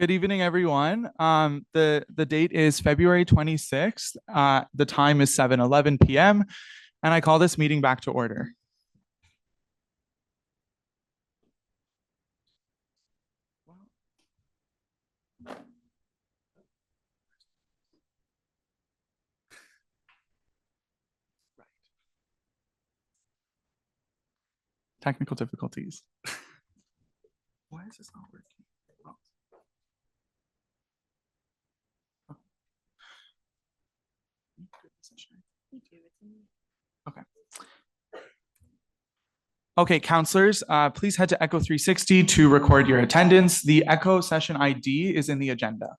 Good evening, everyone. The date is February 26th. The time is 7:11 p.m. and I call this meeting back to order. Technical difficulties. Why is this not working? Oh. Okay. Okay, counselors, please head to Echo 360 to record your attendance. The Echo session ID is in the agenda.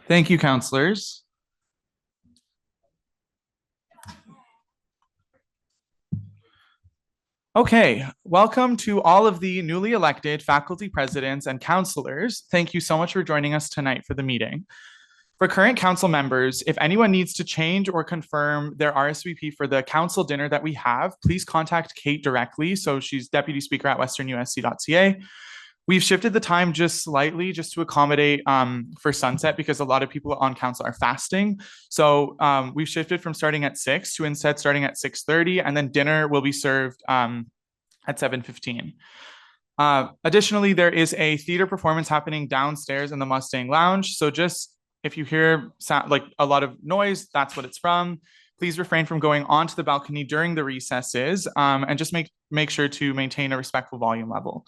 Thank you, counselors. Okay, welcome to all of the newly elected faculty presidents and counselors. Thank you so much for joining us tonight for the meeting. For current council members, if anyone needs to change or confirm their RSVP for the council dinner that we have, please contact Kate directly. So she's deputy speaker at westernusc.ca. We've shifted the time just slightly just to accommodate for sunset because a lot of people on council are fasting. So we've shifted from starting at 6 to instead starting at 6:30, and then dinner will be served at 7:15. Additionally, there is a theater performance happening downstairs in the Mustang Lounge. So just if you hear like a lot of noise, that's what it's from. Please refrain from going onto the balcony during the recesses and just make sure to maintain a respectful volume level.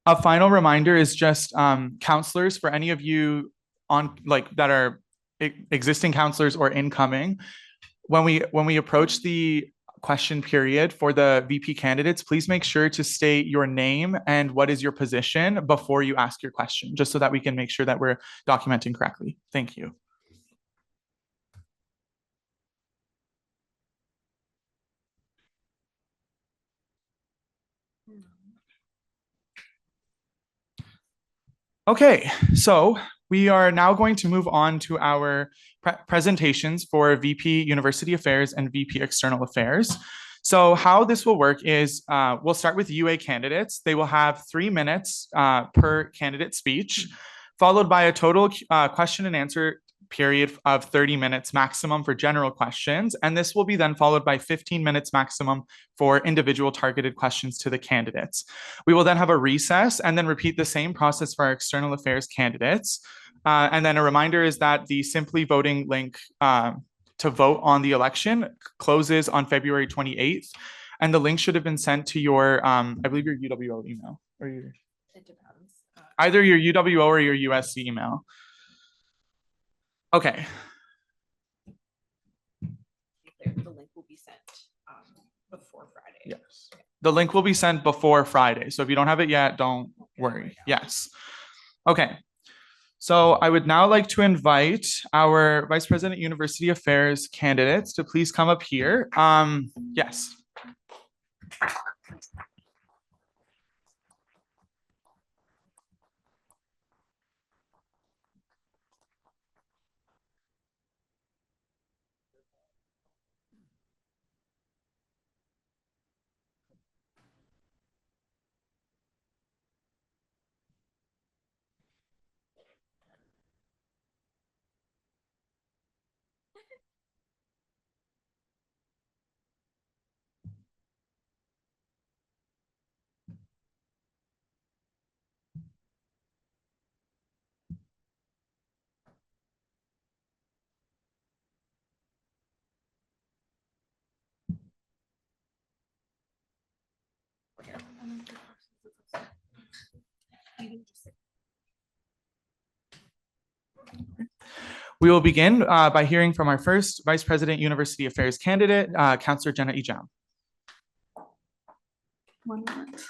A final reminder is just counselors, for any of you on that are existing counselors or incoming, when we approach the question period for the VP candidates, please make sure to state your name and what is your position before you ask your question, just so that we can make sure that we're documenting correctly. Thank you. Okay, so we are now going to move on to our presentations for VP University Affairs and VP External Affairs. So how this will work is we'll start with UA candidates. They will have 3 minutes per candidate speech, followed by a total question and answer period of 30 minutes maximum for general questions. And this will be then followed by 15 minutes maximum for individual targeted questions to the candidates. We will then have a recess and then repeat the same process for our external affairs candidates. And then a reminder is that the Simply Voting link to vote on the election closes on February 28th. And the link should have been sent to your, I believe your UWO email. Or your, it depends. Either your UWO or your USC email. Okay. The link will be sent before Friday. Yes. The link will be sent before Friday. So if you don't have it yet, don't worry. Yes. Okay. So I would now like to invite our Vice President University Affairs candidates to please come up here. Yes. We will begin by hearing from our first Vice President University Affairs candidate, Councillor Jenna Ejam. 1 minute.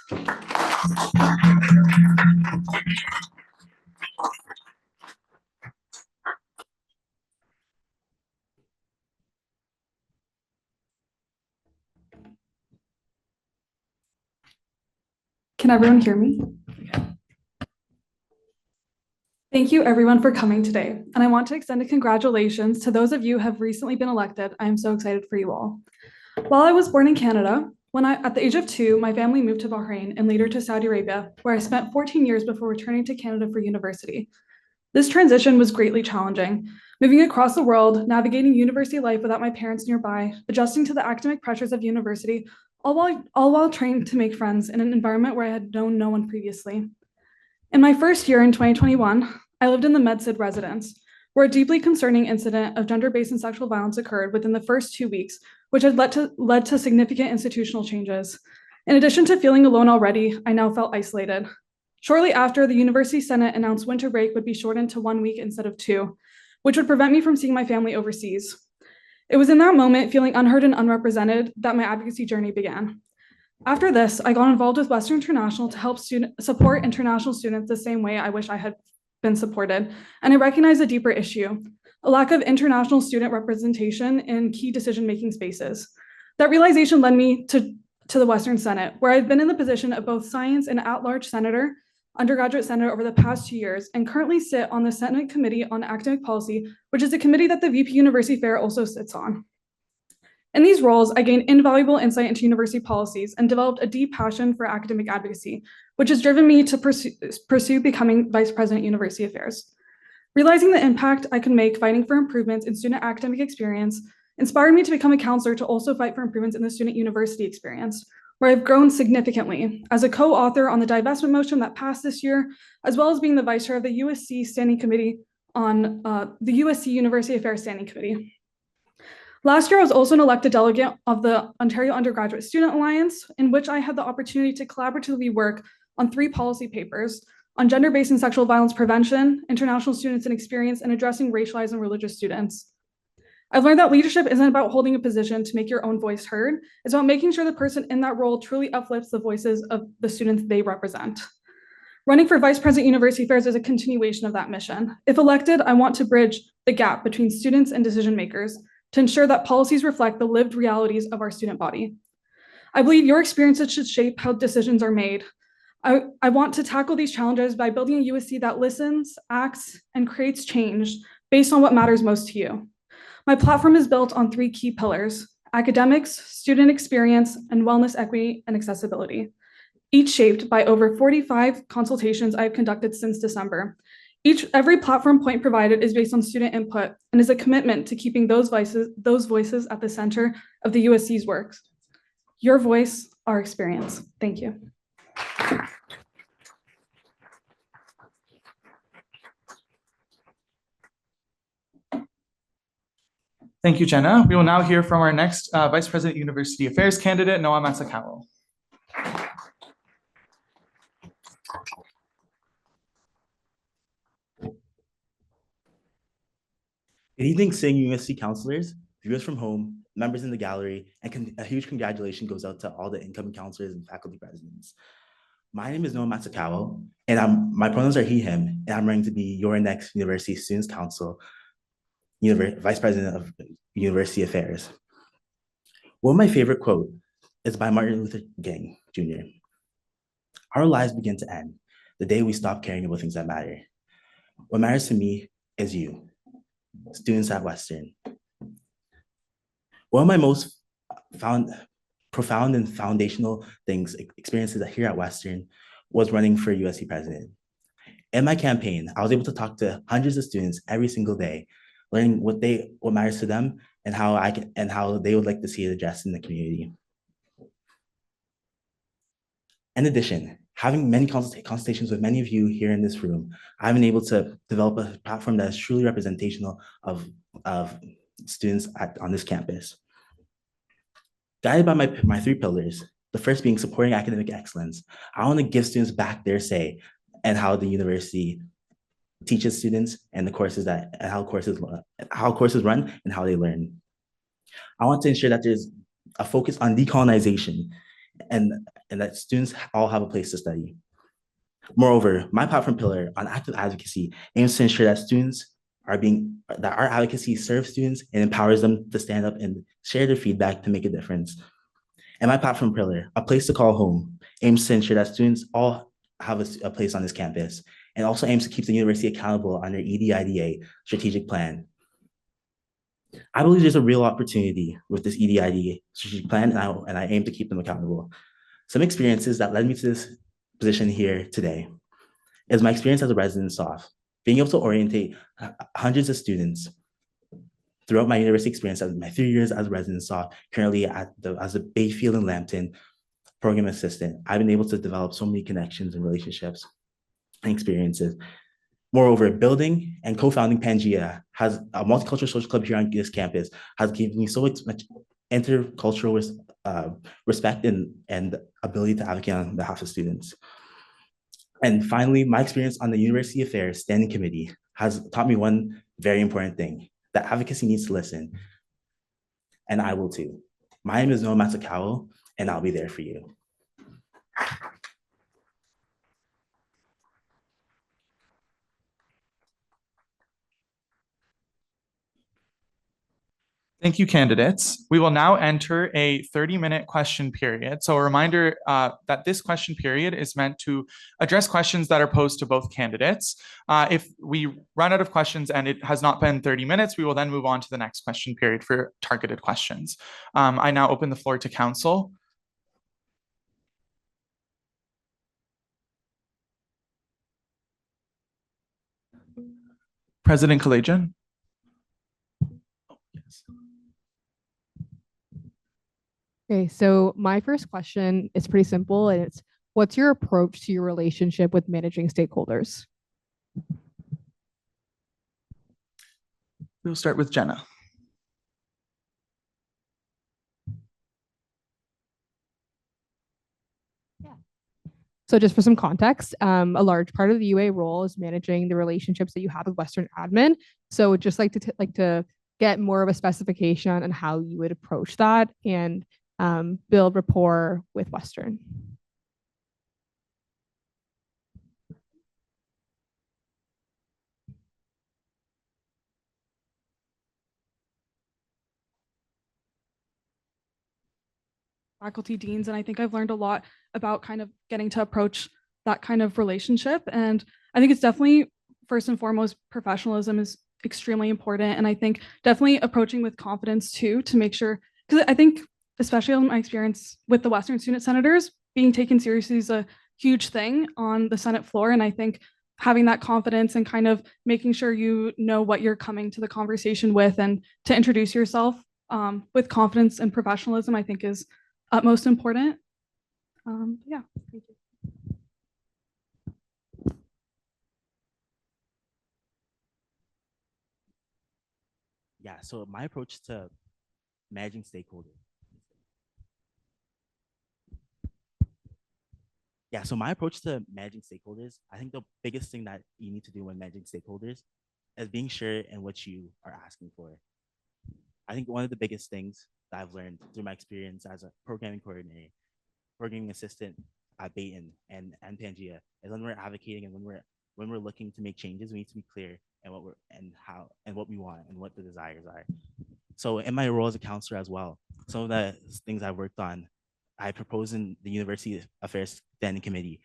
Can everyone hear me? Thank you everyone for coming today. And I want to extend a congratulations to those of you who have recently been elected. I am so excited for you all. While I was born in Canada, at the age of 2, my family moved to Bahrain and later to Saudi Arabia, where I spent 14 years before returning to Canada for university. This transition was greatly challenging, moving across the world, navigating university life without my parents nearby, adjusting to the academic pressures of university, all while trying to make friends in an environment where I had known no one previously. In my first year in 2021, I lived in the MedSid residence, where a deeply concerning incident of gender-based and sexual violence occurred within the first 2 weeks, which had led to significant institutional changes. In addition to feeling alone already, I now felt isolated. Shortly after, the University Senate announced winter break would be shortened to 1 week instead of 2, which would prevent me from seeing my family overseas. It was in that moment, feeling unheard and unrepresented, that my advocacy journey began. After this, I got involved with Western International to help support international students the same way I wish I had been supported, and I recognized a deeper issue, a lack of international student representation in key decision-making spaces. That realization led me to the Western Senate, where I've been in the position of both science and at-large senator, undergraduate senator over the past 2 years, and currently sit on the Senate Committee on Academic Policy, which is a committee that the VP University Fair also sits on. In these roles, I gained invaluable insight into university policies and developed a deep passion for academic advocacy, which has driven me to pursue becoming Vice President University Affairs. Realizing the impact I can make fighting for improvements in student academic experience inspired me to become a counselor to also fight for improvements in the student university experience, where I've grown significantly as a co-author on the divestment motion that passed this year, as well as being the vice chair of the USC Standing Committee on the USC University Affairs Standing Committee. Last year, I was also an elected delegate of the Ontario Undergraduate Student Alliance, in which I had the opportunity to collaboratively work on 3 policy papers on gender-based and sexual violence prevention, international students and experience, and addressing racialized and religious students. I've learned that leadership isn't about holding a position to make your own voice heard. It's about making sure the person in that role truly uplifts the voices of the students they represent. Running for Vice President University Affairs is a continuation of that mission. If elected, I want to bridge the gap between students and decision makers to ensure that policies reflect the lived realities of our student body. I believe your experiences should shape how decisions are made. I want to tackle these challenges by building a USC that listens, acts, and creates change based on what matters most to you. My platform is built on 3 key pillars: academics, student experience, and wellness, equity, and accessibility, each shaped by over 45 consultations I've conducted since December. Every platform point provided is based on student input and is a commitment to keeping those voices at the center of the USC's work. Your voice, our experience. Thank you. Thank you, Jenna. We will now hear from our next Vice President University Affairs candidate, Noah Masakawa. Good evening, singing USC counselors, viewers from home, members in the gallery, and a huge congratulations goes out to all the incoming counselors and faculty presidents. My name is Noah Matsukawa, and my pronouns are he, him, and I'm running to be your next University Students Council Vice President of University Affairs. One of my favorite quotes is by Martin Luther King Jr. Our lives begin to end the day we stop caring about things that matter. What matters to me is you, students at Western. One of my most profound and foundational experiences here at Western was running for USC president. In my campaign, I was able to talk to hundreds of students every single day, learning what matters to them and how they would like to see it addressed in the community. In addition, having many consultations with many of you here in this room, I've been able to develop a platform that is truly representational of students on this campus. Guided by my three pillars, the first being supporting academic excellence, I want to give students back their say and how the university teaches students and how courses run and how they learn. I want to ensure that there's a focus on decolonization and that students all have a place to study. Moreover, my platform pillar on active advocacy aims to ensure that our advocacy serves students and empowers them to stand up and share their feedback to make a difference. And my platform pillar, a place to call home, aims to ensure that students all have a place on this campus and also aims to keep the university accountable on their EDIDA strategic plan. I believe there's a real opportunity with this EDIDA strategic plan, and I aim to keep them accountable. Some experiences that led me to this position here today is my experience as a resident SOF, being able to orientate hundreds of students throughout my university experience as my 3 years as a resident SOF, currently as a Bayfield and Lambton program assistant. I've been able to develop so many connections and relationships and experiences. Moreover, building and co-founding Pangea has a multicultural social club here on this campus has given me so much intercultural respect and ability to advocate on behalf of students. And finally, my experience on the University Affairs Standing Committee has taught me one very important thing, that advocacy needs to listen. And I will too. My name is Noah Matsukawa, and I'll be there for you. Thank you, candidates. We will now enter a 30-minute question period. So a reminder that this question period is meant to address questions that are posed to both candidates. If we run out of questions and it has not been 30 minutes, we will then move on to the next question period for targeted questions. I now open the floor to council. President Kalajian. Okay, so my first question is pretty simple, and it's, what's your approach to your relationship with managing stakeholders? We'll start with Jenna. So just for some context, a large part of the UA role is managing the relationships that you have with Western admin. So would just like to get more of a specification on how you would approach that and build rapport with Western. Faculty deans, and I think I've learned a lot about kind of getting to approach that kind of relationship. And I think it's definitely, first and foremost, professionalism is extremely important. And I think definitely approaching with confidence too, to make sure, because I think, especially in my experience with the Western student senators, being taken seriously is a huge thing on the Senate floor. And I think having that confidence and kind of making sure you know what you're coming to the conversation with and to introduce yourself with confidence and professionalism, I think is utmost important. Yeah, thank you. Yeah, so my approach to managing stakeholders. Yeah, so my approach to managing stakeholders, I think the biggest thing that you need to do when managing stakeholders is being sure in what you are asking for. I think one of the biggest things that I've learned through my experience as a programming coordinator, programming assistant at Baton and Pangea is when we're advocating and when we're looking to make changes, we need to be clear and what we're and how and what we want and what the desires are. So in my role as a counselor as well, some of the things I worked on, I proposed in the University Affairs Standing Committee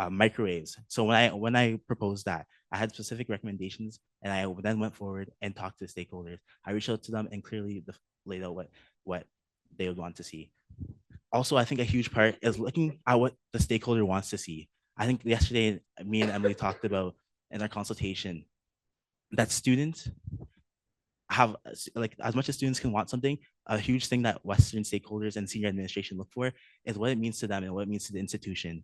microwaves. So when I proposed that, I had specific recommendations, and I then went forward and talked to the stakeholders. I reached out to them and clearly laid out what they would want to see. Also, I think a huge part is looking at what the stakeholder wants to see. I think yesterday, me and Emily talked about in our consultation that students have, like, as much as students can want something, a huge thing that Western stakeholders and senior administration look for is what it means to them and what it means to the institution.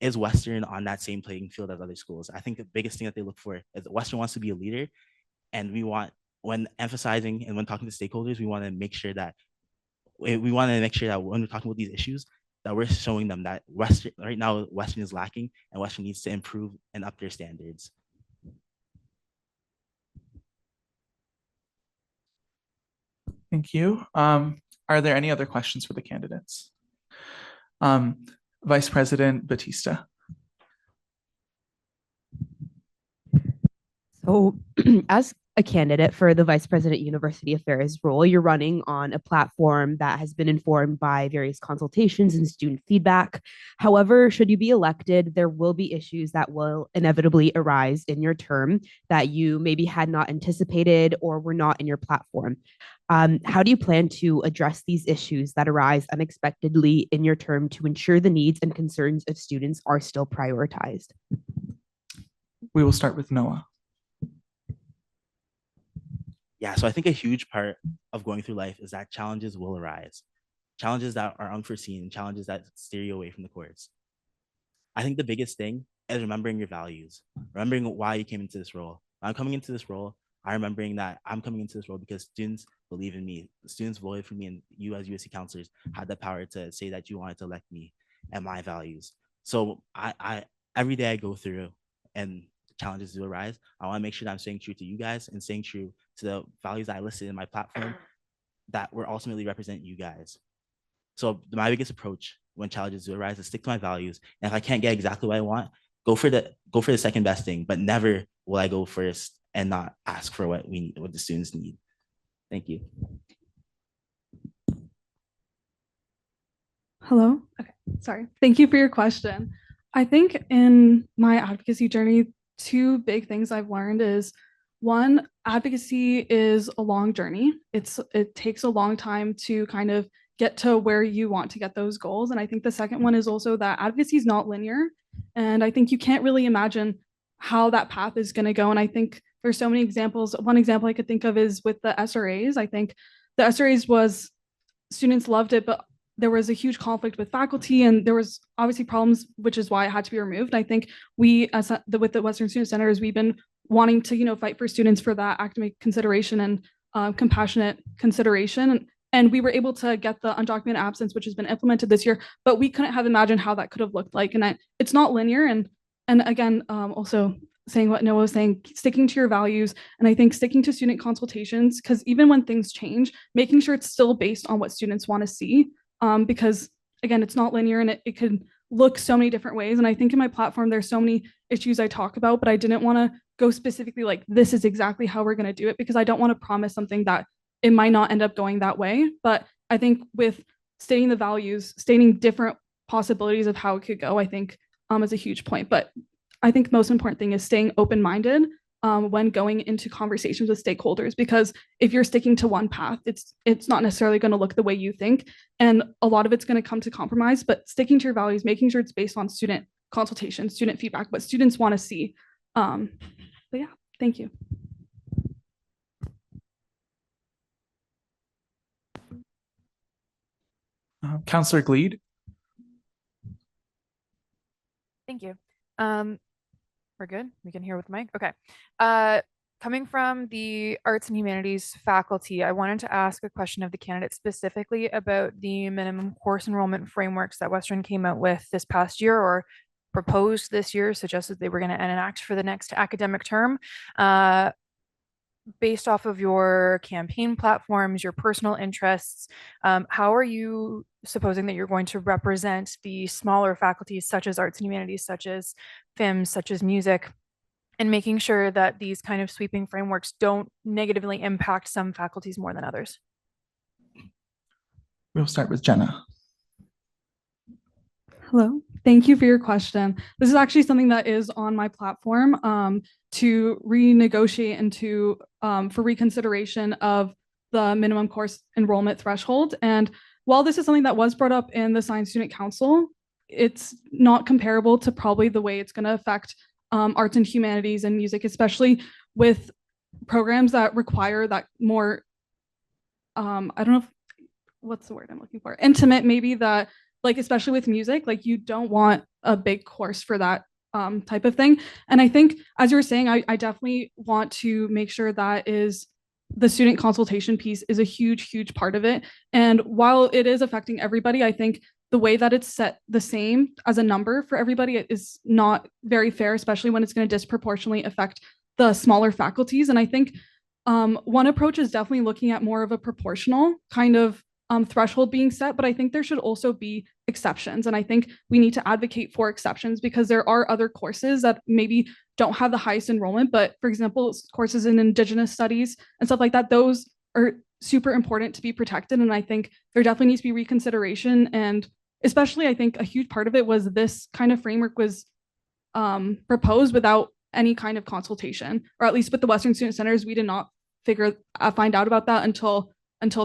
Is Western on that same playing field as other schools? I think the biggest thing that they look for is that Western wants to be a leader, and we want, when emphasizing and when talking to stakeholders, we want to make sure that when we're talking about these issues, that we're showing them that Western right now Western is lacking and Western needs to improve and up their standards. Thank you. Are there any other questions for the candidates? Vice President Batista. So as a candidate for the Vice President University Affairs role, you're running on a platform that has been informed by various consultations and student feedback. However, should you be elected, there will be issues that will inevitably arise in your term that you maybe had not anticipated or were not in your platform. How do you plan to address these issues that arise unexpectedly in your term to ensure the needs and concerns of students are still prioritized? We will start with Noah. Yeah, so I think a huge part of going through life is that challenges will arise, challenges that are unforeseen, challenges that steer you away from the course. I think the biggest thing is remembering your values, remembering why you came into this role. When I'm coming into this role, I'm remembering that I'm coming into this role because students believe in me. The students voted for me, and you as USC counselors had the power to say that you wanted to elect me and my values. So I every day I go through and challenges do arise, I want to make sure that I'm staying true to you guys and staying true to the values that I listed in my platform that will ultimately represent you guys. So my biggest approach when challenges do arise is stick to my values. And if I can't get exactly what I want, go for the second best thing, but never will I go first and not ask for what the students need. Thank you. Hello. Okay. Sorry. Thank you for your question. I think in my advocacy journey, two big things I've learned is one, advocacy is a long journey. It takes a long time to kind of get to where you want to get those goals. And I think the second one is also that advocacy is not linear. And I think you can't really imagine how that path is going to go. And I think there's so many examples. One example I could think of is with the SRAs. I think the SRAs was, students loved it, but there was a huge conflict with faculty, and there was obviously problems, which is why it had to be removed. I think we, with the Western Student Centers, we've been wanting to, fight for students for that academic consideration and compassionate consideration. And we were able to get the undocumented absence, which has been implemented this year, but we couldn't have imagined how that could have looked like. And it's not linear. And again, also saying what Noah was saying, sticking to your values. And I think sticking to student consultations, because even when things change, making sure it's still based on what students want to see. Because again, it's not linear and it could look so many different ways. And I think in my platform, there's so many issues I talk about, but I didn't want to go specifically like, this is exactly how we're going to do it, because I don't want to promise something that it might not end up going that way. But I think with stating the values, stating different possibilities of how it could go, I think is a huge point. But I think the most important thing is staying open-minded when going into conversations with stakeholders, because if you're sticking to one path, it's not necessarily going to look the way you think, and a lot of it's going to come to compromise. But sticking to your values, making sure it's based on student consultation, student feedback, what students want to see. But yeah, thank you. Councillor Gleed. Thank you. We're good. We can hear with the mic. Okay. Coming from the arts and humanities faculty, I wanted to ask a question of the candidate specifically about the minimum course enrollment frameworks that Western came out with this past year or proposed this year, suggested they were going to enact for the next academic term. Based off of your campaign platforms, your personal interests, how are you supposing that you're going to represent the smaller faculties such as arts and humanities, such as FIMS, such as music, and making sure that these kind of sweeping frameworks don't negatively impact some faculties more than others? We'll start with Jenna. Hello, thank you for your question. This is actually something that is on my platform to renegotiate and to for reconsideration of the minimum course enrollment threshold. And while this is something that was brought up in the Science Student Council, it's not comparable to probably the way it's going to affect arts and humanities and music, especially with programs that require that more, I don't know what's the word I'm looking for, intimate, maybe, that like, especially with music, like you don't want a big course for that type of thing. And I think, as you were saying, I definitely want to make sure that is the student consultation piece is a huge part of it. And while it is affecting everybody, I think the way that it's set the same as a number for everybody is not very fair, especially when it's going to disproportionately affect the smaller faculties. And I think one approach is definitely looking at more of a proportional kind of threshold being set, but I think there should also be exceptions. And I think we need to advocate for exceptions because there are other courses that maybe don't have the highest enrollment, but for example, courses in Indigenous studies and stuff like that, those are super important to be protected. And I think there definitely needs to be reconsideration. And especially, I think a huge part of it was this kind of framework was proposed without any kind of consultation, or at least with the Western Student Centers, we did not find out about that until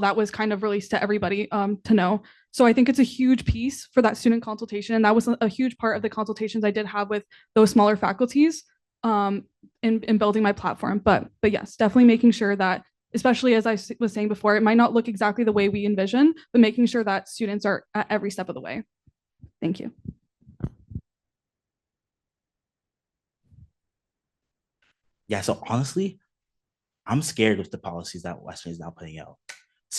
that was kind of released to everybody to know. So I think it's a huge piece for that student consultation. And that was a huge part of the consultations I did have with those smaller faculties in building my platform. But yes, definitely making sure that, especially as I was saying before, it might not look exactly the way we envision, but making sure that students are at every step of the way. Thank you. Yeah, so honestly, I'm scared of the policies that Western is now putting out.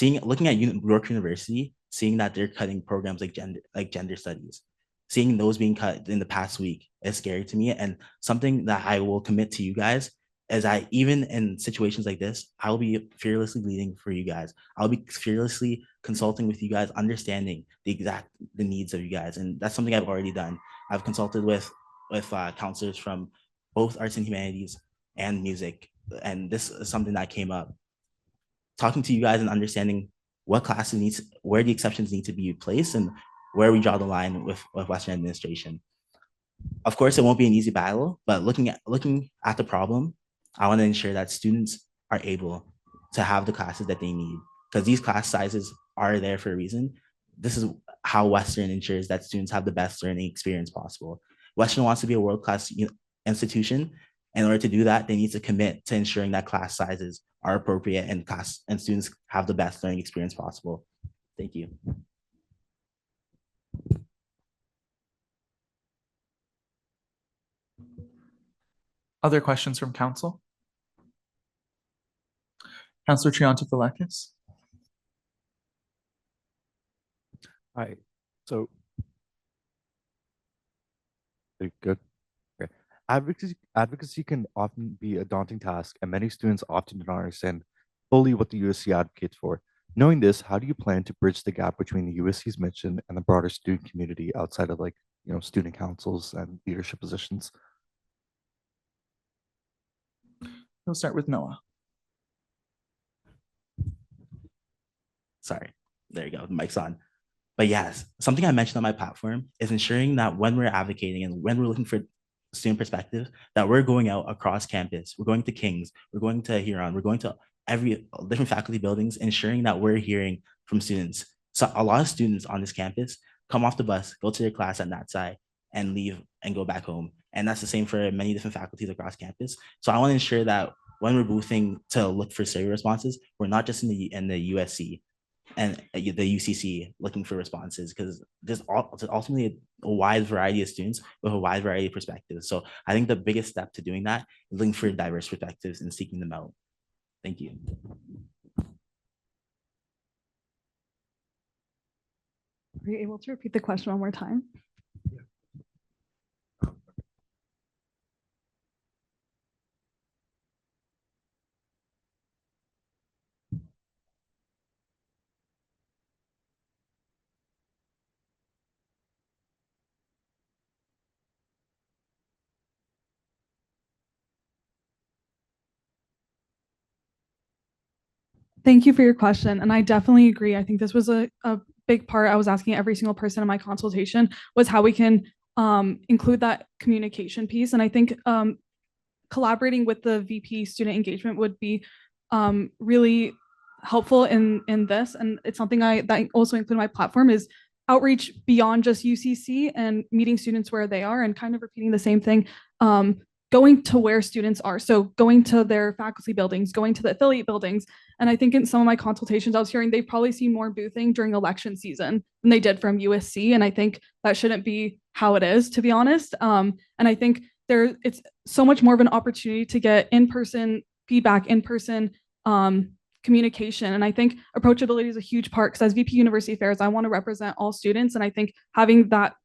Looking at York University, seeing that they're cutting programs like gender studies, seeing those being cut in the past week is scary to me. And something that I will commit to you guys is that even in situations like this, I will be fearlessly leading for you guys. I'll be fearlessly consulting with you guys, understanding the needs of you guys. And that's something I've already done. I've consulted with counselors from both arts and humanities and music. And this is something that came up. Talking to you guys and understanding what classes where the exceptions need to be placed and where we draw the line with Western administration. Of course, it won't be an easy battle, but looking at the problem, I want to ensure that students are able to have the classes that they need, because these class sizes are there for a reason. This is how Western ensures that students have the best learning experience possible. Western wants to be a world-class institution. In order to do that, they need to commit to ensuring that class sizes are appropriate and students have the best learning experience possible. Thank you. Other questions from council? Councillor Triantafilakis. Hi. So, good. Okay. Advocacy can often be a daunting task, and many students often do not understand fully what the USC advocates for. Knowing this, how do you plan to bridge the gap between the USC's mission and the broader student community outside of student councils and leadership positions? We'll start with Noah. Sorry, there you go, the mic's on. But yes, something I mentioned on my platform is ensuring that when we're advocating and when we're looking for student perspective, that we're going out across campus. We're going to King's, we're going to Huron, we're going to every different faculty buildings, ensuring that we're hearing from students. So a lot of students on this campus come off the bus, go to their class at that side, and leave and go back home. And that's the same for many different faculties across campus. So I want to ensure that when we're boothing to look for survey responses, we're not just in the USC. the UCC looking for responses, because there's ultimately a wide variety of students with a wide variety of perspectives. So I think the biggest step to doing that is looking for diverse perspectives and seeking them out. Thank you. Are you able to repeat the question one more time? Thank you for your question. And I definitely agree. I think this was a big part I was asking every single person in my consultation, was how we can include that communication piece. And I think collaborating with the VP student engagement would be really helpful in this. And it's something that also include in my platform is outreach beyond just UCC and meeting students where they are, and kind of repeating the same thing. Going to where students are. So going to their faculty buildings, going to the affiliate buildings. And I think in some of my consultations I was hearing, they've probably seen more boothing during election season than they did from USC. And I think that shouldn't be how it is, to be honest. And I think it's so much more of an opportunity to get in-person feedback, in-person communication. And I think approachability is a huge part, because as VP University Affairs, I want to represent all students. And I think having that,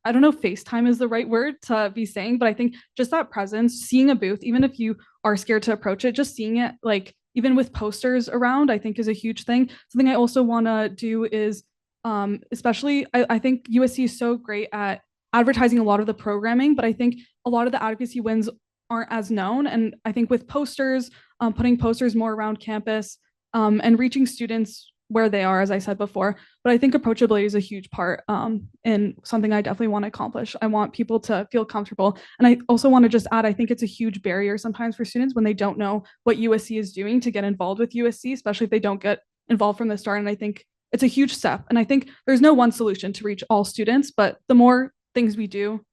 I don't know if FaceTime is the right word to be saying, but I think just that presence, seeing a booth, even if you are scared to approach it, just seeing it, like even with posters around, I think is a huge thing. Something I also want to do is, especially, I think USC is so great at advertising a lot of the programming, but I think a lot of the advocacy wins aren't as known. And I think with posters, putting posters more around campus, and reaching students where they are, as I said before. But I think approachability is a huge part, and something I definitely want to accomplish. I want people to feel comfortable. And I also want to just add, I think it's a huge barrier sometimes for students when they don't know what USC is doing to get involved with USC, especially if they don't get involved from the start. And I think it's a huge step. And I think there's no one solution to reach all students, but the more things we do,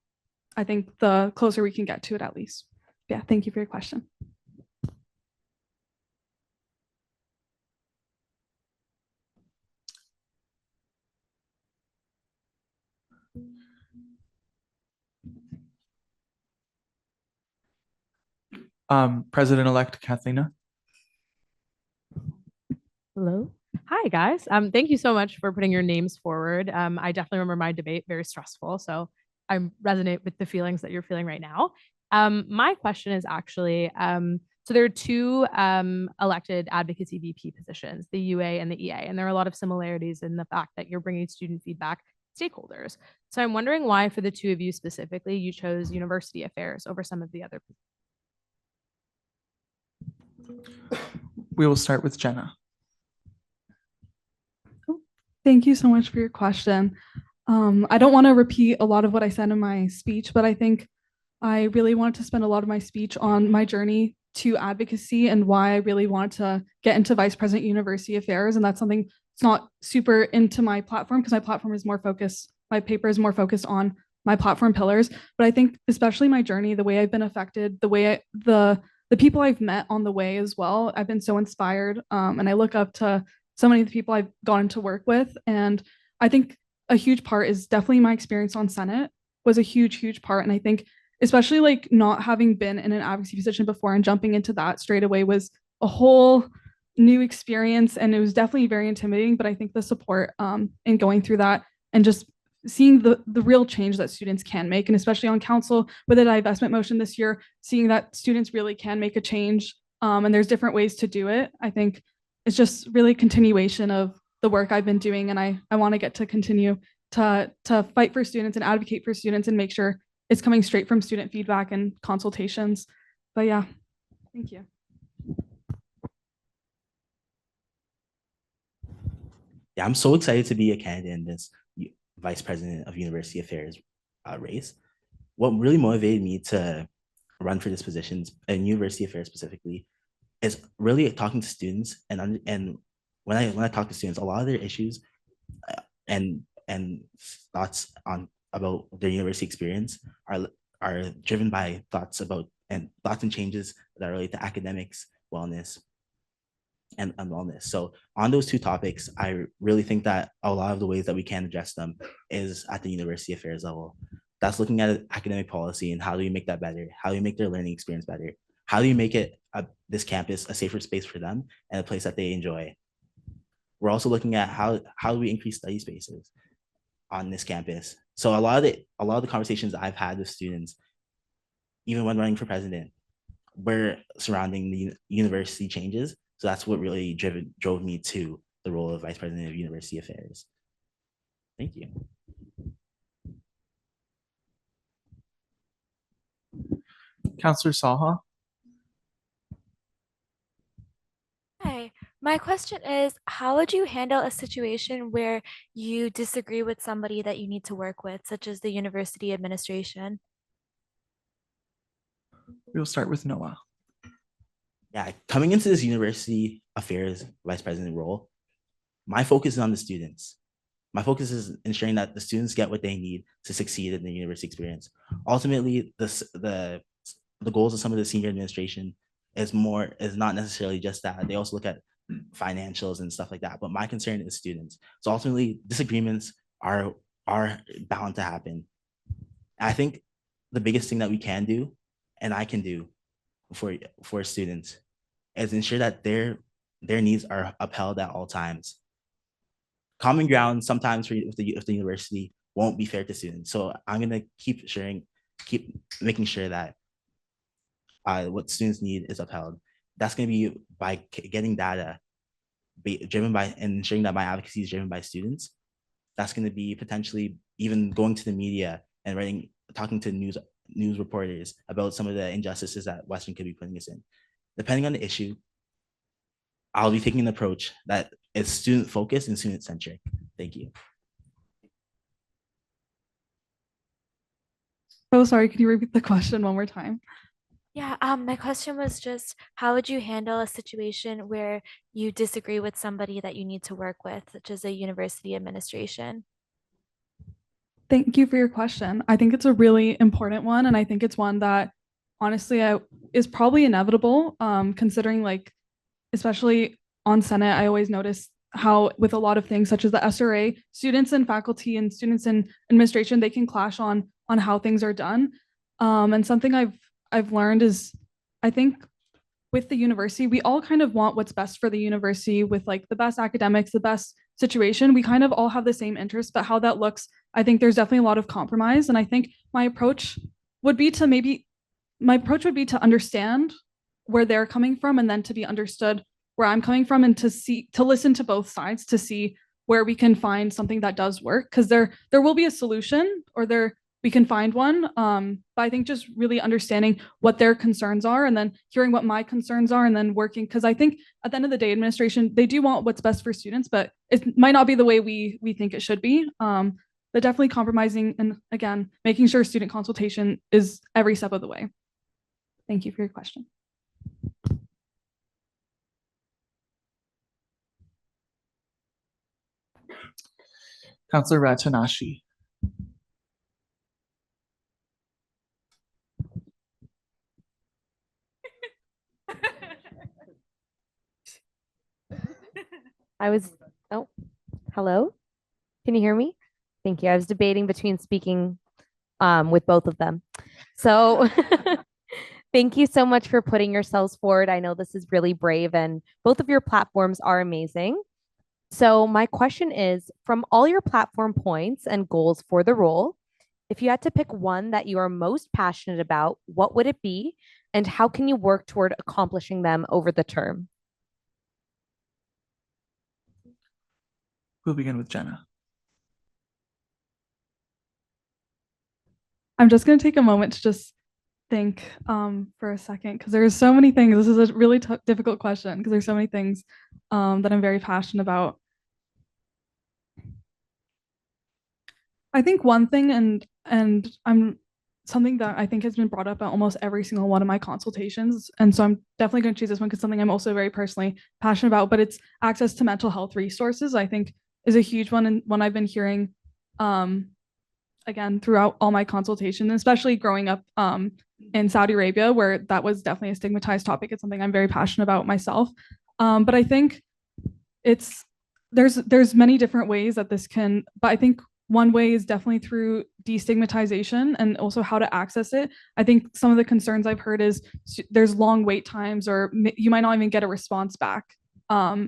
I think the closer we can get to it, at least. Yeah, thank you for your question. President-elect Kathleen. Hello. Hi, guys. Thank you so much for putting your names forward. I definitely remember my debate, very stressful. So I resonate with the feelings that you're feeling right now. My question is actually, so there are two elected advocacy VP positions, the UA and the EA, and there are a lot of similarities in the fact that you're bringing student feedback stakeholders. So I'm wondering why, for the two of you specifically, you chose university affairs over some of the other. We will start with Jenna. Thank you so much for your question. I don't want to repeat a lot of what I said in my speech, but I think I really wanted to spend a lot of my speech on my journey to advocacy and why I really wanted to get into Vice President University Affairs. And that's something that's not super into my platform, because my platform is more focused, my paper is more focused on my platform pillars. But I think especially my journey, the way I've been affected, the way the people I've met on the way as well, I've been so inspired. And I look up to so many of the people I've gotten to work with. And I think a huge part is definitely my experience on Senate was a huge, huge part. And I think especially like not having been in an advocacy position before and jumping into that straight away was a whole new experience. And it was definitely very intimidating, but I think the support in going through that and just seeing the real change that students can make, and especially on council with a divestment motion this year, seeing that students really can make a change, and there's different ways to do it. I think it's just really a continuation of the work I've been doing, and I want to get to continue to fight for students and advocate for students and make sure it's coming straight from student feedback and consultations. But yeah, thank you. Yeah, I'm so excited to be a candidate in this Vice President of University Affairs race. What really motivated me to run for this position, in University Affairs specifically, is really talking to students. And when I talk to students, a lot of their issues and thoughts about their university experience are driven by thoughts and changes that relate to academics, wellness, and wellness. So on those two topics, I really think that a lot of the ways that we can address them is at the university affairs level. That's looking at academic policy and how do we make that better? How do we make their learning experience better? How do you make it this campus a safer space for them and a place that they enjoy? We're also looking at how do we increase study spaces on this campus. So a lot of the conversations I've had with students, even when running for president, were surrounding the university changes. So that's what really drove me to the role of Vice President of University Affairs. Thank you. Councillor Saha. Hi, my question is, how would you handle a situation where you disagree with somebody that you need to work with, such as the university administration? We'll start with Noah. Yeah, coming into this university affairs vice president role, my focus is on the students. My focus is ensuring that the students get what they need to succeed in the university experience. Ultimately, the goals of some of the senior administration is not necessarily just that. They also look at financials and stuff like that. But my concern is students. So ultimately, disagreements are bound to happen. And I think the biggest thing that we can do, and I can do for students, is ensure that their needs are upheld at all times. Common ground sometimes with the university won't be fair to students. So I'm gonna keep making sure that what students need is upheld. That's going to be by getting data driven by and ensuring that my advocacy is driven by students. That's going to be potentially even going to the media and talking to news reporters about some of the injustices that Western could be putting us in. Depending on the issue, I'll be taking an approach that is student focused and student centric. Thank you. Oh, sorry, could you repeat the question one more time? Yeah, my question was just, how would you handle a situation where you disagree with somebody that you need to work with, such as a university administration? Thank you for your question. I think it's a really important one, and I think it's one that honestly is probably inevitable, considering especially on Senate, I always notice how with a lot of things such as the SRA, students and faculty and students in administration, they can clash on how things are done. And something I've learned is, I think with the university, we all kind of want what's best for the university with the best academics, the best situation. We kind of all have the same interests, but how that looks, I think there's definitely a lot of compromise. And I think my approach would be to understand where they're coming from and then to be understood where I'm coming from and to listen to both sides to see where we can find something that does work. Because there will be a solution or we can find one. But I think just really understanding what their concerns are and then hearing what my concerns are and then working. Because I think at the end of the day, administration, they do want what's best for students, but it might not be the way we think it should be. But definitely compromising and again, making sure student consultation is every step of the way. Thank you for your question. Councillor Ratanashi. Hello? Can you hear me? Thank you. I was debating between speaking with both of them. So thank you so much for putting yourselves forward. I know this is really brave and both of your platforms are amazing. So my question is, from all your platform points and goals for the role, if you had to pick one that you are most passionate about, what would it be? And how can you work toward accomplishing them over the term? We'll begin with Jenna. I'm just going to take a moment to just think for a second because there's so many things. This is a really difficult question because there's so many things that I'm very passionate about. I think one thing, and I'm something that I think has been brought up at almost every single one of my consultations, and so I'm definitely going to choose this one because something I'm also very personally passionate about. But it's access to mental health resources. I think is a huge one and one I've been hearing again throughout all my consultations, especially growing up in Saudi Arabia, where that was definitely a stigmatized topic. It's something I'm very passionate about myself. But I think there's many different ways that this can, but I think one way is definitely through destigmatization and also how to access it. I think some of the concerns I've heard is there's long wait times, or you might not even get a response back,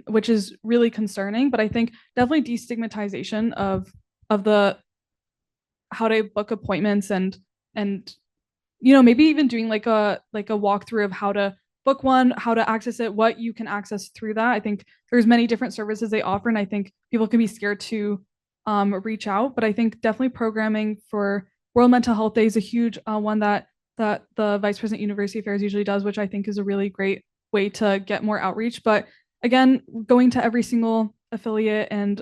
which is really concerning. But I think definitely destigmatization of the how to book appointments and maybe even doing like a walkthrough of how to book one, how to access it, what you can access through that. I think there's many different services they offer, and I think people can be scared to reach out. But I think definitely programming for World Mental Health Day is a huge one that the Vice President University Affairs usually does, which I think is a really great way to get more outreach. But again, going to every single affiliate and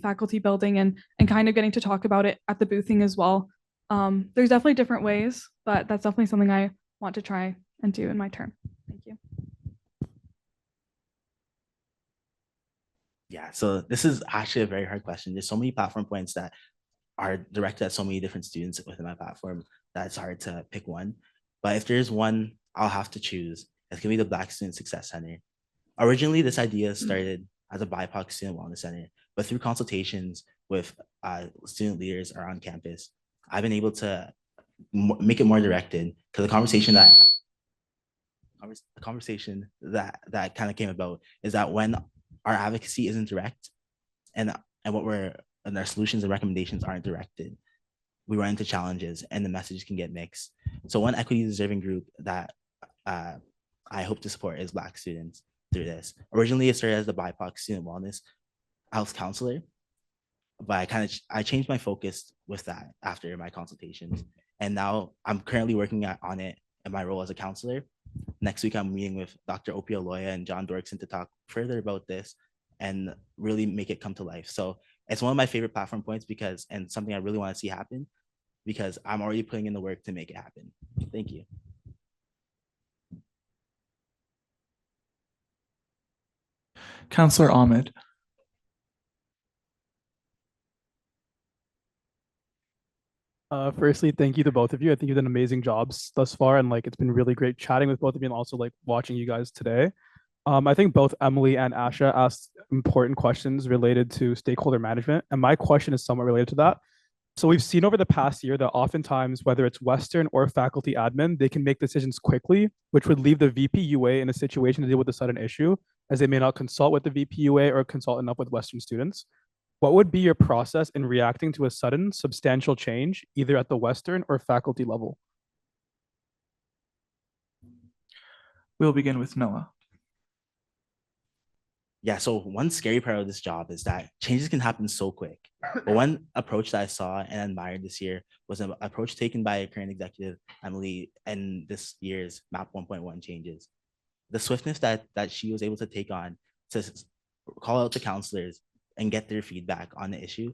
faculty building and kind of getting to talk about it at the boothing as well. There's definitely different ways, but that's definitely something I want to try and do in my term. Thank you. Yeah, so this is actually a very hard question. There's so many platform points that are directed at so many different students within my platform that it's hard to pick one. But if there's one I'll have to choose, it's gonna be the Black Student Success Center. Originally, this idea started as a BIPOC student wellness center, but through consultations with student leaders around campus, I've been able to make it more directed, because the conversation that kind of came about is that when our advocacy isn't direct and our solutions and recommendations aren't directed, we run into challenges and the messages can get mixed. So one equity deserving group that I hope to support is Black students through this. Originally, it started as the BIPOC student wellness health counselor, but I changed my focus with that after my consultations. And now I'm currently working on it in my role as a counselor. Next week, I'm meeting with Dr. Opia Loya and John Dorkson to talk further about this and really make it come to life. So it's one of my favorite platform points and something I really want to see happen, because I'm already putting in the work to make it happen. Thank you. Councillor Ahmed. Firstly, thank you to both of you. I think you've done amazing jobs thus far, and it's been really great chatting with both of you and also watching you guys today. I think both Emily and Asha asked important questions related to stakeholder management, and my question is somewhat related to that. So we've seen over the past year that oftentimes, whether it's Western or faculty admin, they can make decisions quickly, which would leave the VPUA in a situation to deal with a sudden issue, as they may not consult with the VPUA or consult enough with Western students. What would be your process in reacting to a sudden, substantial change, either at the Western or faculty level? We'll begin with Noah. Yeah, so one scary part of this job is that changes can happen so quick. But one approach that I saw and admired this year was an approach taken by current executive Emily in this year's MAP 1.1 changes. The swiftness that she was able to take on to call out the counselors and get their feedback on the issue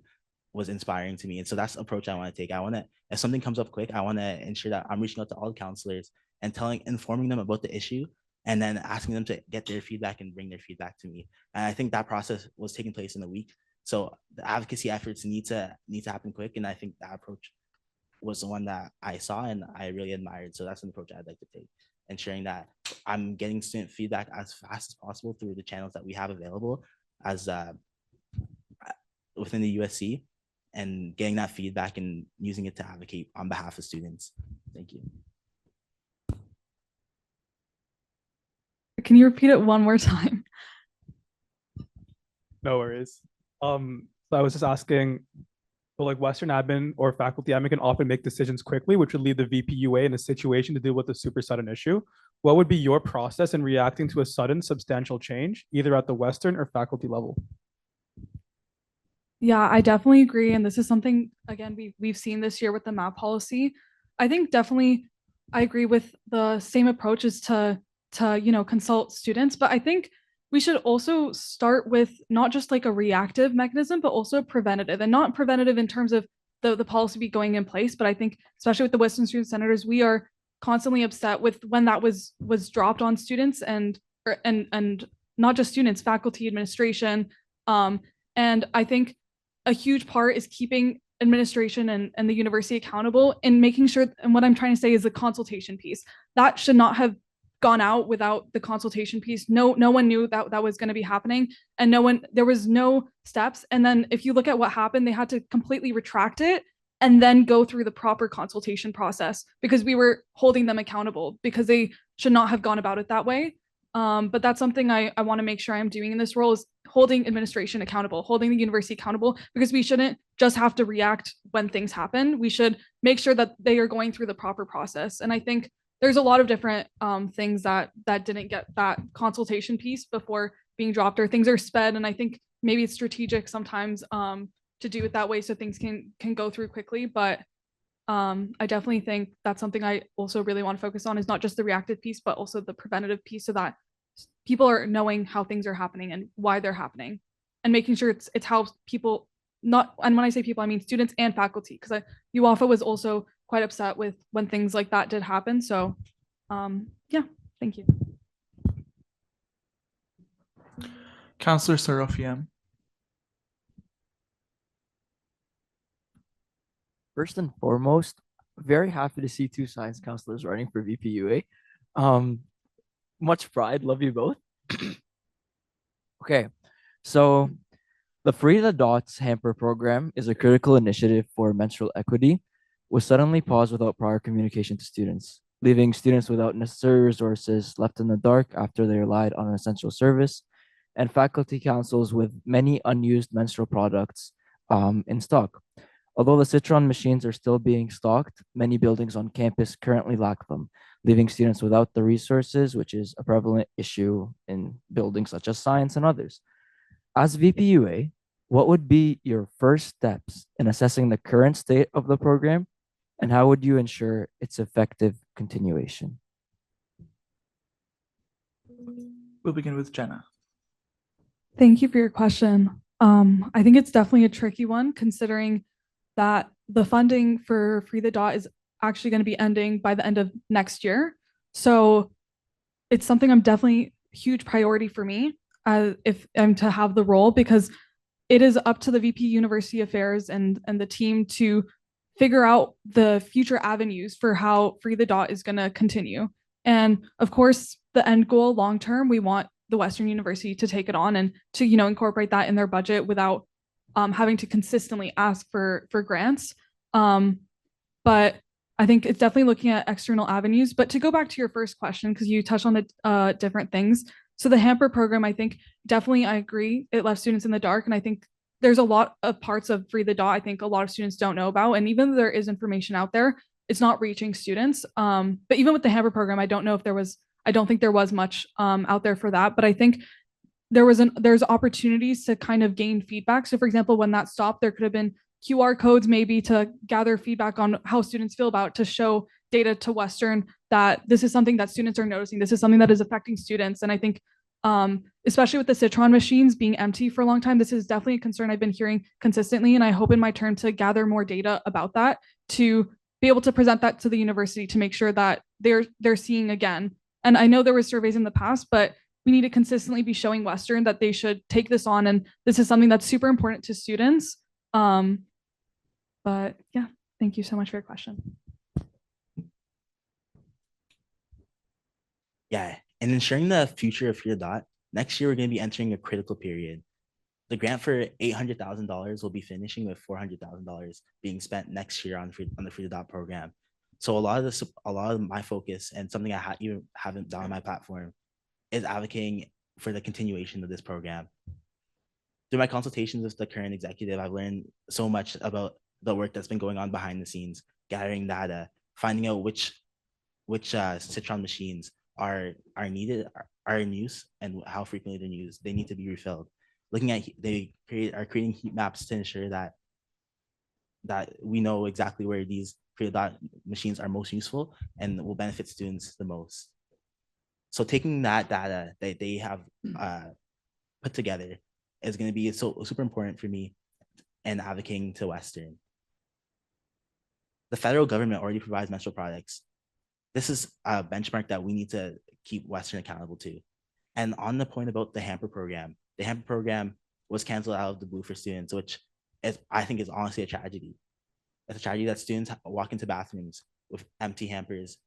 was inspiring to me. And so that's the approach I want to take. If something comes up quick, I want to ensure that I'm reaching out to all the counselors and informing them about the issue, and then asking them to get their feedback and bring their feedback to me. And I think that process was taking place in a week. So the advocacy efforts need to happen quick. And I think that approach was the one that I saw and I really admired. So that's an approach I'd like to take, ensuring that I'm getting student feedback as fast as possible through the channels that we have available as within the USC, and getting that feedback and using it to advocate on behalf of students. Thank you. Can you repeat it one more time? No worries. So I was just asking, so Western admin or faculty admin can often make decisions quickly, which would leave the VPUA in a situation to deal with a super sudden issue. What would be your process in reacting to a sudden substantial change, either at the Western or faculty level? Yeah, I definitely agree. And this is something, again, we've seen this year with the MAP policy. I think definitely I agree with the same approach as to consult students. But I think we should also start with not just a reactive mechanism, but also preventative, and not preventative in terms of the policy be going in place. But I think especially with the Western Student Senators, we are constantly upset with when that was dropped on students and not just students, faculty, administration. And I think a huge part is keeping administration and the university accountable and making sure, and what I'm trying to say is the consultation piece. That should not have gone out without the consultation piece. No one knew that that was going to be happening, and there was no steps. And then if you look at what happened, they had to completely retract it and then go through the proper consultation process because we were holding them accountable because they should not have gone about it that way. But that's something I want to make sure I'm doing in this role is holding administration accountable, holding the university accountable, because we shouldn't just have to react when things happen. We should make sure that they are going through the proper process. And I think there's a lot of different things that didn't get that consultation piece before being dropped, or things are sped. And I think maybe it's strategic sometimes to do it that way so things can go through quickly. But I definitely think that's something I also really want to focus on, is not just the reactive piece, but also the preventative piece, so that people are knowing how things are happening and why they're happening, and making sure it's how people, not, and when I say people, I mean students and faculty, because UWAFA was also quite upset with when things like that did happen. So yeah, thank you. Councillor Sorofian. First and foremost, very happy to see two science counselors running for VPUA. Much pride, love you both. Okay, so the Free the Dots Hamper program is a critical initiative for menstrual equity, was suddenly paused without prior communication to students, leaving students without necessary resources, left in the dark after they relied on an essential service, and faculty councils with many unused menstrual products in stock. Although the Citron machines are still being stocked, many buildings on campus currently lack them, leaving students without the resources, which is a prevalent issue in buildings such as science and others. As VPUA, what would be your first steps in assessing the current state of the program, and how would you ensure its effective continuation? We'll begin with Jenna. Thank you for your question. I think it's definitely a tricky one, considering that the funding for Free the Dot is actually going to be ending by the end of next year. So it's something I'm definitely huge priority for me if I'm to have the role, because it is up to the VP University Affairs and the team to figure out the future avenues for how Free the Dot is going to continue. And of course, the end goal long term, we want the Western University to take it on and to incorporate that in their budget without having to consistently ask for grants. But I think it's definitely looking at external avenues. But to go back to your first question, because you touched on the different things. So the hamper program, I think definitely I agree, it left students in the dark. And I think there's a lot of parts of Free the Dot I think a lot of students don't know about. And even though there is information out there, it's not reaching students. But even with the hamper program, I don't think there was much out there for that. But I think there's opportunities to kind of gain feedback. So for example, when that stopped, there could have been QR codes maybe to gather feedback on how students feel about it, to show data to Western that this is something that students are noticing. This is something that is affecting students. And I think especially with the Citron machines being empty for a long time, this is definitely a concern I've been hearing consistently. And I hope in my term to gather more data about that, to be able to present that to the university to make sure that they're seeing again. And I know there were surveys in the past, but we need to consistently be showing Western that they should take this on. And this is something that's super important to students. But yeah, thank you so much for your question. Yeah, and ensuring the future of Free the Dot, next year we're going to be entering a critical period. The grant for $800,000 will be finishing with $400,000 being spent next year on the Free the Dot program. So a lot of my focus, and something I even haven't done on my platform, is advocating for the continuation of this program. Through my consultations with the current executive, I've learned so much about the work that's been going on behind the scenes, gathering data, finding out which Citron machines are needed, are in use, and how frequently they're used. They need to be refilled. Looking at, are creating heat maps to ensure that we know exactly where these Free the Dot machines are most useful and will benefit students the most. So taking that data that they have put together is going to be super important for me and advocating to Western. The federal government already provides menstrual products. This is a benchmark that we need to keep Western accountable to. And on the point about the hamper program was canceled out of the blue for students, which I think is honestly a tragedy. It's a tragedy that students walk into bathrooms with empty hampers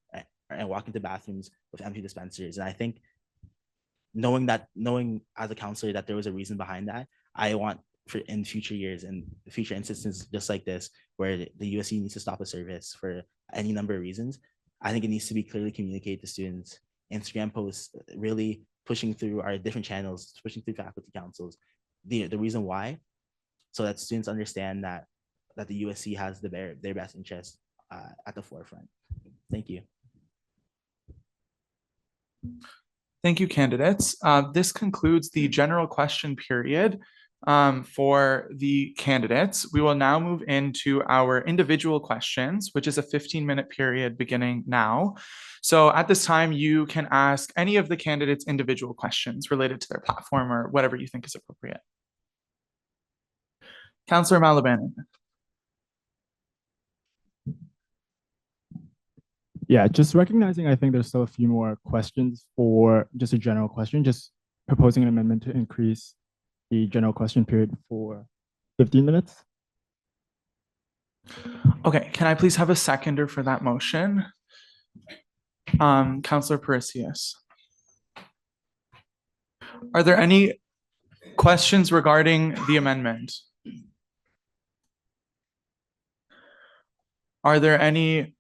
and walk into bathrooms with empty dispensers. And I think knowing as a counselor that there was a reason behind that, I want for in future years and future instances just like this, where the USC needs to stop a service for any number of reasons, I think it needs to be clearly communicated to students. Instagram posts, really pushing through our different channels, pushing through faculty councils, the reason why, so that students understand that the USC has their best interest at the forefront. Thank you. Thank you, candidates. This concludes the general question period for the candidates. We will now move into our individual questions, which is a 15-minute period beginning now. So at this time, you can ask any of the candidates individual questions related to their platform or whatever you think is appropriate. Councillor Malabanan. Yeah, just recognizing, I think there's still a few more questions for just a general question, just proposing an amendment to increase the general question period for 15 minutes. Okay, can I please have a seconder for that motion? Councillor Parisius. Are there any questions regarding the amendment? Are there any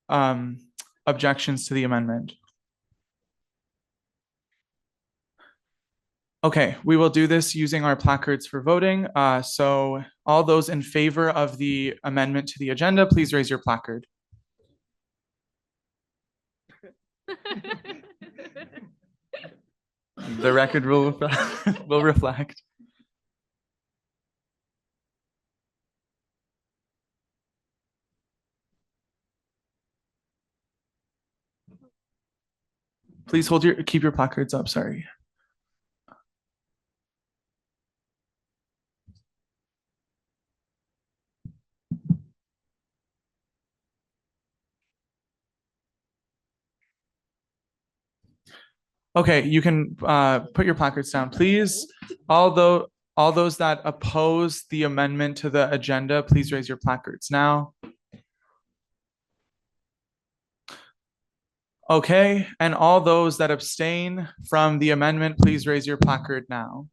objections to the amendment? Okay, we will do this using our placards for voting. So all those in favor of the amendment to the agenda, please raise your placard. The record will reflect. Please keep your placards up, sorry. Okay, you can put your placards down, please. All those that oppose the amendment to the agenda, please raise your placards now. Okay, and all those that abstain from the amendment, please raise your placard now.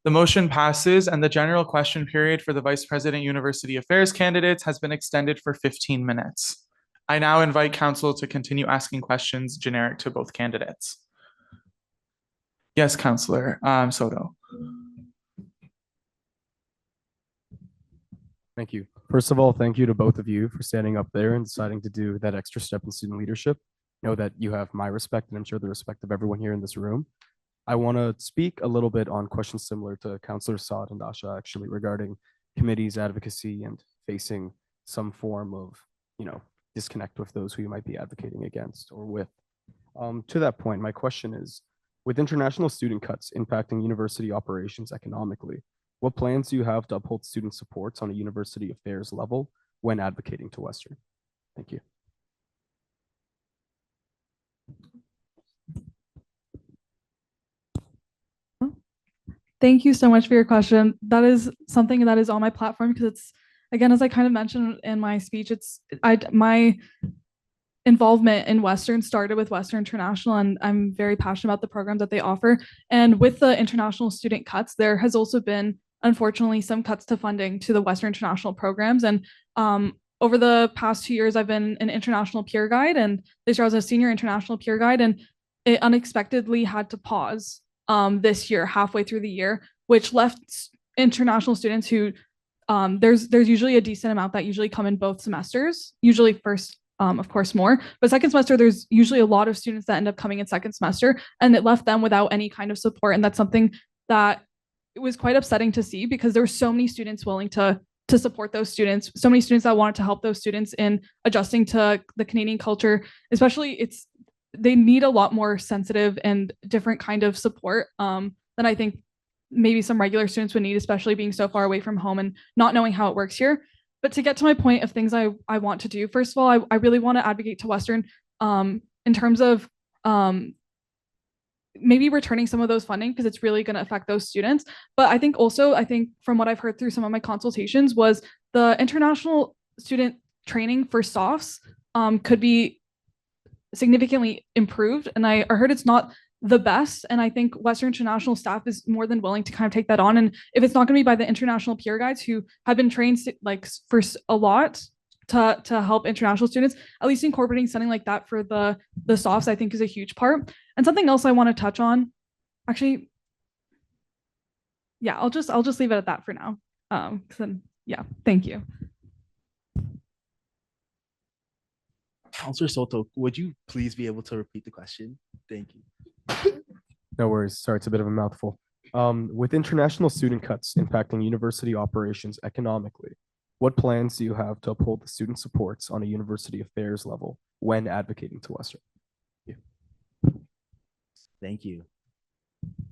The motion passes and the general question period for the Vice President University Affairs candidates has been extended for 15 minutes. I now invite council to continue asking questions generic to both candidates. Yes, Councillor Soto. Thank you. First of all, thank you to both of you for standing up there and deciding to do that extra step in student leadership. Know that you have my respect and I'm sure the respect of everyone here in this room. I want to speak a little bit on questions similar to Councillor Saad and Asha, actually, regarding committees, advocacy, and facing some form of, disconnect with those who you might be advocating against or with. To that point, my question is, with international student cuts impacting university operations economically, what plans do you have to uphold student supports on a university affairs level when advocating to Western? Thank you. Thank you so much for your question. That is something that is on my platform because it's, again, as I kind of mentioned in my speech, my involvement in Western started with Western International, and I'm very passionate about the programs that they offer. And with the international student cuts, there has also been, unfortunately, some cuts to funding to the Western International programs. And over the past 2 years, I've been an international peer guide, and this year I was a senior international peer guide, and it unexpectedly had to pause this year, halfway through the year, which left international students who there's usually a decent amount that usually come in both semesters, usually first, of course, more, but second semester, there's usually a lot of students that end up coming in second semester, and it left them without any kind of support. And that's something that it was quite upsetting to see because there were so many students willing to support those students, so many students that wanted to help those students in adjusting to the Canadian culture, especially they need a lot more sensitive and different kind of support than I think maybe some regular students would need, especially being so far away from home and not knowing how it works here. But to get to my point of things I want to do, first of all, I really want to advocate to Western in terms of maybe returning some of those funding because it's really going to affect those students. But I think from what I've heard through some of my consultations was the international student training for SOFs could be significantly improved. And I heard it's not the best. And I think Western International staff is more than willing to kind of take that on. And if it's not going to be by the international peer guides who have been trained like for a lot to help international students, at least incorporating something like that for the SOFs, I think is a huge part. And something else I want to touch on, actually, yeah, I'll just leave it at that for now. Then, yeah, thank you. Counselor Soto, would you please be able to repeat the question? Thank you. No worries. Sorry, it's a bit of a mouthful. With international student cuts impacting university operations economically, what plans do you have to uphold the student supports on a university affairs level when advocating to Western? Thank you.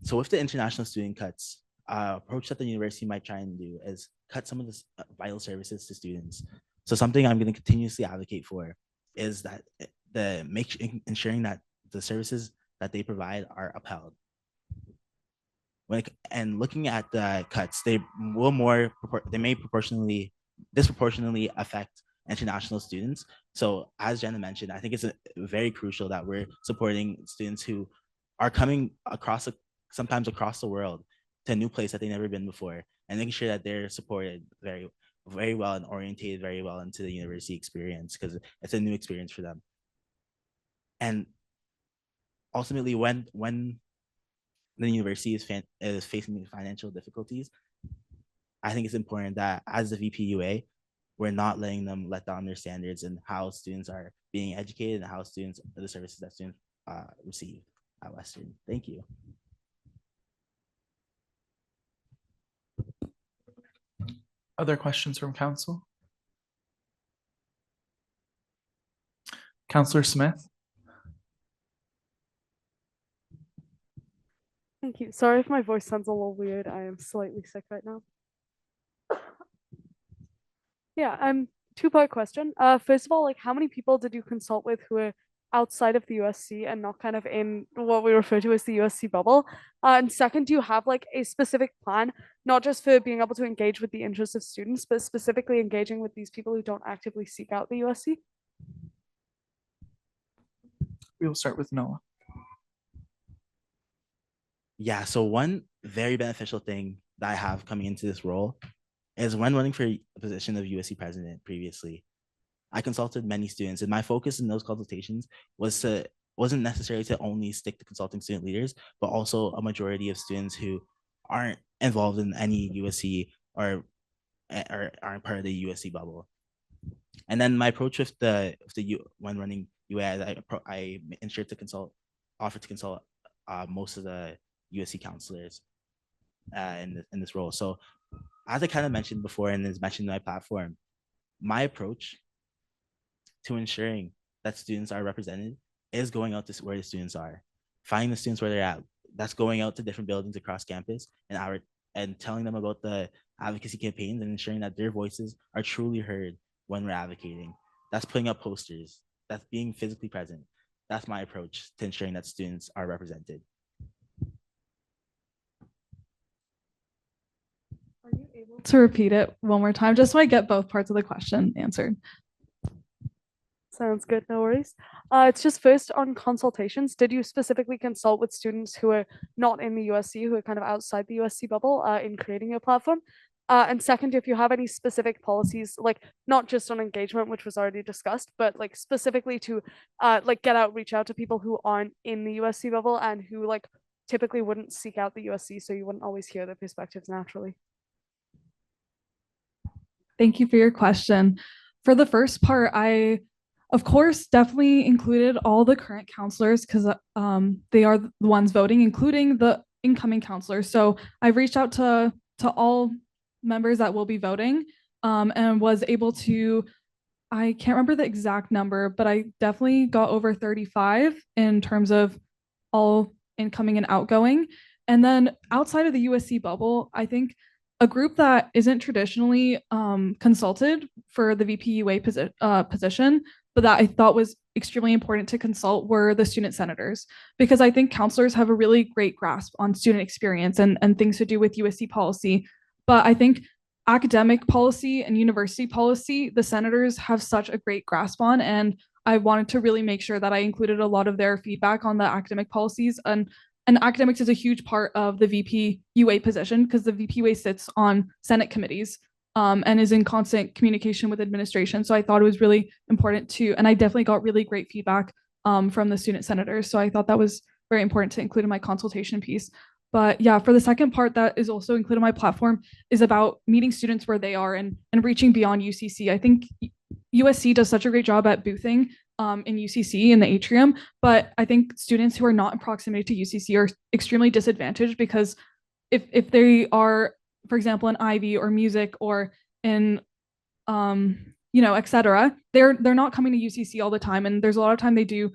So with the international student cuts, approach that the university might try and do is cut some of the vital services to students. So something I'm going to continuously advocate for is that ensuring that the services that they provide are upheld. And looking at the cuts, they may disproportionately affect international students. So as Jenna mentioned, I think it's very crucial that we're supporting students who are coming sometimes across the world to a new place that they've never been before, and making sure that they're supported very, very well and orientated very well into the university experience, because it's a new experience for them. And ultimately, when the university is facing financial difficulties, I think it's important that as the VPUA, we're not letting them let down their standards and how students are being educated and how the services that students receive at Western. Thank you. Other questions from council? Councillor Smith? Thank you. Sorry if my voice sounds a little weird. I am slightly sick right now. Yeah, two-part question. First of all, like how many people did you consult with who are outside of the USC and not kind of in what we refer to as the USC bubble? And second, do you have like a specific plan, not just for being able to engage with the interests of students, but specifically engaging with these people who don't actively seek out the USC? We will start with Noah. Yeah, so one very beneficial thing that I have coming into this role is when running for a position of USC president previously, I consulted many students, and my focus in those consultations wasn't necessarily to only stick to consulting student leaders, but also a majority of students who aren't involved in any USC or aren't part of the USC bubble. And then my approach with when running UA, I ensured to offer to consult most of the USC counselors in this role. So as I kind of mentioned before, and is mentioned in my platform, my approach to ensuring that students are represented is going out to where the students are, finding the students where they're at. That's going out to different buildings across campus and telling them about the advocacy campaigns and ensuring that their voices are truly heard when we're advocating. That's putting up posters. That's being physically present. That's my approach to ensuring that students are represented. Are you able to repeat it one more time, just so I get both parts of the question answered? Sounds good, no worries. It's just first on consultations. Did you specifically consult with students who are not in the USC, who are kind of outside the USC bubble in creating your platform? And second, if you have any specific policies, like not just on engagement, which was already discussed, but like specifically to like reach out to people who aren't in the USC bubble and who like typically wouldn't seek out the USC, so you wouldn't always hear their perspectives naturally. Thank you for your question. For the first part, I, of course, definitely included all the current counselors because they are the ones voting, including the incoming counselors. So I've reached out to all members that will be voting and was able to, I can't remember the exact number, but I definitely got over 35 in terms of all incoming and outgoing. And then outside of the USC bubble, I think a group that isn't traditionally consulted for the VPUA position but that I thought was extremely important to consult were the student senators, because I think counselors have a really great grasp on student experience and things to do with USC policy. But I think academic policy and university policy, the senators have such a great grasp on. And I wanted to really make sure that I included a lot of their feedback on the academic policies. And academics is a huge part of the VP UA position because the VP UA sits on Senate committees and is in constant communication with administration. So I thought it was really important to, and I definitely got really great feedback from the student senators. So I thought that was very important to include in my consultation piece. But yeah, for the second part that is also included in my platform is about meeting students where they are and reaching beyond UCC. I think USC does such a great job at boothing in UCC in the atrium, but I think students who are not in proximity to UCC are extremely disadvantaged because if they are, for example, in Ivy or music or in et cetera, they're not coming to UCC all the time. And there's a lot of time they do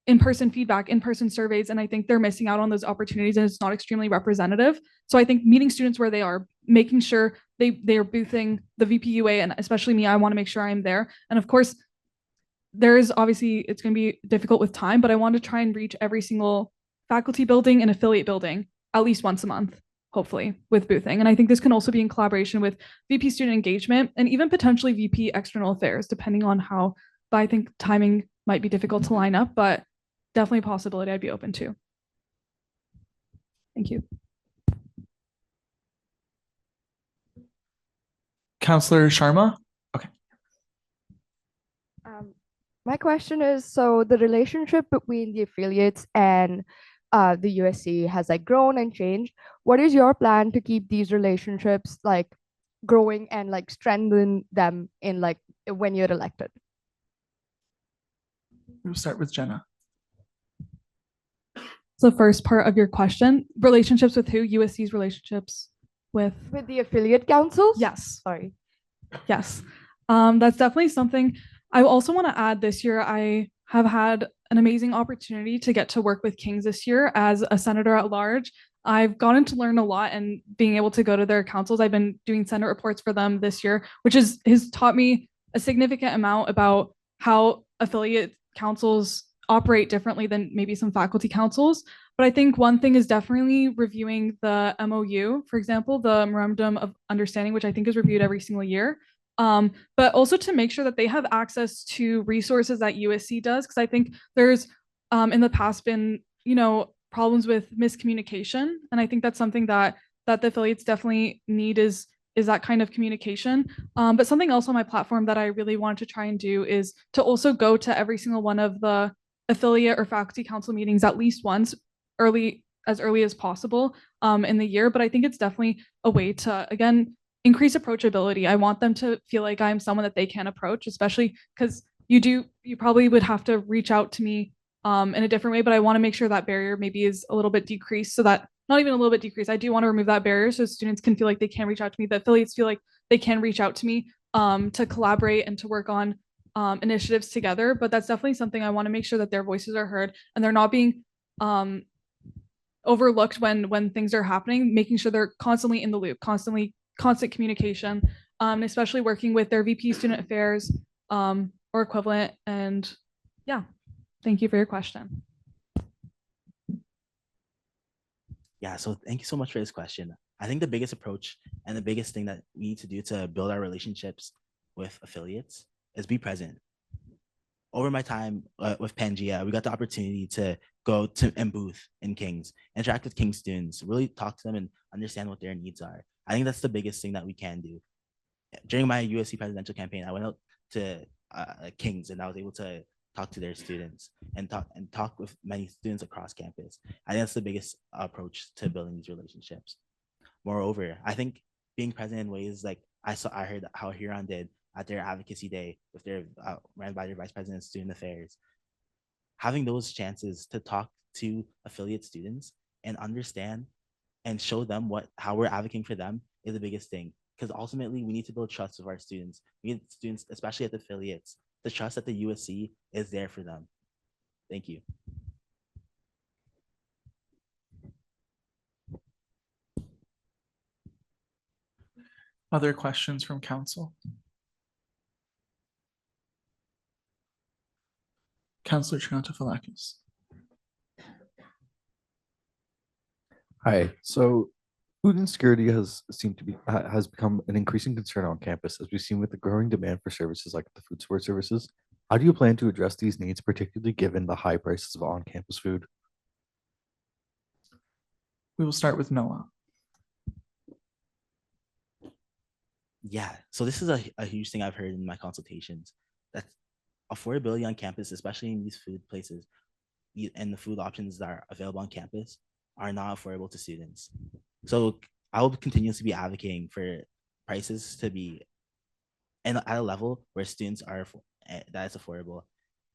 in-person feedback, in-person surveys, and I think they're missing out on those opportunities and it's not extremely representative. So I think meeting students where they are, making sure they are boothing the VPUA, and especially me, I want to make sure I'm there. And of course, there is obviously, it's going to be difficult with time, but I want to try and reach every single faculty building and affiliate building at least once a month, hopefully, with boothing. And I think this can also be in collaboration with VP student engagement and even potentially VP external affairs, depending on how, but I think timing might be difficult to line up, but definitely a possibility I'd be open to. Thank you. Counselor Sharma? My question is, so the relationship between the affiliates and the USC has like grown and changed. What is your plan to keep these relationships like growing and like strengthen them in like when you're elected? We'll start with Jenna. So the first part of your question, relationships with who? USC's relationships with the affiliate councils? Yes. Sorry. Yes. That's definitely something. I also want to add this year, I have had an amazing opportunity to get to work with Kings this year as a senator at large. I've gotten to learn a lot and being able to go to their councils. I've been doing Senate reports for them this year, which has taught me a significant amount about how affiliate councils operate differently than maybe some faculty councils. But I think one thing is definitely reviewing the MOU, for example, the Memorandum of Understanding, which I think is reviewed every single year. But also to make sure that they have access to resources that USC does, because I think there's in the past been, problems with miscommunication. And I think that's something that the affiliates definitely need is that kind of communication. But something else on my platform that I really wanted to try and do is to also go to every single one of the affiliate or faculty council meetings at least once as early as possible in the year. But I think it's definitely a way to, again, increase approachability. I want them to feel like I'm someone that they can approach, especially because you probably would have to reach out to me in a different way, but I want to make sure that barrier maybe is a little bit decreased, so that not even a little bit decreased. I do want to remove that barrier so students can feel like they can reach out to me, the affiliates feel like they can reach out to me to collaborate and to work on initiatives together. But that's definitely something I want to make sure that their voices are heard and they're not being overlooked when things are happening, making sure they're constantly in the loop, constant communication, especially working with their VP student affairs or equivalent. And yeah, thank you for your question. Yeah, so thank you so much for this question. I think the biggest approach and the biggest thing that we need to do to build our relationships with affiliates is be present. Over my time with Pangea, we got the opportunity to go to and booth in Kings, interact with Kings students, really talk to them and understand what their needs are. I think that's the biggest thing that we can do. During my USC presidential campaign, I went out to Kings and I was able to talk to their students and talk with many students across campus. I think that's the biggest approach to building these relationships. Moreover, I think being present in ways like I heard how Huron did at their advocacy day with their ran by their vice president of student affairs. Having those chances to talk to affiliate students and understand and show them how we're advocating for them is the biggest thing. Because ultimately, we need to build trust with our students. We need students, especially at the affiliates, to trust that the USC is there for them. Thank you. Other questions from council? Councillor Triantafilakis. Hi. So food insecurity has become an increasing concern on campus, as we've seen with the growing demand for services like the food support services. How do you plan to address these needs, particularly given the high prices of on-campus food? We will start with Noah. Yeah, so this is a huge thing I've heard in my consultations. That affordability on campus, especially in these food places, and the food options that are available on campus are not affordable to students. So I will continuously be advocating for prices to be at a level where students are that is affordable.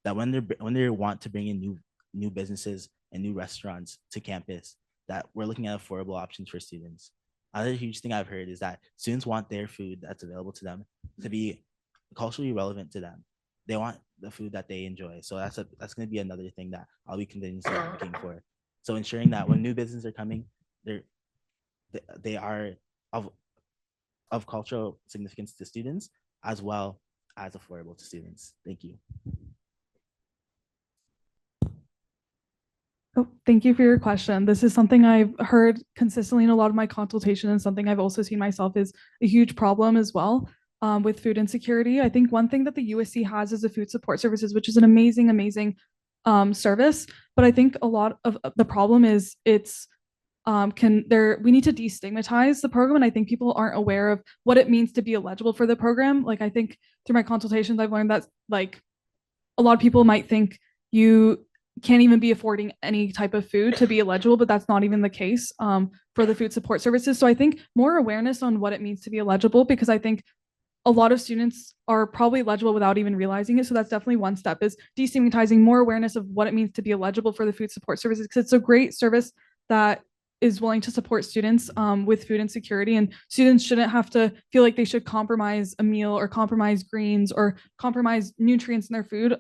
That when they want to bring in new businesses and new restaurants to campus, that we're looking at affordable options for students. Another huge thing I've heard is that students want their food that's available to them to be culturally relevant to them. They want the food that they enjoy. So that's going to be another thing that I'll be continuously advocating for. So ensuring that when new businesses are coming, they are of cultural significance to students as well as affordable to students. Thank you. Oh, thank you for your question. This is something I've heard consistently in a lot of my consultation, and something I've also seen myself is a huge problem as well with food insecurity. I think one thing that the USC has is the food support services, which is an amazing, amazing service. But I think a lot of the problem is we need to destigmatize the program, and I think people aren't aware of what it means to be eligible for the program. Like, I think through my consultations, I've learned that like a lot of people might think you can't even be affording any type of food to be eligible, but that's not even the case for the food support services. So I think more awareness on what it means to be eligible, because I think a lot of students are probably eligible without even realizing it. So that's definitely one step, is destigmatizing, more awareness of what it means to be eligible for the food support services, because it's a great service that is willing to support students with food insecurity, and students shouldn't have to feel like they should compromise a meal or compromise greens or compromise nutrients in their food.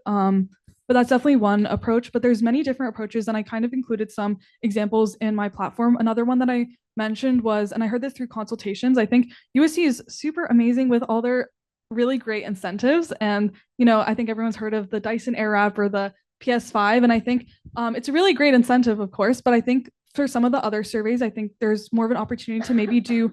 But that's definitely one approach, but there's many different approaches, and I kind of included some examples in my platform. Another one that I mentioned was, and I heard this through consultations, I think USC is super amazing with all their really great incentives. And, I think everyone's heard of the Dyson Airwrap or the PS5. And I think it's a really great incentive, of course, but I think for some of the other surveys, I think there's more of an opportunity to maybe do,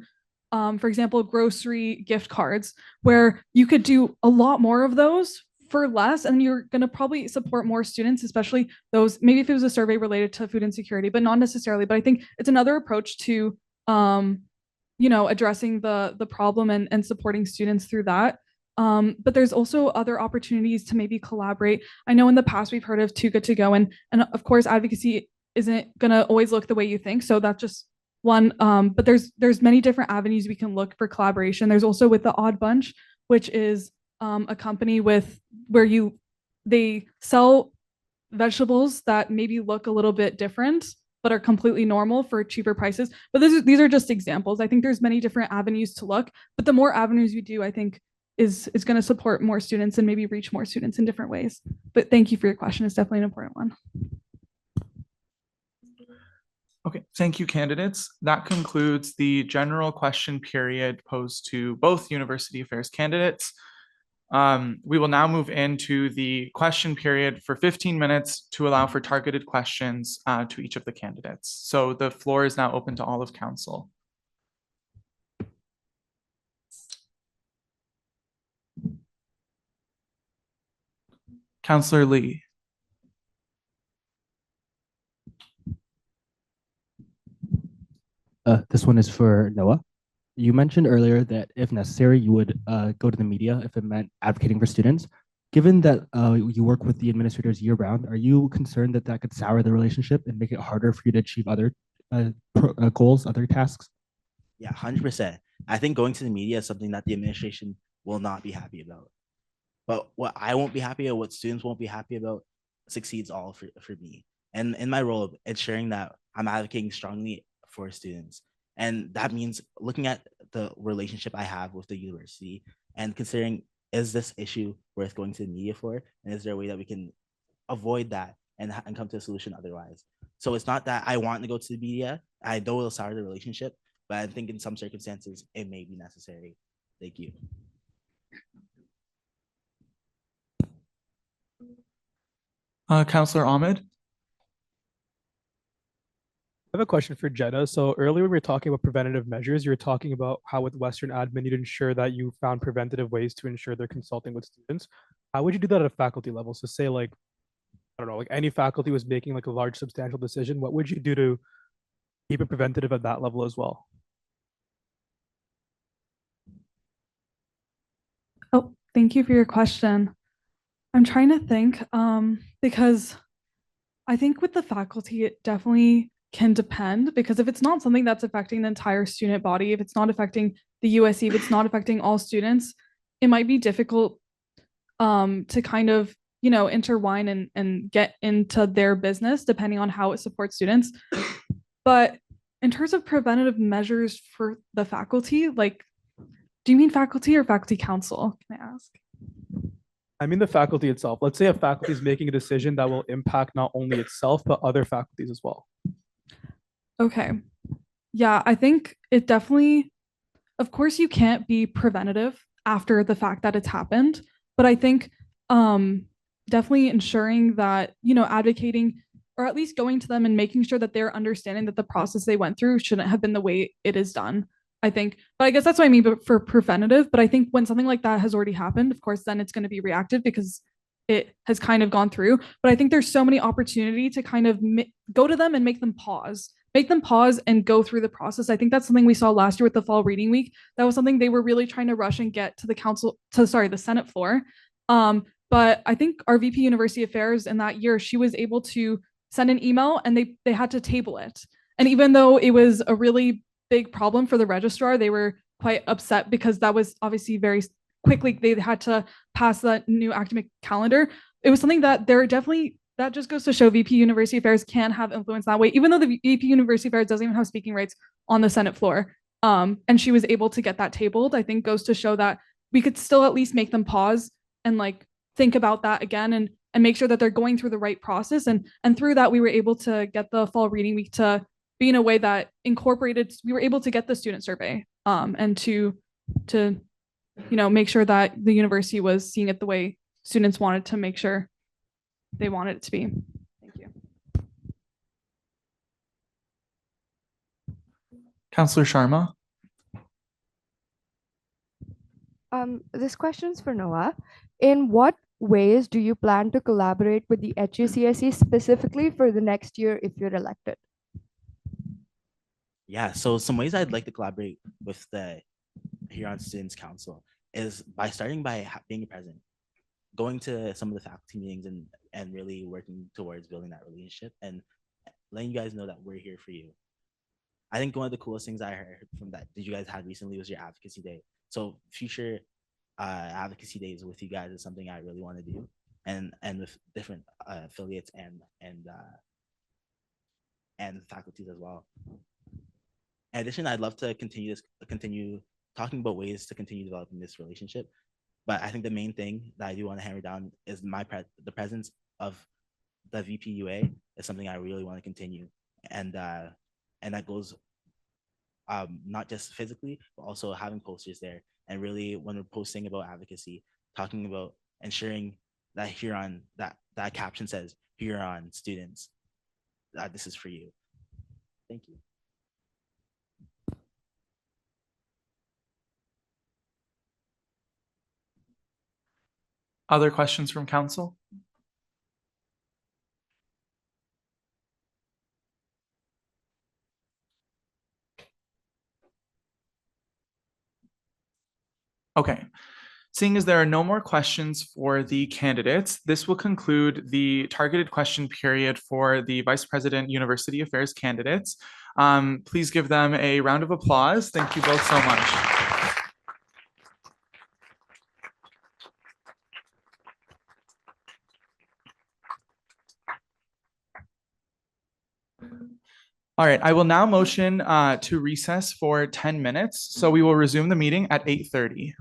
for example, grocery gift cards, where you could do a lot more of those for less, and you're going to probably support more students, especially those, maybe if it was a survey related to food insecurity, but not necessarily. But I think it's another approach to, addressing the problem and supporting students through that. But there's also other opportunities to maybe collaborate. I know in the past we've heard of Too Good to Go, and of course advocacy isn't going to always look the way you think. So that's just one. But there's many different avenues we can look for collaboration. There's also with the Odd Bunch, which is a company where they sell vegetables that maybe look a little bit different but are completely normal for cheaper prices. But these are just examples. I think there's many different avenues to look, but the more avenues you do, I think is going to support more students and maybe reach more students in different ways. But thank you for your question. It's definitely an important one. Okay, thank you, candidates. That concludes the general question period posed to both University Affairs candidates. We will now move into the question period for 15 minutes to allow for targeted questions to each of the candidates. So the floor is now open to all of council. Councillor Lee. This one is for Noah. You mentioned earlier that if necessary, you would go to the media if it meant advocating for students. Given that you work with the administrators year round, are you concerned that that could sour the relationship and make it harder for you to achieve other goals, other tasks? Yeah, 100%. I think going to the media is something that the administration will not be happy about. But what I won't be happy about, what students won't be happy about, succeeds all for me. And in my role of ensuring that I'm advocating strongly for students. And that means looking at the relationship I have with the university and considering, is this issue worth going to the media for? And is there a way that we can avoid that and come to a solution otherwise? So it's not that I want to go to the media. I know it'll sour the relationship, but I think in some circumstances, it may be necessary. Thank you. Councillor Ahmed. I have a question for Jenna. So earlier we were talking about preventative measures. You were talking about how with Western admin, you'd ensure that you found preventative ways to ensure they're consulting with students. How would you do that at a faculty level? So say like, I don't know, like any faculty was making like a large substantial decision, what would you do to keep it preventative at that level as well? Oh, thank you for your question. I'm trying to think because I think with the faculty, it definitely can depend because if it's not something that's affecting the entire student body, if it's not affecting the USC, if it's not affecting all students, it might be difficult to kind of, intertwine and get into their business depending on how it supports students. But in terms of preventative measures for the faculty, like, do you mean faculty or faculty council? Can I ask? I mean the faculty itself. Let's say a faculty is making a decision that will impact not only itself, but other faculties as well. Okay. Yeah, I think it definitely, of course, you can't be preventative after the fact that it's happened, but I think definitely ensuring that, advocating or at least going to them and making sure that they're understanding that the process they went through shouldn't have been the way it is done. I think, but I guess that's what I mean for preventative. But I think when something like that has already happened, of course, then it's going to be reactive because it has kind of gone through. But I think there's so many opportunity to kind of go to them and make them pause and go through the process. I think that's something we saw last year with the fall reading week. That was something they were really trying to rush and get to the Senate floor. But I think our VP University Affairs in that year, she was able to send an email and they had to table it. And even though it was a really big problem for the registrar, they were quite upset because that was obviously very quickly they had to pass that new academic calendar. It was something that that just goes to show VP University Affairs can have influence that way, even though the VP University Affairs doesn't even have speaking rights on the Senate floor. And she was able to get that tabled, I think goes to show that we could still at least make them pause and like think about that again and make sure that they're going through the right process. And through that, we were able to get the fall reading week to be in a way that incorporated, we were able to get the student survey and to make sure that the university was seeing it the way students wanted to make sure they wanted it to be. Thank you. Councillor Sharma. This question's for Noah. In what ways do you plan to collaborate with the HUCSC specifically for the next year if you're elected? Yeah, so some ways I'd like to collaborate with the Huron Students Council is by starting by being present, going to some of the faculty meetings and really working towards building that relationship and letting you guys know that we're here for you. I think one of the coolest things I heard from that you guys had recently was your advocacy day. So future advocacy days with you guys is something I really want to do, and with different affiliates and faculties as well. In addition, I'd love to continue talking about ways to continue developing this relationship. But I think the main thing that I do want to hammer down is the presence of the VPUA is something I really want to continue, and that goes not just physically, but also having posters there, and really when we're posting about advocacy, talking about ensuring that Huron that caption says Huron students, this is for you. Thank you. Other questions from council? Okay. Seeing as there are no more questions for the candidates, this will conclude the targeted question period for the Vice President University Affairs candidates. Please give them a round of applause. Thank you both so much. All right, I will now motion to recess for 10 minutes. So we will resume the meeting at 8:30.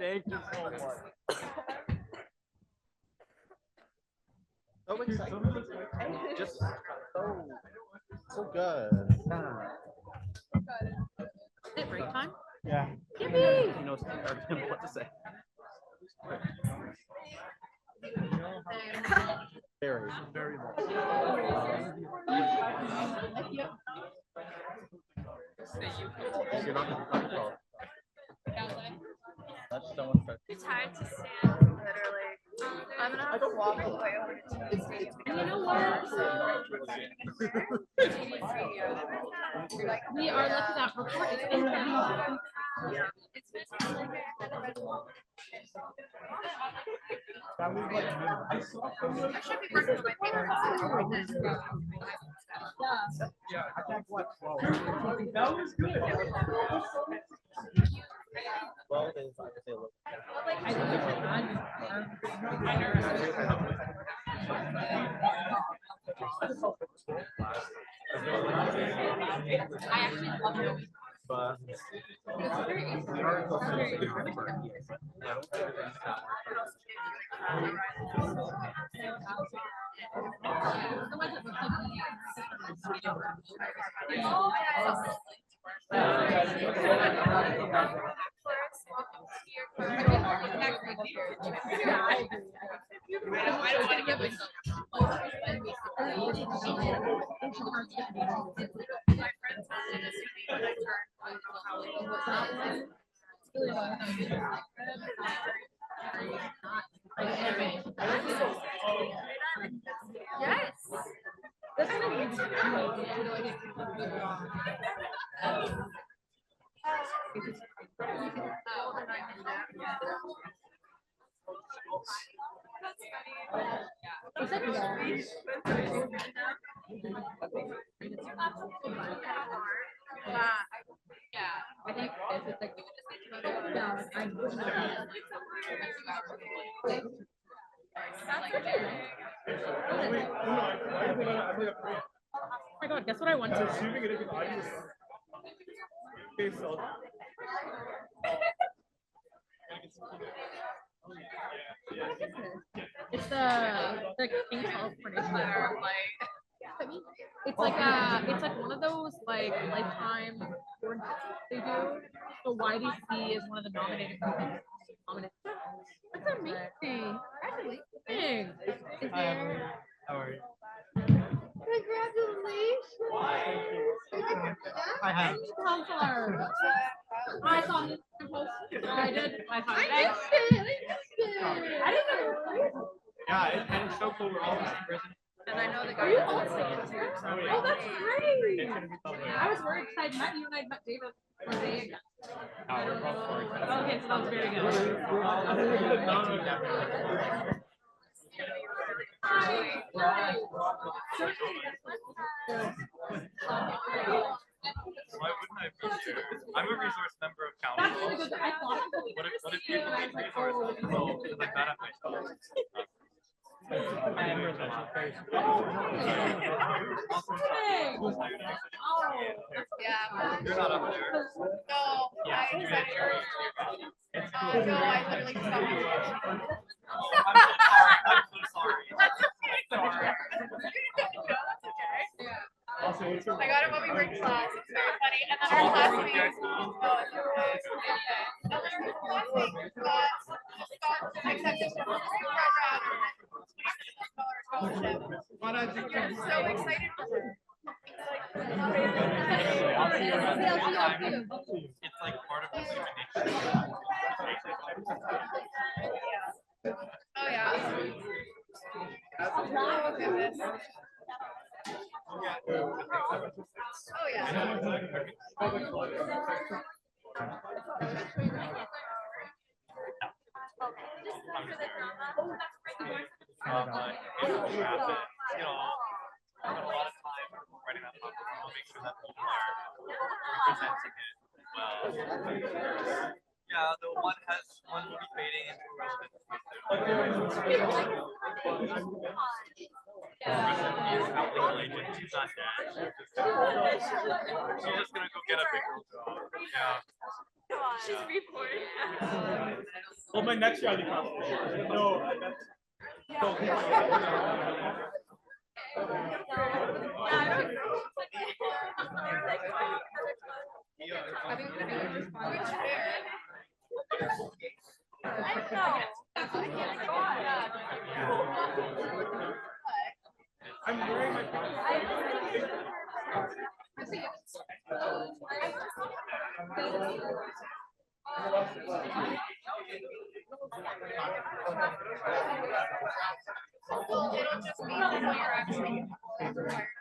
Thank you so much. So exciting. Just so good. Is it break time? Yeah. Yippee! He knows what to say. Very, very much. You're not gonna be comfortable. That's someone said. It's hard to stand, literally. I'm gonna have to walk all the way over to the stadium. And you know what? We are looking at report. It's been I should be working on my paper. Yeah, I think what? That was good. Well, it is, I would say a little. I actually love it. But Yes. I think it's like Oh my god, guess what I want to assuming it is an audio. Okay, so. It's the King Charles Carnation Award, it's like one of those like lifetime awards they do. So YDC is one of the nominated movies. That's amazing. Congratulations. Is there... How are you? Congratulations. I have. Counselor. I saw his post. I did. I saw it. I didn't know. Yeah, and it's so cool. We're all president. And I know the guy that's listening too. So oh, that's great. I was worried because I met you and I met David one day again. Okay, so that's very good. Why wouldn't I be here? I'm a resource member of council. That's really good. I thought What if people need resources? So, like that at myself. I am really Yeah. You're not up there. No, Yeah. I literally I'm so sorry. That's okay. Sorry. Also, what's your I got it when we were in class. It's very funny. And then our classmates. Accepted to the program. I'm so excited for her. It's like part of the elimination. Oh yeah. Oh goodness. Oh I spent a lot of time writing that book. I'll make sure that people are representing it well. Yeah, the one will be fading into irrelevance. She's not dead. She's just gonna go get a big girl job. Yeah. She's reporting. Well, my next year I'll be confident. No, when you're actually required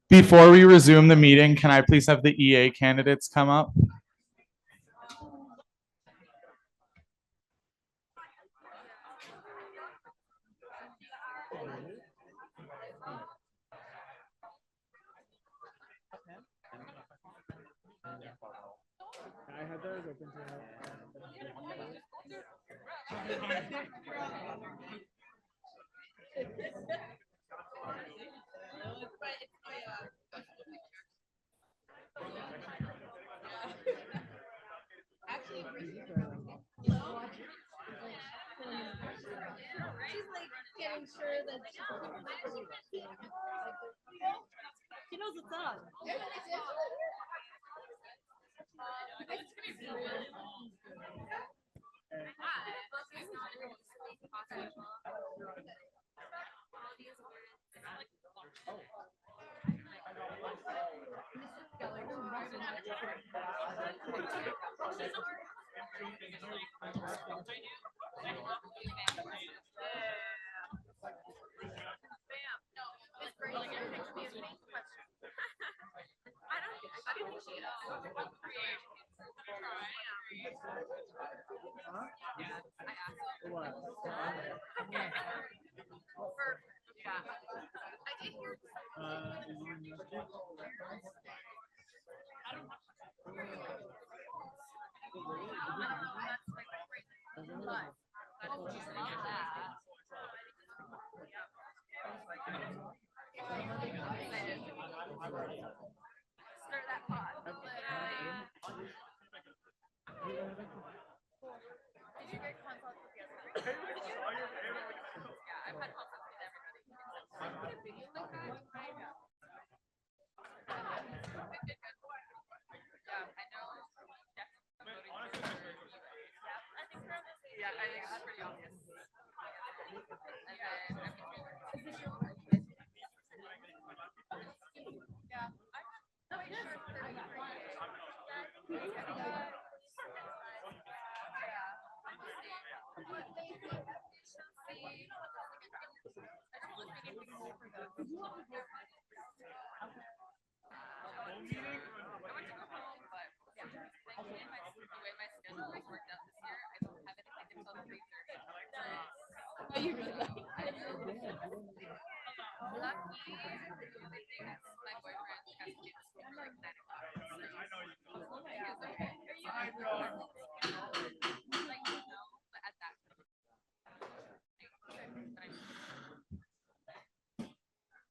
Before we resume the meeting, can I please have the EA candidates come up? She knows it's on.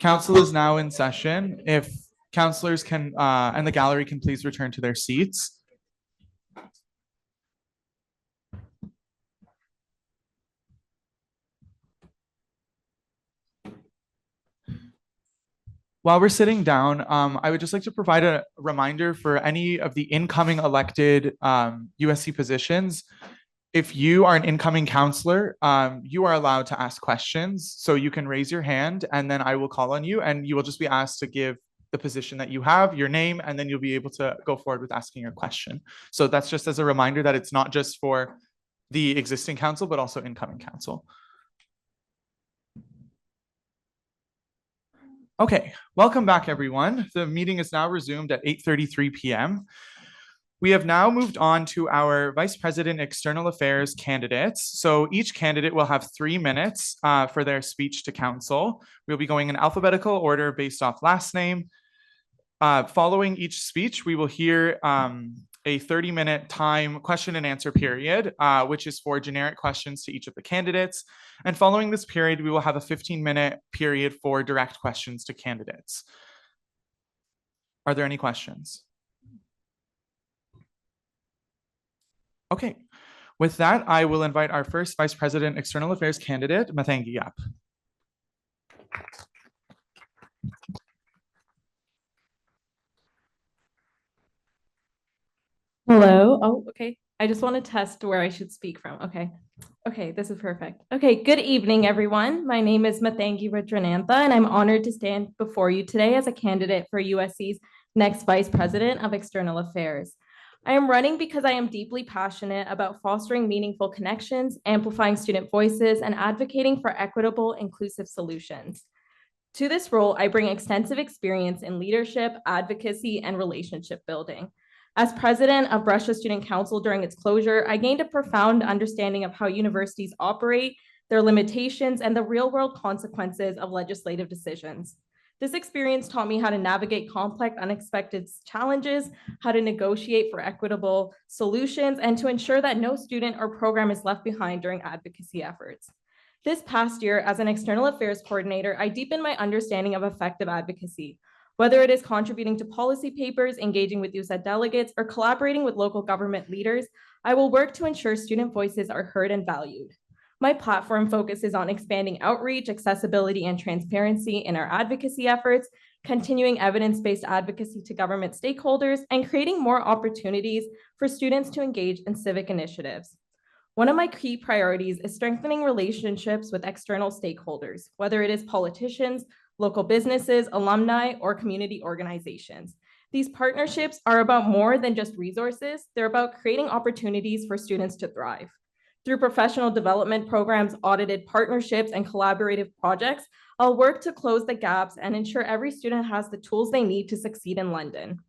Council is now in session. If councilors can, and the gallery can please return to their seats. While we're sitting down, I would just like to provide a reminder for any of the incoming elected USC positions. If you are an incoming counselor, you are allowed to ask questions. So you can raise your hand and then I will call on you and you will just be asked to give the position that you have, your name, and then you'll be able to go forward with asking your question. So that's just as a reminder that it's not just for the existing council, but also incoming council. Okay, welcome back everyone. The meeting is now resumed at 8:33 p.m. We have now moved on to our Vice President External Affairs candidates. So each candidate will have 3 minutes for their speech to council. We'll be going in alphabetical order based off last name. Following each speech, we will hear a 30-minute time question and answer period, which is for generic questions to each of the candidates. And following this period, we will have a 15-minute period for direct questions to candidates. Are there any questions? Okay, with that, I will invite our first Vice President External Affairs candidate, Mathangi Yap. Hello. Oh, okay. I just want to test where I should speak from. Okay. Okay, this is perfect. Okay, good evening, everyone. My name is Mathangi Rajranantha, and I'm honored to stand before you today as a candidate for USC's next Vice President of External Affairs. I am running because I am deeply passionate about fostering meaningful connections, amplifying student voices, and advocating for equitable, inclusive solutions. To this role, I bring extensive experience in leadership, advocacy, and relationship building. As president of Russia Student Council during its closure, I gained a profound understanding of how universities operate, their limitations, and the real-world consequences of legislative decisions. This experience taught me how to navigate complex, unexpected challenges, how to negotiate for equitable solutions, and to ensure that no student or program is left behind during advocacy efforts. This past year, as an external affairs coordinator, I deepened my understanding of effective advocacy. Whether it is contributing to policy papers, engaging with USAID delegates, or collaborating with local government leaders, I will work to ensure student voices are heard and valued. My platform focuses on expanding outreach, accessibility, and transparency in our advocacy efforts, continuing evidence-based advocacy to government stakeholders, and creating more opportunities for students to engage in civic initiatives. One of my key priorities is strengthening relationships with external stakeholders, whether it is politicians, local businesses, alumni, or community organizations. These partnerships are about more than just resources. They're about creating opportunities for students to thrive. Through professional development programs, audited partnerships, and collaborative projects, I'll work to close the gaps and ensure every student has the tools they need to succeed in London.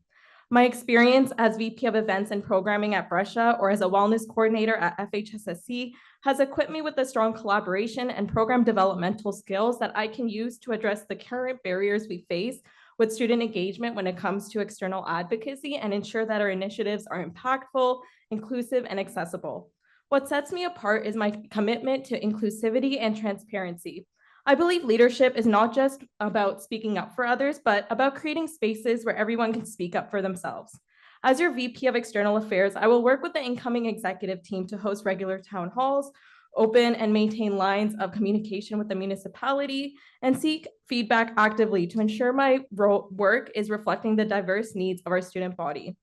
My experience as VP of Events and Programming at Brescia or as a Wellness Coordinator at FHSSC has equipped me with the strong collaboration and program developmental skills that I can use to address the current barriers we face with student engagement when it comes to external advocacy and ensure that our initiatives are impactful, inclusive, and accessible. What sets me apart is my commitment to inclusivity and transparency. I believe leadership is not just about speaking up for others, but about creating spaces where everyone can speak up for themselves. As your VP of External Affairs, I will work with the incoming executive team to host regular town halls, open and maintain lines of communication with the municipality, and seek feedback actively to ensure my work is reflecting the diverse needs of our student body.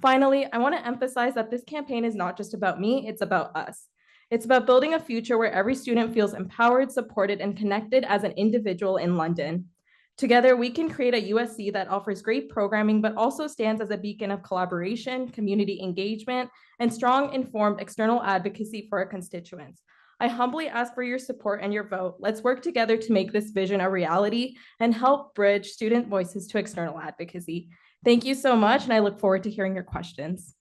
Finally, I want to emphasize that this campaign is not just about me, it's about us. It's about building a future where every student feels empowered, supported, and connected as an individual in London. Together, we can create a USC that offers great programming, but also stands as a beacon of collaboration, community engagement, and strong, informed external advocacy for our constituents. I humbly ask for your support and your vote. Let's work together to make this vision a reality and help bridge student voices to external advocacy. Thank you so much, and I look forward to hearing your questions.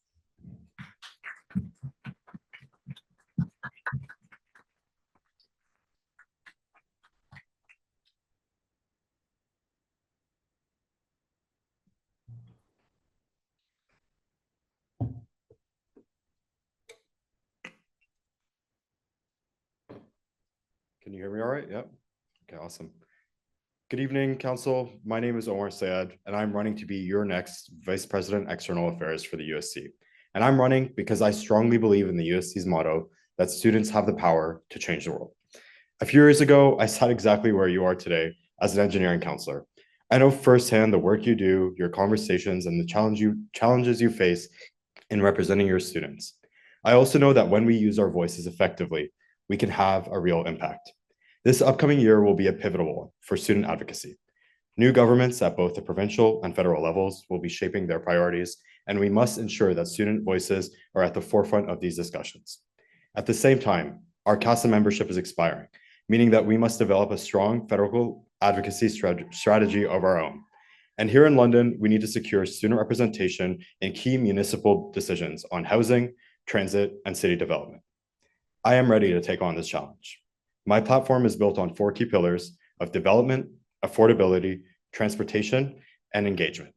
Can you hear me all right? Yep. Okay, awesome. Good evening, Council. My name is Omar Sayed, and I'm running to be your next Vice President, External Affairs for the USC. And I'm running because I strongly believe in the USC's motto that students have the power to change the world. A few years ago, I sat exactly where you are today as an engineering counselor. I know firsthand the work you do, your conversations, and the challenges you face in representing your students. I also know that when we use our voices effectively, we can have a real impact. This upcoming year will be a pivotal one for student advocacy. New governments at both the provincial and federal levels will be shaping their priorities, and we must ensure that student voices are at the forefront of these discussions. At the same time, our CASA membership is expiring, meaning that we must develop a strong federal advocacy strategy of our own. And here in London, we need to secure student representation in key municipal decisions on housing, transit, and city development. I am ready to take on this challenge. My platform is built on 4 key pillars of development, affordability, transportation, and engagement.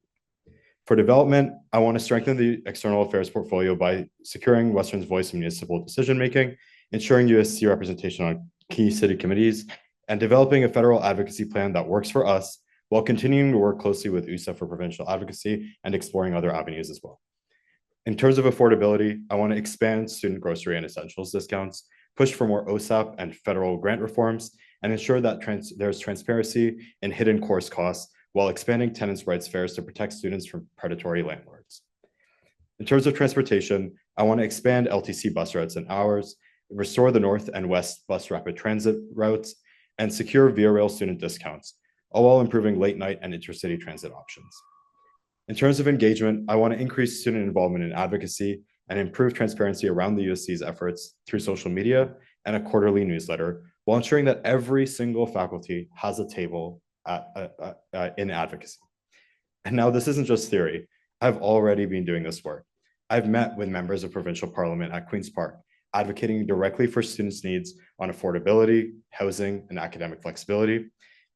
For development, I want to strengthen the external affairs portfolio by securing Western's voice in municipal decision-making, ensuring USC representation on key city committees, and developing a federal advocacy plan that works for us while continuing to work closely with USA for provincial advocacy and exploring other avenues as well. In terms of affordability, I want to expand student grocery and essentials discounts, push for more OSAP and federal grant reforms, and ensure that there's transparency in hidden course costs while expanding tenants' rights fares to protect students from predatory landlords. In terms of transportation, I want to expand LTC bus routes and hours, restore the North and West bus rapid transit routes, and secure Via Rail student discounts, all while improving late night and intercity transit options. In terms of engagement, I want to increase student involvement in advocacy and improve transparency around the USC's efforts through social media and a quarterly newsletter, while ensuring that every single faculty has a table in advocacy. And now this isn't just theory. I've already been doing this work. I've met with members of provincial parliament at Queen's Park, advocating directly for students' needs on affordability, housing, and academic flexibility.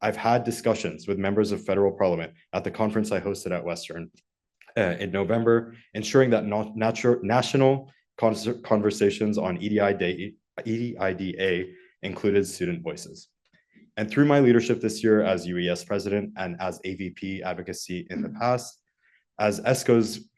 I've had discussions with members of federal parliament at the conference I hosted at Western in November, ensuring that national conversations on EDIDA included student voices. And through my leadership this year as UES president and as AVP advocacy in the past, as ESCO's,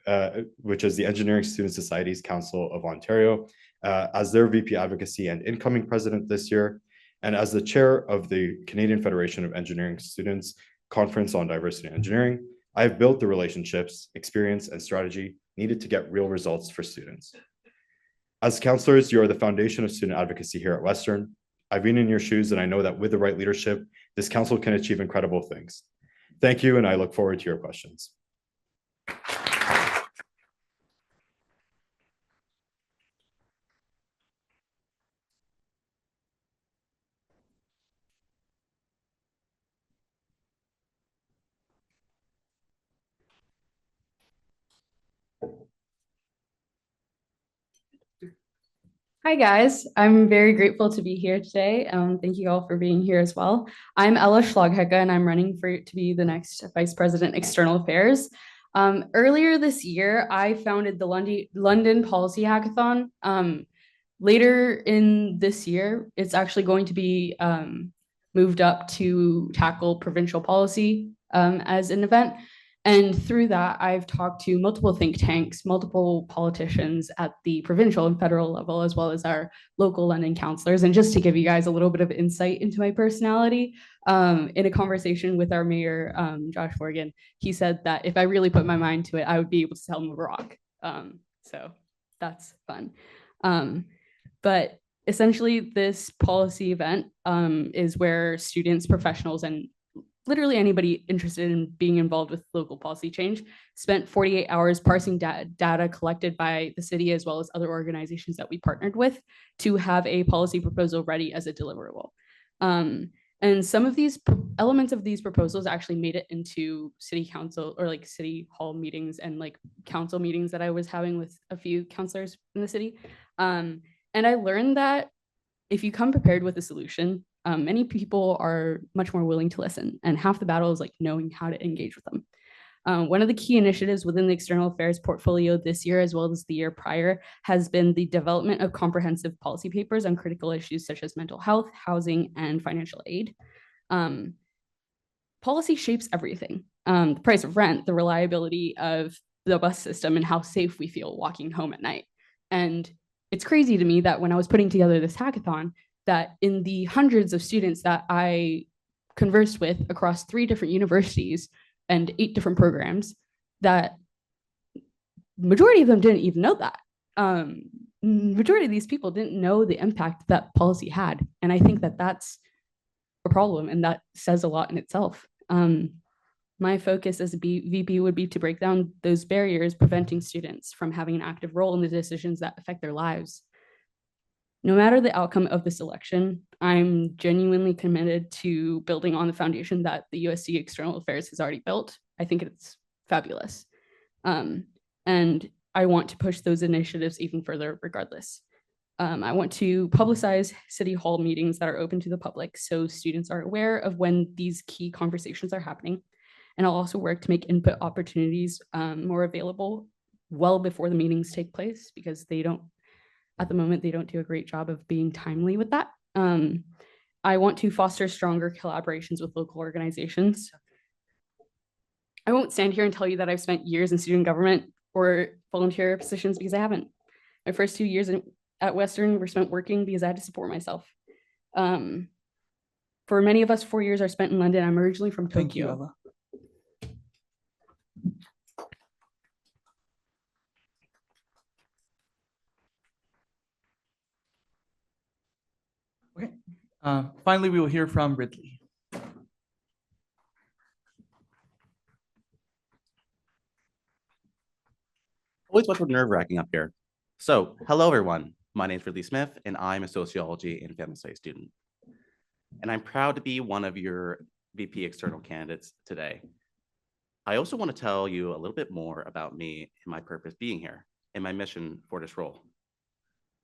which is the Engineering Student Societies Council of Ontario, as their VP advocacy and incoming president this year, and as the chair of the Canadian Federation of Engineering Students Conference on Diversity and Engineering, I have built the relationships, experience, and strategy needed to get real results for students. As counselors, you are the foundation of student advocacy here at Western. I've been in your shoes, and I know that with the right leadership, this council can achieve incredible things. Thank you, and I look forward to your questions. Hi, guys. I'm very grateful to be here today. Thank you all for being here as well. I'm Ella Schlaghecke, and I'm running to be the next Vice President External Affairs. Earlier this year, I founded the London Policy Hackathon. Later in this year, it's actually going to be moved up to tackle provincial policy as an event. And through that, I've talked to multiple think tanks, multiple politicians at the provincial and federal level, as well as our local London councillors. And just to give you guys a little bit of insight into my personality, in a conversation with our mayor, Josh Morgan, he said that if I really put my mind to it, I would be able to tell him a rock. So that's fun. But essentially, this policy event is where students, professionals, and literally anybody interested in being involved with local policy change spent 48 hours parsing data collected by the city as well as other organizations that we partnered with to have a policy proposal ready as a deliverable. And some of these elements of these proposals actually made it into city council or like city hall meetings and like council meetings that I was having with a few councilors in the city. And I learned that if you come prepared with a solution, many people are much more willing to listen, and half the battle is like knowing how to engage with them. One of the key initiatives within the external affairs portfolio this year, as well as the year prior, has been the development of comprehensive policy papers on critical issues such as mental health, housing, and financial aid. Policy shapes everything. The price of rent, the reliability of the bus system, and how safe we feel walking home at night. And it's crazy to me that when I was putting together this hackathon, that in the hundreds of students that I conversed with across 3 different universities and 8 different programs, that majority of them didn't even know that. Majority of these people didn't know the impact that policy had. And I think that that's a problem, and that says a lot in itself. My focus as a VP would be to break down those barriers preventing students from having an active role in the decisions that affect their lives. No matter the outcome of this election, I'm genuinely committed to building on the foundation that the USC External Affairs has already built. I think it's fabulous. And I want to push those initiatives even further regardless. I want to publicize City Hall meetings that are open to the public so students are aware of when these key conversations are happening. And I'll also work to make input opportunities more available well before the meetings take place, because at the moment, they don't do a great job of being timely with that. I want to foster stronger collaborations with local organizations. I won't stand here and tell you that I've spent years in student government or volunteer positions, because I haven't. My first 2 years at Western were spent working because I had to support myself. For many of us, 4 years are spent in London. I'm originally from Tokyo. Thank you, Ella. Okay. Finally, we will hear from Ridley. Always much nerve-wracking up here. So, hello everyone. My name is Ridley Smith, and I'm a sociology and family studies student. And I'm proud to be one of your VP external candidates today. I also want to tell you a little bit more about me and my purpose being here and my mission for this role.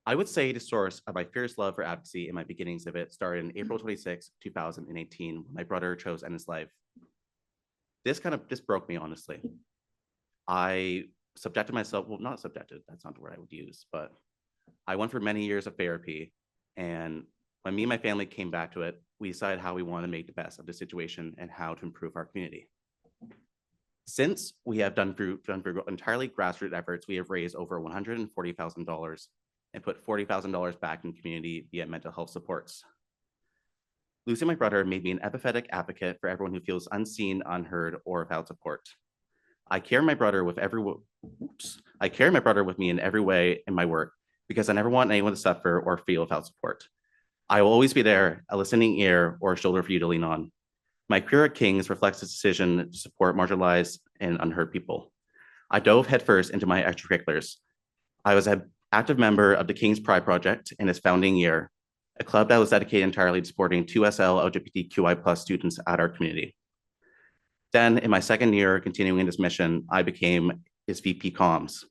I would say the source of my fierce love for advocacy and my beginnings of it started in April 26, 2018, when my brother chose to end his life. This broke me, honestly. I subjected myself, well, not subjected, that's not the word I would use, but I went for many years of therapy. And when me and my family came back to it, we decided how we want to make the best of the situation and how to improve our community. Since we have done through entirely grassroots efforts, we have raised over $140,000 and put $40,000 back in the community via mental health supports. Losing my brother made me an empathetic advocate for everyone who feels unseen, unheard, or without support. I carry my brother with me in every way in my work, because I never want anyone to suffer or feel without support. I will always be there, a listening ear or a shoulder for you to lean on. My career at King's reflects this decision to support marginalized and unheard people. I dove headfirst into my extracurriculars. I was an active member of the King's Pride Project in its founding year, a club that was dedicated entirely to supporting 2SL LGBTQI+ students at our community. Then, in my second year continuing this mission, I became its VP Comms.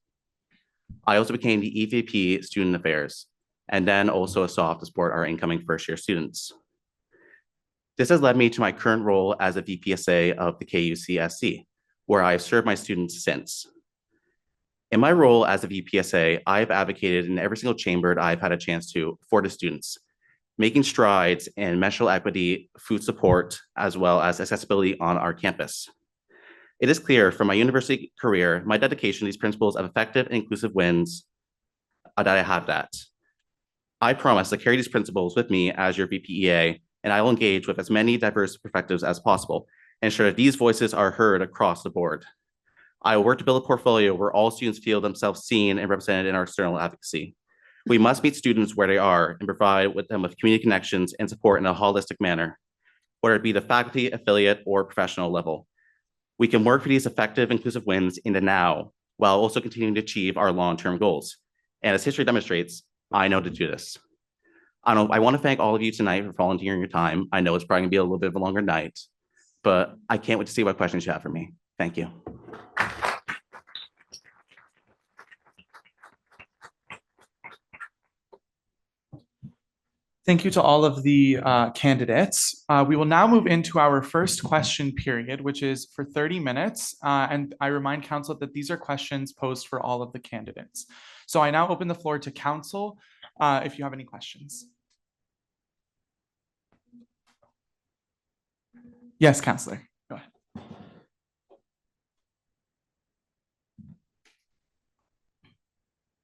I also became the EVP Student Affairs, and then also a SOF to support our incoming first-year students. This has led me to my current role as a VPSA of the KUCSC, where I have served my students since. In my role as a VPSA, I've advocated in every single chamber that I've had a chance to for the students, making strides in menstrual equity, food support, as well as accessibility on our campus. It is clear from my university career, my dedication to these principles of effective and inclusive wins, that I have that. I promise to carry these principles with me as your VPEA, and I will engage with as many diverse perspectives as possible, and ensure that these voices are heard across the board. I will work to build a portfolio where all students feel themselves seen and represented in our external advocacy. We must meet students where they are and provide them with community connections and support in a holistic manner, whether it be the faculty, affiliate, or professional level. We can work for these effective, inclusive wins in the now, while also continuing to achieve our long-term goals. And as history demonstrates, I know to do this. I want to thank all of you tonight for volunteering your time. I know it's probably gonna be a little bit of a longer night, but I can't wait to see what questions you have for me. Thank you. Thank you to all of the candidates. We will now move into our first question period, which is for 30 minutes. And I remind council that these are questions posed for all of the candidates. So I now open the floor to council if you have any questions. Yes, Councillor, go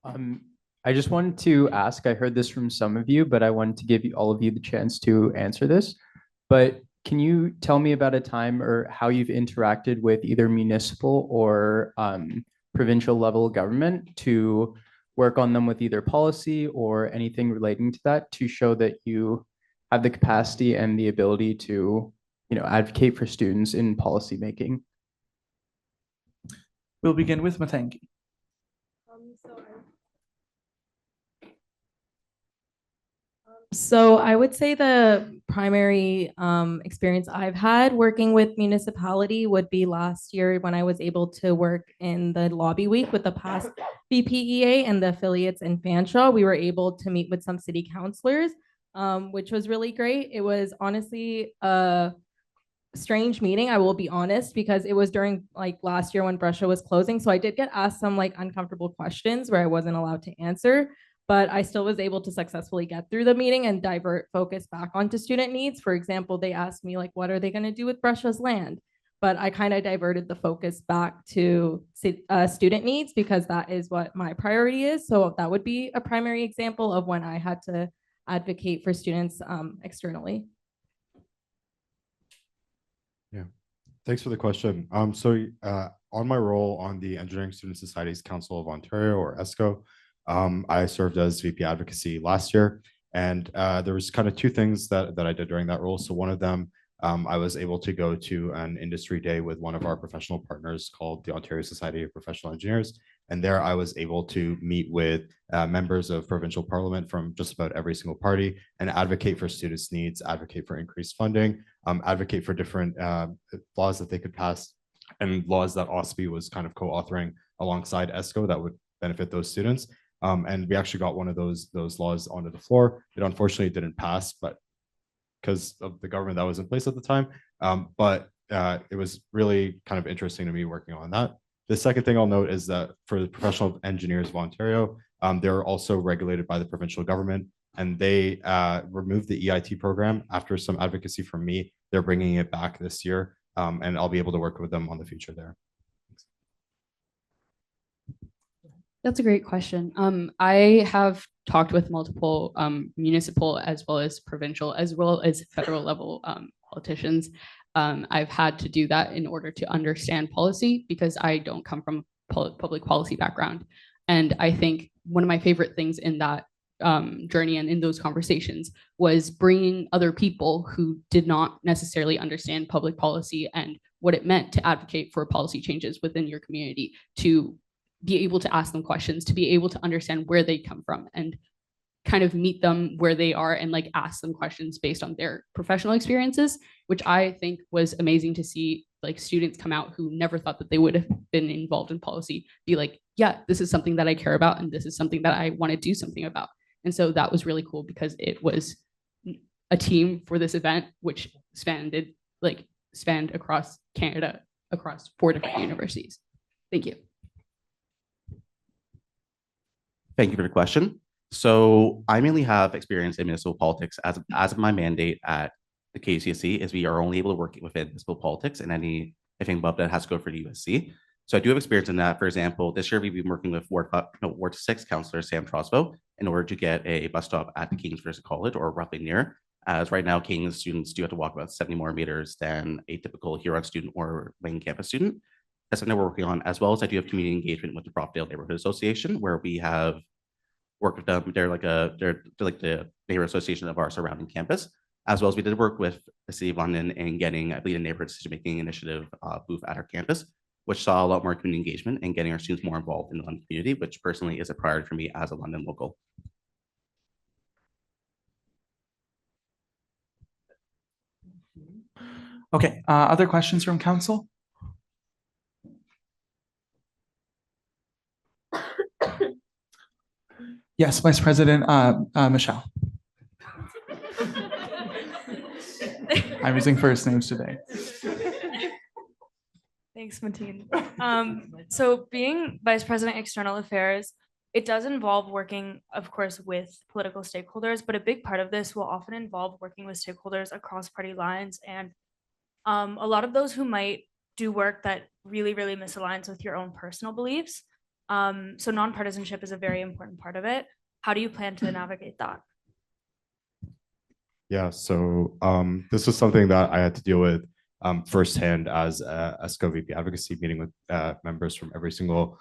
ahead. I just wanted to ask, I heard this from some of you, but I wanted to give all of you the chance to answer this. But can you tell me about a time or how you've interacted with either municipal or provincial level government to work on them with either policy or anything relating to that to show that you have the capacity and the ability to, advocate for students in policy making? We'll begin with Matangi. So I would say the primary experience I've had working with municipality would be last year when I was able to work in the lobby week with the past VPEA and the affiliates in Fanshawe. We were able to meet with some city councilors, which was really great. It was honestly a strange meeting, I will be honest, because it was during last year when Brescia was closing. So I did get asked some uncomfortable questions where I wasn't allowed to answer, but I still was able to successfully get through the meeting and divert focus back onto student needs. For example, they asked me what are they going to do with Brescia's land? But I kind of diverted the focus back to student needs because that is what my priority is. So that would be a primary example of when I had to advocate for students externally. Yeah, thanks for the question. On my role on the Engineering Student Societies Council of Ontario, or ESCO, I served as VP Advocacy last year, and there was kind of two things that I did during that role. So one of them, I was able to go to an industry day with one of our professional partners called the Ontario Society of Professional Engineers. And there I was able to meet with members of provincial parliament from just about every single party and advocate for students' needs, advocate for increased funding, advocate for different laws that they could pass and laws that OSPI was kind of co-authoring alongside ESCO that would benefit those students. And we actually got one of those laws onto the floor. It unfortunately didn't pass, but because of the government that was in place at the time. But it was really kind of interesting to me working on that. The second thing I'll note is that for the Professional Engineers of Ontario, they're also regulated by the provincial government, and they removed the EIT program after some advocacy from me. They're bringing it back this year, and I'll be able to work with them on the future there. That's a great question. I have talked with multiple municipal as well as provincial as well as federal level politicians. I've had to do that in order to understand policy because I don't come from a public policy background. And I think one of my favorite things in that journey and in those conversations was bringing other people who did not necessarily understand public policy and what it meant to advocate for policy changes within your community, to be able to ask them questions, to be able to understand where they come from and kind of meet them where they are and ask them questions based on their professional experiences, which I think was amazing to see students come out who never thought that they would have been involved in policy, be like, yeah, this is something that I care about and this is something that I want to do something about. And so that was really cool because it was a team for this event, which spanned across Canada, across 4 different universities. Thank you. Thank you for the question. So I mainly have experience in municipal politics as of my mandate at the KUCSC is we are only able to work within municipal politics, and anything above that has to go for the USC. So I do have experience in that. For example, this year we've been working with Ward 6 councillor Sam Trosvo in order to get a bus stop at the King's University College or roughly near. As right now, King's students do have to walk about 70 more meters than a typical Huron student or main campus student. That's something we're working on, as well as I do have community engagement with the Propdale Neighborhood Association, where we have worked with them. They're like the neighborhood association of our surrounding campus, as well as we did work with the City of London in getting, I believe, a neighborhood decision-making initiative booth at our campus, which saw a lot more community engagement and getting our students more involved in the London community, which personally is a priority for me as a London local. Okay, other questions from council? Yes, Vice President Michelle. I'm using first names today. Thanks, Mateen. So being Vice President External Affairs, it does involve working, of course, with political stakeholders, but a big part of this will often involve working with stakeholders across party lines, and a lot of those who might do work that really, really misaligns with your own personal beliefs. So nonpartisanship is a very important part of it. How do you plan to navigate that? Yeah, so this was something that I had to deal with firsthand as ESCO VP advocacy, meeting with members from every single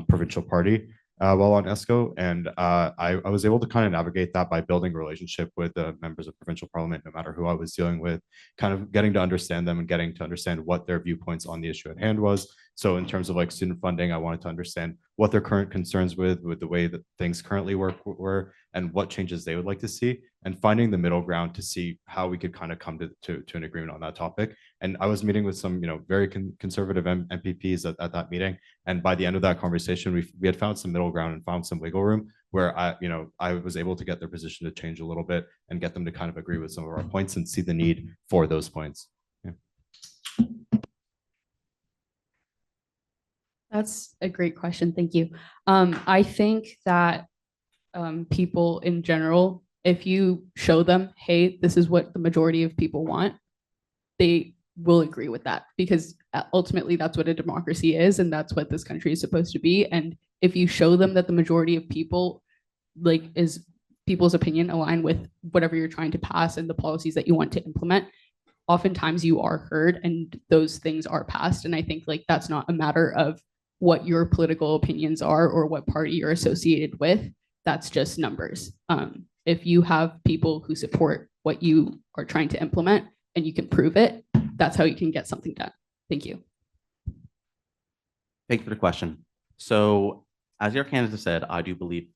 provincial party while on ESCO. And I was able to kind of navigate that by building a relationship with the members of provincial parliament, no matter who I was dealing with, kind of getting to understand them and getting to understand what their viewpoints on the issue at hand was. So in terms of like student funding, I wanted to understand what their current concerns with the way that things currently work were and what changes they would like to see, and finding the middle ground to see how we could kind of come to an agreement on that topic. And I was meeting with some, very conservative MPPs at that meeting. And by the end of that conversation, we had found some middle ground and found some wiggle room where I was able to get their position to change a little bit and get them to kind of agree with some of our points and see the need for those points. Yeah. That's a great question. Thank you. I think that people in general, if you show them, hey, this is what the majority of people want, they will agree with that, because ultimately that's what a democracy is, and that's what this country is supposed to be. And if you show them that the majority of people is people's opinion align with whatever you're trying to pass and the policies that you want to implement, oftentimes you are heard and those things are passed. And I think that's not a matter of what your political opinions are or what party you're associated with. That's just numbers. If you have people who support what you are trying to implement and you can prove it, that's how you can get something done. Thank you. Thank you for the question. So as your candidate said, I do believe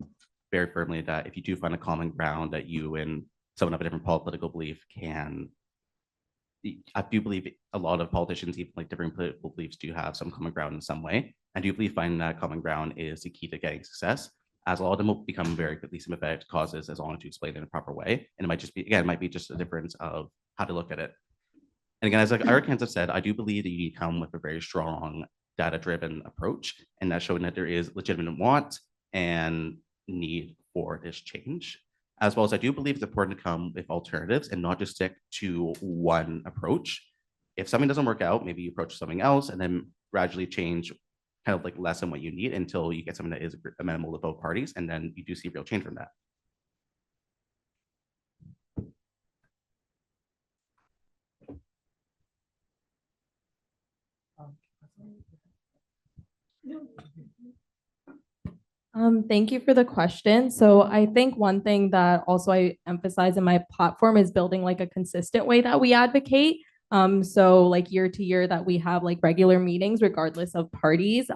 very firmly that if you do find a common ground that you and someone of a different political belief can, I do believe a lot of politicians, even different political beliefs, do have some common ground in some way. I do believe finding that common ground is the key to getting success, as a lot of them will become very quickly sympathetic to causes as long as you explain it in a proper way. And it might just be, again, it might be just a difference of how to look at it. And again, as our candidates have said, I do believe that you need to come with a very strong data-driven approach, and that's showing that there is legitimate want and need for this change. As well as I do believe it's important to come with alternatives and not just stick to one approach. If something doesn't work out, maybe you approach something else and then gradually change kind of less than what you need until you get something that is amenable to both parties, and then you do see real change from that. Thank you for the question. So I think one thing that also I emphasize in my platform is building a consistent way that we advocate. So year to year that we have regular meetings regardless of parties,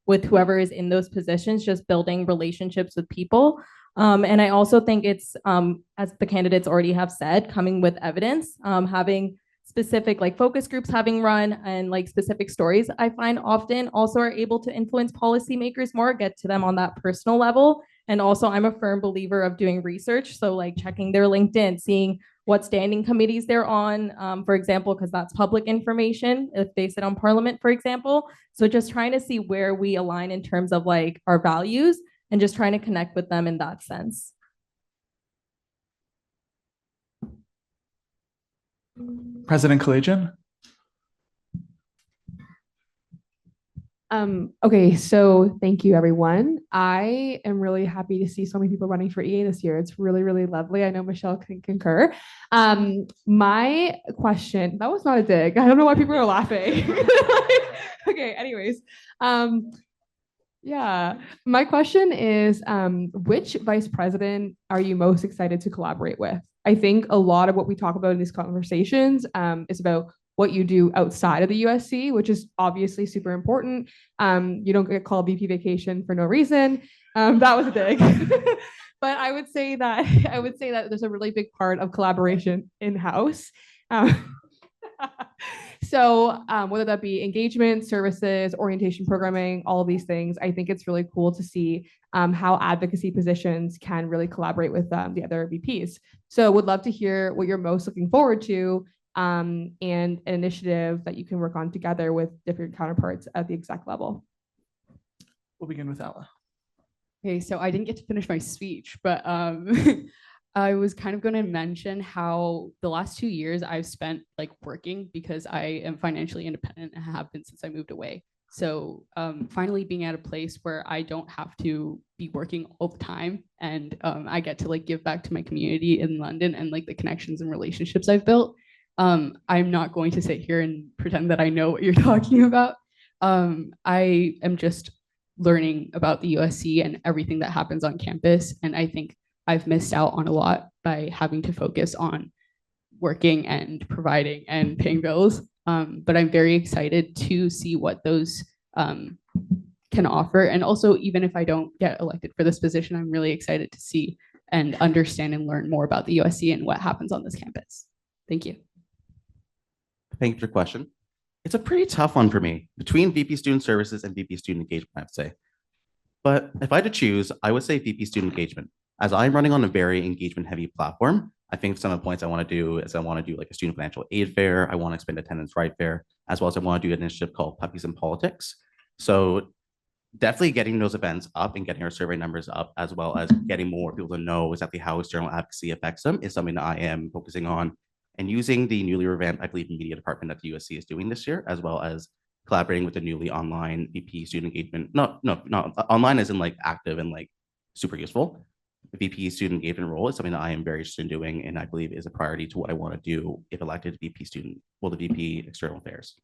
with whoever is in those positions, just building relationships with people. And I also think it's, as the candidates already have said, coming with evidence, having specific focus groups having run and specific stories, I find often also are able to influence policymakers more, get to them on that personal level. And also, I'm a firm believer of doing research. So, like checking their LinkedIn, seeing what standing committees they're on, for example, because that's public information if they sit on parliament, for example. So, just trying to see where we align in terms of like our values and just trying to connect with them in that sense. President Kalajian? Okay, so thank you, everyone. I am really happy to see so many people running for EA this year. It's really, really lovely. I know Michelle can concur. My question, that was not a dig. I don't know why people are laughing. Okay, anyways. Yeah, my question is, which vice president are you most excited to collaborate with? I think a lot of what we talk about in these conversations is about what you do outside of the USC, which is obviously super important. You don't get called VP vacation for no reason. That was a dig. But I would say that there's a really big part of collaboration in-house. So whether that be engagement, services, orientation programming, all of these things, I think it's really cool to see how advocacy positions can really collaborate with the other VPs. So would love to hear what you're most looking forward to and an initiative that you can work on together with different counterparts at the exec level. We'll begin with Ella. Okay, so I didn't get to finish my speech, but I was kind of going to mention how the last 2 years I've spent like working because I am financially independent and have been since I moved away. So finally being at a place where I don't have to be working all the time and I get to like give back to my community in London and like the connections and relationships I've built. I'm not going to sit here and pretend that I know what you're talking about. I am just learning about the USC and everything that happens on campus. And I think I've missed out on a lot by having to focus on working and providing and paying bills. But I'm very excited to see what those can offer. And also, even if I don't get elected for this position, I'm really excited to see and understand and learn more about the USC and what happens on this campus. Thank you. Thank you for your question. It's a pretty tough one for me between VP Student Services and VP Student Engagement, I have to say. But if I had to choose, I would say VP Student Engagement. As I'm running on a very engagement-heavy platform, I think some of the points I want to do is I want to do like a student financial aid fair. I want to expand attendance right fair, as well as I want to do an initiative called Puppies in Politics. So definitely getting those events up and getting our survey numbers up, as well as getting more people to know exactly how external advocacy affects them is something that I am focusing on. And using the newly revamped, I believe, media department that the USC is doing this year, as well as collaborating with the newly online VP student engagement. No, online isn't like active and like super useful. The VP student engagement role is something that I am very interested in doing, and I believe is a priority to what I want to do if elected VP student, well, the VP External Affairs.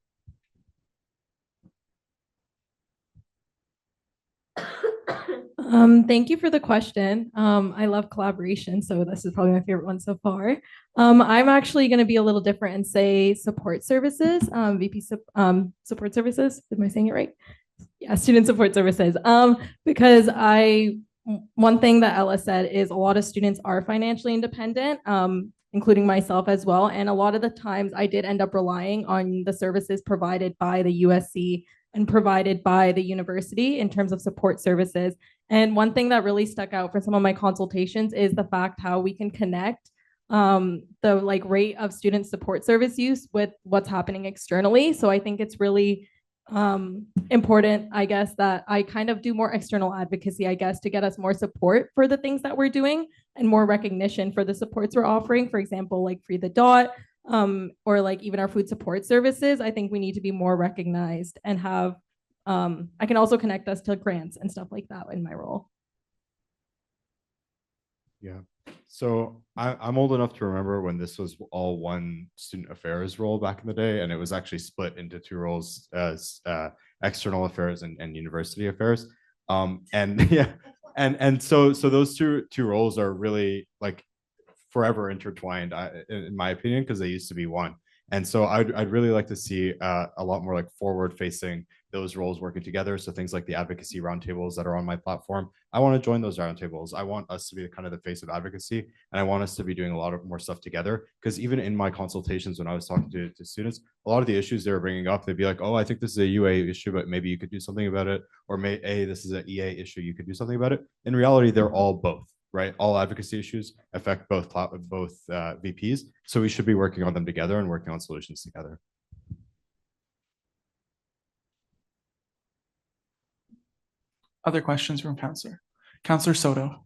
Thank you for the question. I love collaboration, so this is probably my favorite one so far. I'm actually going to be a little different and say support services, VP support services. Am I saying it right? Yeah, student support services. Because one thing that Ella said is a lot of students are financially independent, including myself as well. And a lot of the times I did end up relying on the services provided by the USC and provided by the university in terms of support services. And one thing that really stuck out for some of my consultations is the fact how we can connect the like rate of student support service use with what's happening externally. So I think it's really important, I guess, that I kind of do more external advocacy, I guess, to get us more support for the things that we're doing and more recognition for the supports we're offering. For example, like Free the Dot, or like even our food support services. I think we need to be more recognized and have, I can also connect us to grants and stuff like that in my role. Yeah. So I'm old enough to remember when this was all one student affairs role back in the day, and it was actually split into two roles as external affairs and university affairs. And yeah, and so those two roles are really like forever intertwined, in my opinion, because they used to be one. And so I'd really like to see a lot more like forward-facing those roles working together. So things like the advocacy roundtables that are on my platform, I want to join those roundtables. I want us to be kind of the face of advocacy, and I want us to be doing a lot of more stuff together. Because even in my consultations, when I was talking to students, a lot of the issues they were bringing up, they'd be like, oh, I think this is a UA issue, but maybe you could do something about it. Or this is an EA issue, you could do something about it. In reality, they're all both, right? All advocacy issues affect both VPs. So we should be working on them together and working on solutions together. Other questions from Councillor Soto.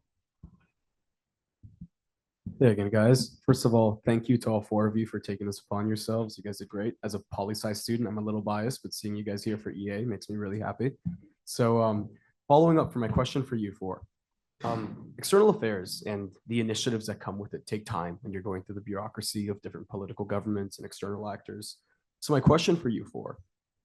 Hey again, guys. First of all, thank you to all four of you for taking this upon yourselves. You guys did great. As a poli-sci student, I'm a little biased, but seeing you guys here for EA makes me really happy. So following up for my question for you four, external affairs and the initiatives that come with it take time when you're going through the bureaucracy of different political governments and external actors. So my question for you four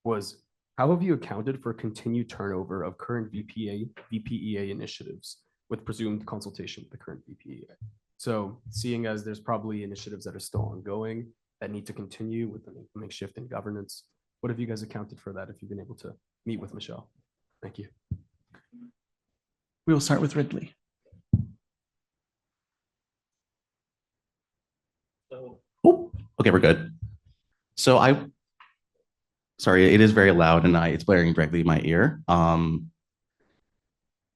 was, how have you accounted for continued turnover of current VPEA initiatives with presumed consultation with the current VPEA? So seeing as there's probably initiatives that are still ongoing that need to continue with the incoming shift in governance, what have you guys accounted for that if you've been able to meet with Michelle? Thank you. We will start with Ridley. Oh, okay, we're good. So sorry, it is very loud and it's blaring directly in my ear.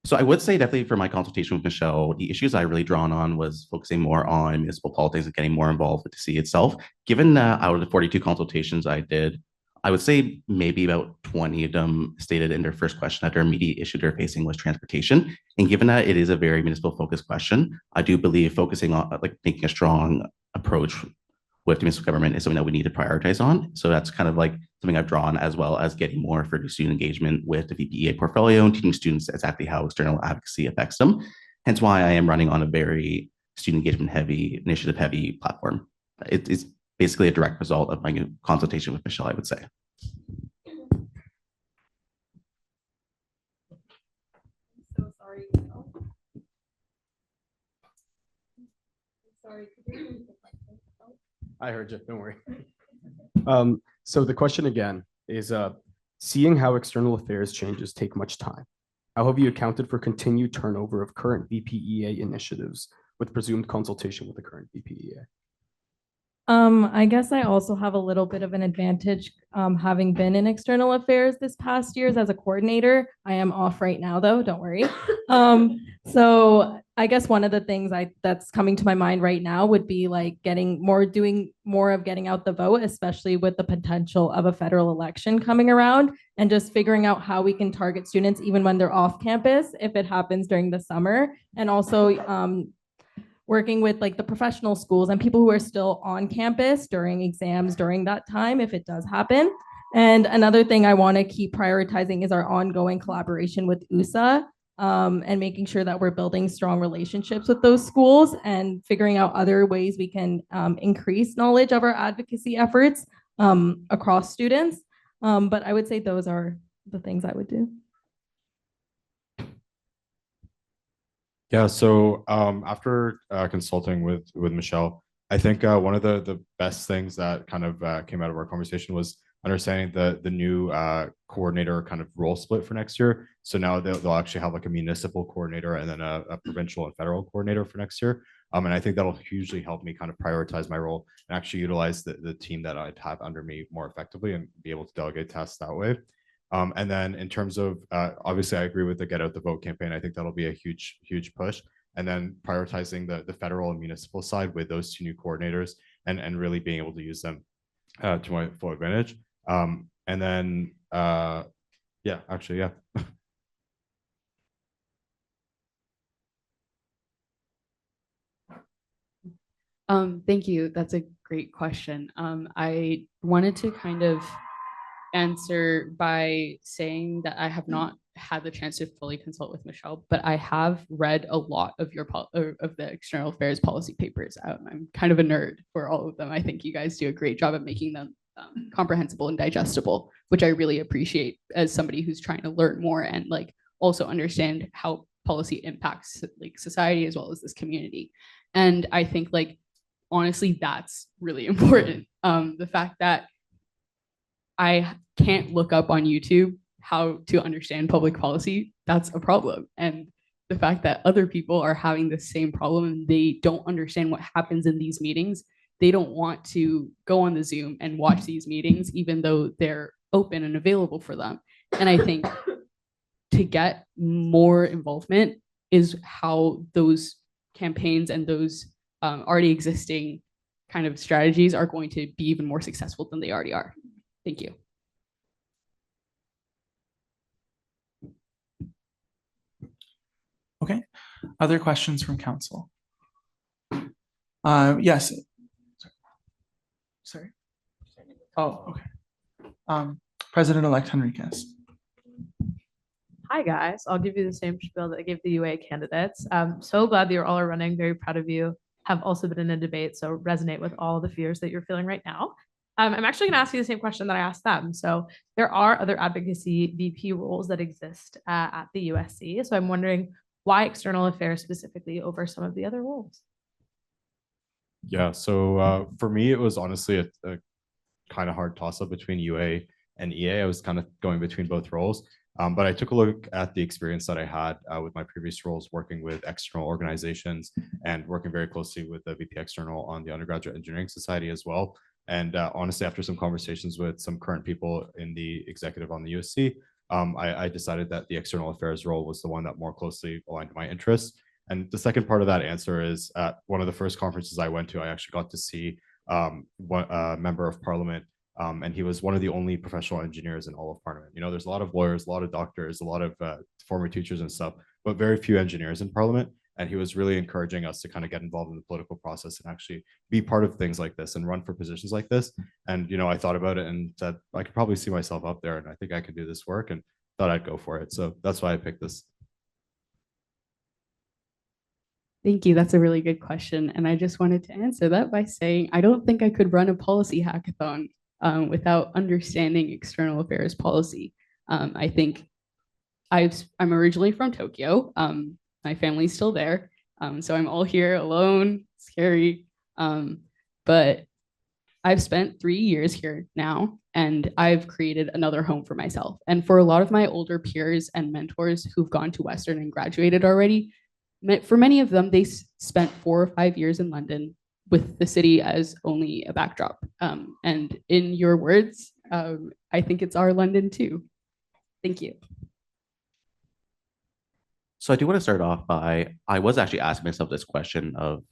So I would say definitely for my consultation with Michelle, the issues I really drawn on was focusing more on municipal politics and getting more involved with the city itself. Given that out of the 42 consultations I did, I would say maybe about 20 of them stated in their first question that their immediate issue they're facing was transportation. And given that it is a very municipal focused question, I do believe focusing on making a strong approach with the municipal government is something that we need to prioritize on. So that's kind of like something I've drawn, as well as getting more for student engagement with the VPEA portfolio and teaching students exactly how external advocacy affects them. Hence why I am running on a very student engagement heavy, initiative heavy platform. It's basically a direct result of my consultation with Michelle, I would say. So sorry. Sorry, could you repeat the question? I heard you, don't worry. So the question again is, seeing how external affairs changes take much time, how have you accounted for continued turnover of current VPEA initiatives with presumed consultation with the current VPEA? I guess I also have a little bit of an advantage having been in external affairs this past years as a coordinator. I am off right now though, don't worry. So I guess one of the things that's coming to my mind right now would be like doing more of getting out the vote, especially with the potential of a federal election coming around, and just figuring out how we can target students even when they're off campus if it happens during the summer, and also working with like the professional schools and people who are still on campus during exams during that time, if it does happen. And another thing I want to keep prioritizing is our ongoing collaboration with USA, and making sure that we're building strong relationships with those schools and figuring out other ways we can increase knowledge of our advocacy efforts across students. But I would say those are the things I would do. Yeah, so after consulting with Michelle, I think one of the best things that kind of came out of our conversation was understanding the new coordinator kind of role split for next year. So now they'll actually have like a municipal coordinator and then a provincial and federal coordinator for next year. And I think that'll hugely help me kind of prioritize my role and actually utilize the team that I'd have under me more effectively and be able to delegate tasks that way. And then in terms of, obviously I agree with the Get Out the Vote campaign. I think that'll be a huge push. And then prioritizing the federal and municipal side with those two new coordinators and really being able to use them to my full advantage. And then, yeah, actually, yeah. Thank you. That's a great question. I wanted to kind of answer by saying that I have not had the chance to fully consult with Michelle, but I have read a lot of of the external affairs policy papers. I'm kind of a nerd for all of them. I think you guys do a great job of making them comprehensible and digestible, which I really appreciate as somebody who's trying to learn more and like also understand how policy impacts like society as well as this community. And I think like honestly, that's really important. The fact that I can't look up on YouTube how to understand public policy, that's a problem. And the fact that other people are having the same problem and they don't understand what happens in these meetings, they don't want to go on the Zoom and watch these meetings, even though they're open and available for them. And I think to get more involvement is how those campaigns and those already existing kind of strategies are going to be even more successful than they already are. Thank you. Okay. Other questions from council? Yes. Sorry. Oh, okay. President-elect Henriquez. Hi guys, I'll give you the same spiel that I gave the UA candidates. So glad that you're all running, very proud of you. Have also been in a debate, so resonate with all the fears that you're feeling right now. I'm actually going to ask you the same question that I asked them. So there are other advocacy VP roles that exist at the USC. So I'm wondering why external affairs specifically over some of the other roles? Yeah, so for me, it was honestly a kind of hard toss up between UA and EA. I was kind of going between both roles. But I took a look at the experience that I had with my previous roles working with external organizations and working very closely with the VP External on the Undergraduate Engineering Society as well. And honestly, after some conversations with some current people in the executive on the USC, I decided that the external affairs role was the one that more closely aligned to my interests. And the second part of that answer is at one of the first conferences I went to, I actually got to see a member of parliament. And he was one of the only professional engineers in all of Parliament. You know, there's a lot of lawyers, a lot of doctors, a lot of former teachers and stuff, but very few engineers in Parliament. And he was really encouraging us to kind of get involved in the political process and actually be part of things like this and run for positions like this. And, you know, I thought about it and said, I could probably see myself up there and I think I could do this work and thought I'd go for it. So that's why I picked this. Thank you. That's a really good question. And I just wanted to answer that by saying, I don't think I could run a policy hackathon without understanding external affairs policy. I think I'm originally from Tokyo. My family's still there. So I'm all here alone, scary. But I've spent 3 years here now, and I've created another home for myself. And for a lot of my older peers and mentors who've gone to Western and graduated already, for many of them, they spent 4 or 5 years in London with the city as only a backdrop. And in your words, I think it's our London too. Thank you. So I do want to start off by, I was actually asking myself this question of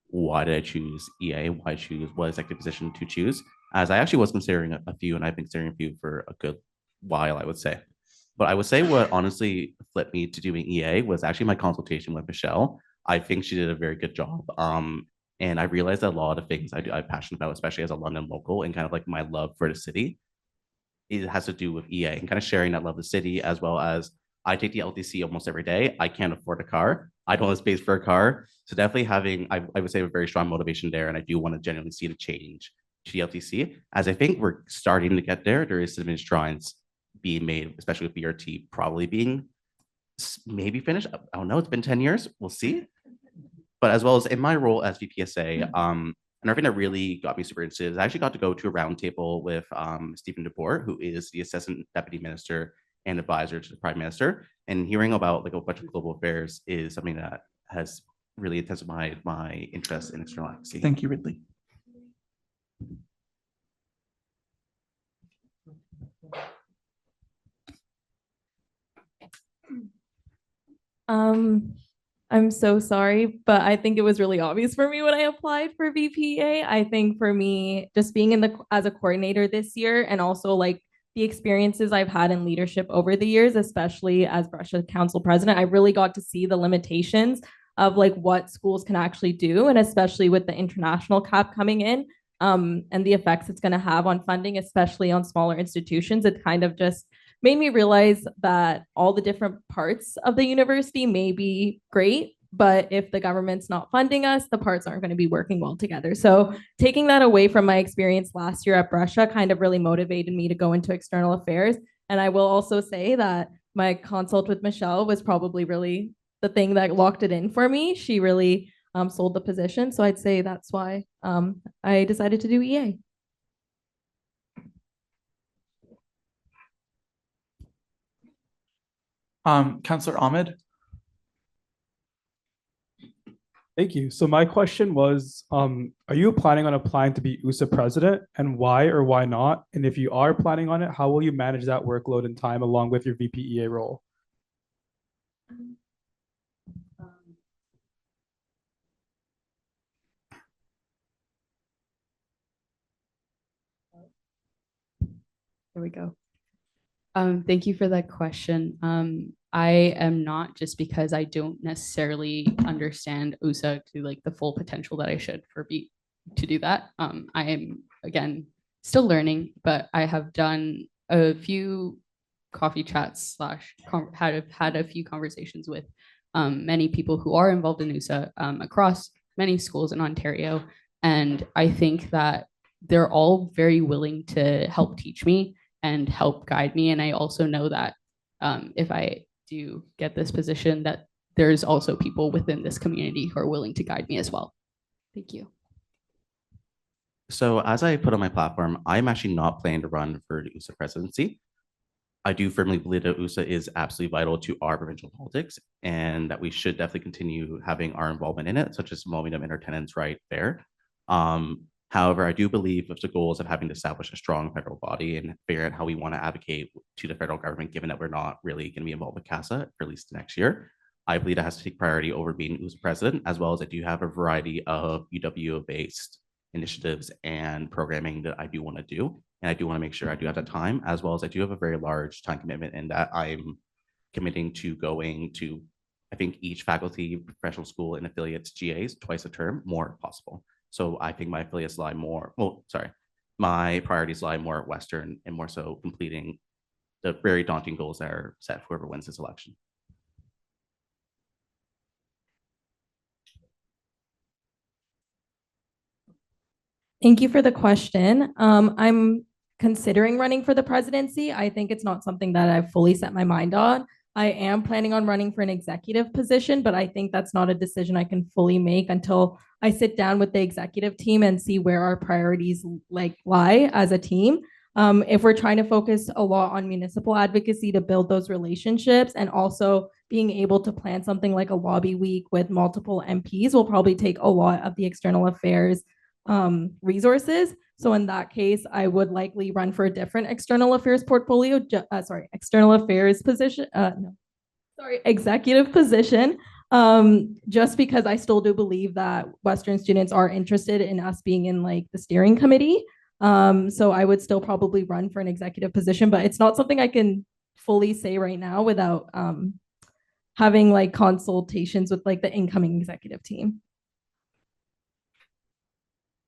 why did I choose EA? Why choose what executive position to choose? As I actually was considering a few, and I've been considering a few for a good while, I would say. But I would say what honestly flipped me to doing EA was actually my consultation with Michelle. I think she did a very good job. And I realized that a lot of things I'm passionate about, especially as a London local and kind of like my love for the city, it has to do with EA and kind of sharing that love of the city, as well as I take the LTC almost every day. I can't afford a car. I don't have space for a car. So definitely having, I would say, a very strong motivation there. And I do want to genuinely see the change to the LTC. As I think we're starting to get there, there is some strides being made, especially with BRT probably being maybe finished. I don't know. It's been 10 years. We'll see. But as well as in my role as VPSA, another thing that really got me super interested is I actually got to go to a roundtable with Stephen DeBoer, who is the Assistant Deputy Minister and Advisor to the Prime Minister. And hearing about like a bunch of global affairs is something that has really intensified my interest in external advocacy. Thank you, Ridley. I'm so sorry, but I think it was really obvious for me when I applied for VPA. I think for me, just being as a coordinator this year, and also like the experiences I've had in leadership over the years, especially as Brescia Council president, I really got to see the limitations of like what schools can actually do, and especially with the international cap coming in, and the effects it's going to have on funding, especially on smaller institutions. It kind of just made me realize that all the different parts of the university may be great, but if the government's not funding us, the parts aren't going to be working well together. So taking that away from my experience last year at Brescia kind of really motivated me to go into external affairs. And I will also say that my consult with Michelle was probably really the thing that locked it in for me. She really sold the position. So I'd say that's why I decided to do EA. Councillor Ahmed. Thank you. So my question was, are you planning on applying to be USA president, and why or why not? And if you are planning on it, how will you manage that workload and time along with your VPEA role? There we go. Thank you for that question. I am not, just because I don't necessarily understand USA to like the full potential that I should to do that. I am, again, still learning, but I have done a few coffee chats had a few conversations with many people who are involved in USA across many schools in Ontario. And I think that they're all very willing to help teach me and help guide me. And I also know that if I do get this position, that there's also people within this community who are willing to guide me as well. Thank you. So as I put on my platform, I'm actually not planning to run for the USA presidency. I do firmly believe that USA is absolutely vital to our provincial politics, and that we should definitely continue having our involvement in it, such as involving them in our attendance right there. However, I do believe with the goals of having to establish a strong federal body and figure out how we want to advocate to the federal government, given that we're not really going to be involved with CASA for at least next year, I believe that has to take priority over being USA president, as well as I do have a variety of UW-based initiatives and programming that I do want to do. And I do want to make sure I do have the time, as well as I do have a very large time commitment in that I'm committing to going to, I think, each faculty, professional school, and affiliates GAs twice a term, more if possible. So I think my affiliates lie more, my priorities lie more at Western and more so completing the very daunting goals that are set for whoever wins this election. Thank you for the question. I'm considering running for the presidency. I think it's not something that I've fully set my mind on. I am planning on running for an executive position, but I think that's not a decision I can fully make until I sit down with the executive team and see where our priorities lie as a team. If we're trying to focus a lot on municipal advocacy to build those relationships, and also being able to plan something like a lobby week with multiple MPs will probably take a lot of the external affairs resources. So in that case, I would likely run for a different external affairs portfolio, external affairs position, executive position, just because I still do believe that Western students are interested in us being in like the steering committee. So I would still probably run for an executive position, but it's not something I can fully say right now without having like consultations with like the incoming executive team.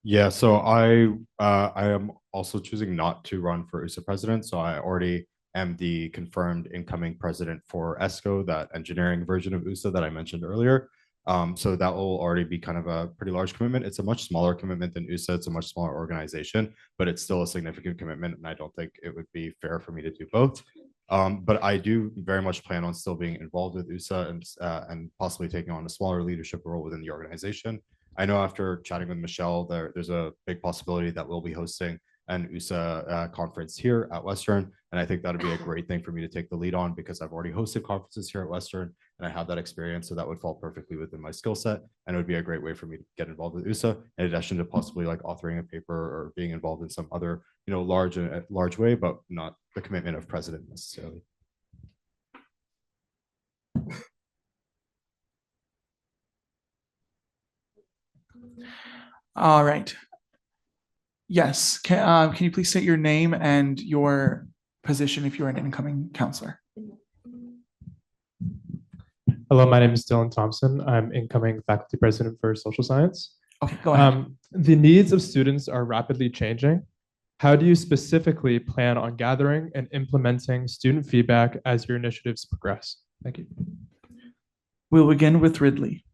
Yeah, so I am also choosing not to run for USA president. So I already am the confirmed incoming president for ESCO, that engineering version of USA that I mentioned earlier. So that will already be kind of a pretty large commitment. It's a much smaller commitment than USA. It's a much smaller organization, but it's still a significant commitment. And I don't think it would be fair for me to do both. But I do very much plan on still being involved with USA and possibly taking on a smaller leadership role within the organization. I know after chatting with Michelle, there's a big possibility that we'll be hosting an USA conference here at Western. And I think that'd be a great thing for me to take the lead on, because I've already hosted conferences here at Western and I have that experience. So that would fall perfectly within my skill set. And it would be a great way for me to get involved with USA, in addition to possibly like authoring a paper or being involved in some other, large way, but not the commitment of president necessarily. All right. Yes. Can you please state your name and your position if you're an incoming counselor? Hello, my name is Dylan Thompson. I'm incoming faculty president for social science. Okay, go ahead. The needs of students are rapidly changing. How do you specifically plan on gathering and implementing student feedback as your initiatives progress? Thank you. We'll begin with Ridley.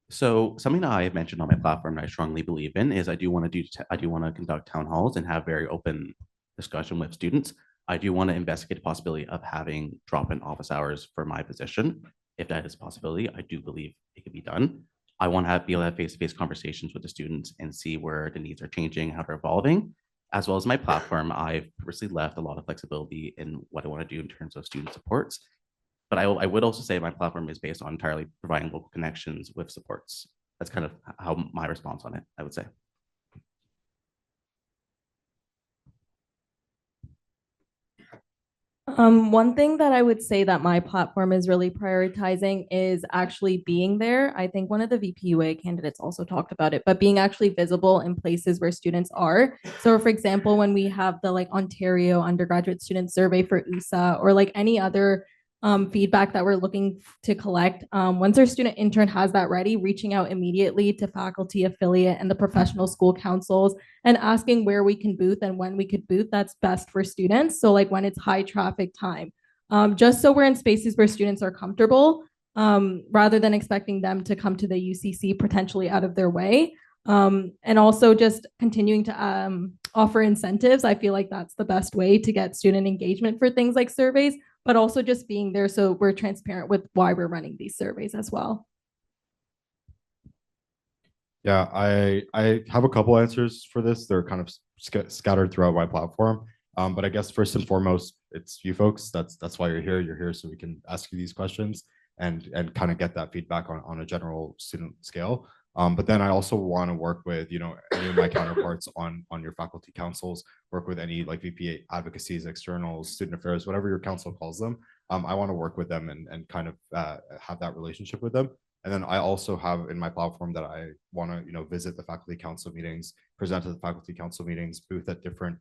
So something that I have mentioned on my platform that I strongly believe in is I do want to conduct town halls and have very open discussion with students. I do want to investigate the possibility of having drop-in office hours for my position. If that is a possibility, I do believe it could be done. I want to be able to have face-to-face conversations with the students and see where the needs are changing, how they're evolving, As well as my platform, I've purposely left a lot of flexibility in what I want to do in terms of student supports. But I would also say my platform is based on entirely providing local connections with supports. That's kind of how my response on it, I would say. One thing that I would say that my platform is really prioritizing is actually being there. I think one of the VPUA candidates also talked about it, but being actually visible in places where students are. So for example, when we have the like Ontario undergraduate student survey for USA or like any other feedback that we're looking to collect. Once our student intern has that ready, reaching out immediately to faculty, affiliate, and the professional school councils and asking where we can booth and when we could booth that's best for students. So like when it's high traffic time, just so we're in spaces where students are comfortable, rather than expecting them to come to the UCC potentially out of their way. And also just continuing to offer incentives. I feel like that's the best way to get student engagement for things like surveys, but also just being there so we're transparent with why we're running these surveys as well. Yeah, I have a couple answers for this. They're kind of scattered throughout my platform. But I guess first and foremost, it's you folks. That's why you're here. You're here so we can ask you these questions and kind of get that feedback on a general student scale. But then I also want to work with, you know, any of my counterparts on your faculty councils, work with any like VP advocacies, externals, student affairs, whatever your council calls them. I want to work with them and kind of have that relationship with them. And then I also have in my platform that I want to, you know, visit the faculty council meetings, present at the faculty council meetings, booth at different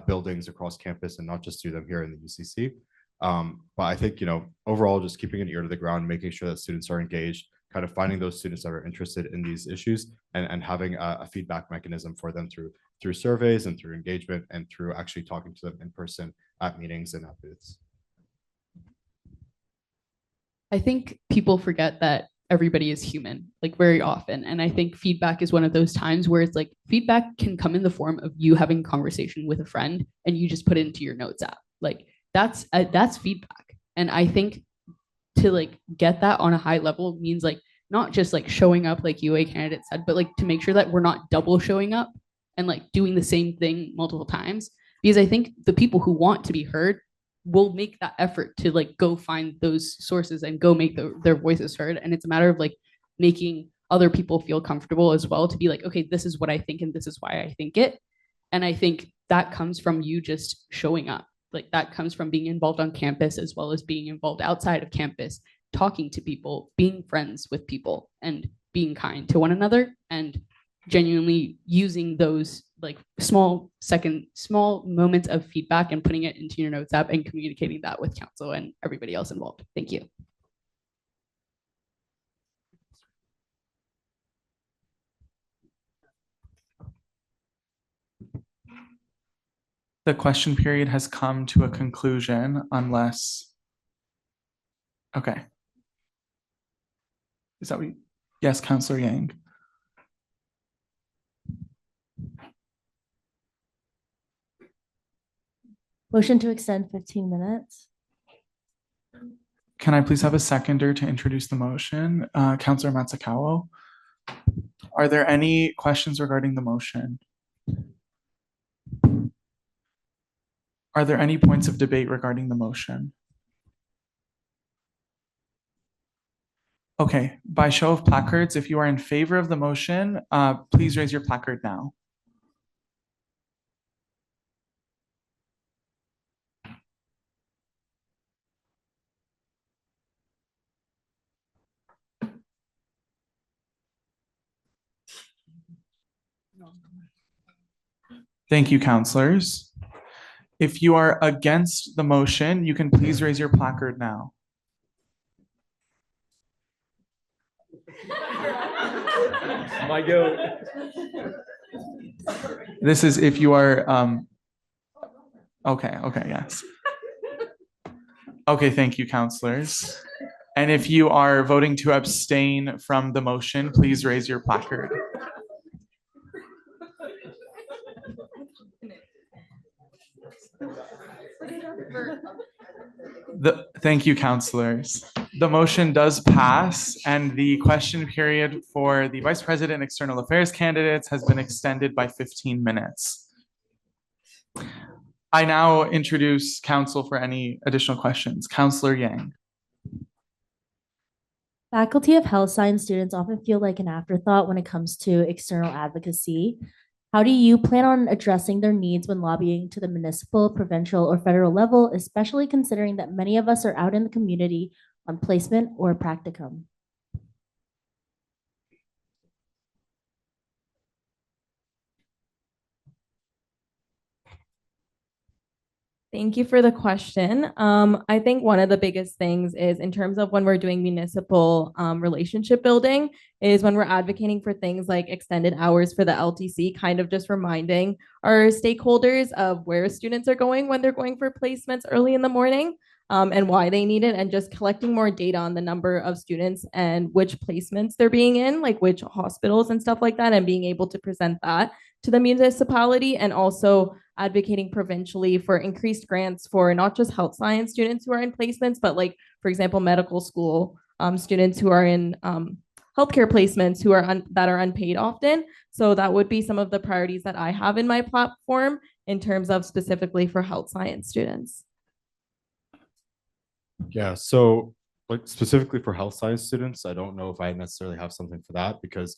buildings across campus and not just do them here in the UCC. But I think, you know, overall, just keeping an ear to the ground, making sure that students are engaged, kind of finding those students that are interested in these issues and having a feedback mechanism for them through surveys and through engagement and through actually talking to them in person at meetings and at booths. I think people forget that everybody is human, like very often. And I think feedback is one of those times where it's like feedback can come in the form of you having a conversation with a friend and you just put it into your notes app. Like that's feedback. And I think to like get that on a high level means like not just like showing up like UA candidate said, but like to make sure that we're not double showing up and like doing the same thing multiple times. Because I think the people who want to be heard will make that effort to like go find those sources and go make their voices heard. And it's a matter of like making other people feel comfortable as well to be like, okay, this is what I think and this is why I think it. And I think that comes from you just showing up. Like that comes from being involved on campus as well as being involved outside of campus, talking to people, being friends with people and being kind to one another and genuinely using those like small moments of feedback and putting it into your notes app and communicating that with council and everybody else involved. Thank you. The question period has come to a conclusion unless, okay. Is that what you, yes, Councillor Yang. Motion to extend 15 minutes. Can I please have a seconder to introduce the motion? Councillor Matsukawa. Are there any questions regarding the motion? Are there any points of debate regarding the motion? Okay, by show of placards, if you are in favor of the motion, please raise your placard now. Thank you, councillors. If you are against the motion, you can please raise your placard now. My goat. This is if you are, okay, yes. Okay, thank you, councillors. And if you are voting to abstain from the motion, please raise your placard. Thank you, councillors. The motion does pass and the question period for the Vice President External Affairs candidates has been extended by 15 minutes. I now introduce council for any additional questions. Councillor Yang. Faculty of health science students often feel like an afterthought when it comes to external advocacy. How do you plan on addressing their needs when lobbying to the municipal, provincial, or federal level, especially considering that many of us are out in the community on placement or practicum? Thank you for the question. I think one of the biggest things is in terms of when we're doing municipal relationship building is when we're advocating for things like extended hours for the LTC, kind of just reminding our stakeholders of where students are going when they're going for placements early in the morning. And why they need it, and just collecting more data on the number of students and which placements they're being in, like which hospitals and stuff like that, and being able to present that to the municipality, and also advocating provincially for increased grants for not just health science students who are in placements, but like, for example, medical school students who are in healthcare placements who are that are unpaid often. So that would be some of the priorities that I have in my platform in terms of specifically for health science students. Yeah, so like specifically for health science students, I don't know if I necessarily have something for that, because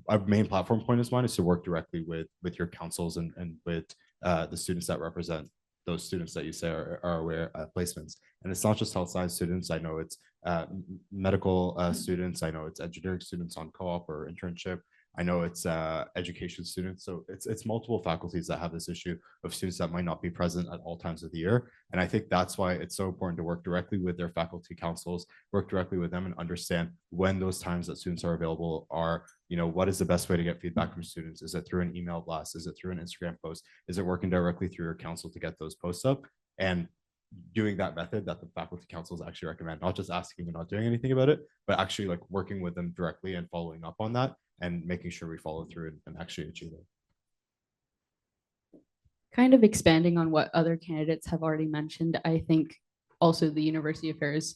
our main platform point is mine is to work directly with your councils and with the students that represent those students that you say are aware placements. And it's not just health science students. I know it's medical students. I know it's engineering students on co-op or internship. I know it's education students. So it's multiple faculties that have this issue of students that might not be present at all times of the year. And I think that's why it's so important to work directly with their faculty councils, work directly with them, and understand when those times that students are available are, what is the best way to get feedback from students? Is it through an email blast? Is it through an Instagram post? Is it working directly through your council to get those posts up? And doing that method that the faculty councils actually recommend, not just asking and not doing anything about it, but actually like working with them directly and following up on that and making sure we follow through and actually achieve it. Kind of expanding on what other candidates have already mentioned, I think also the University Affairs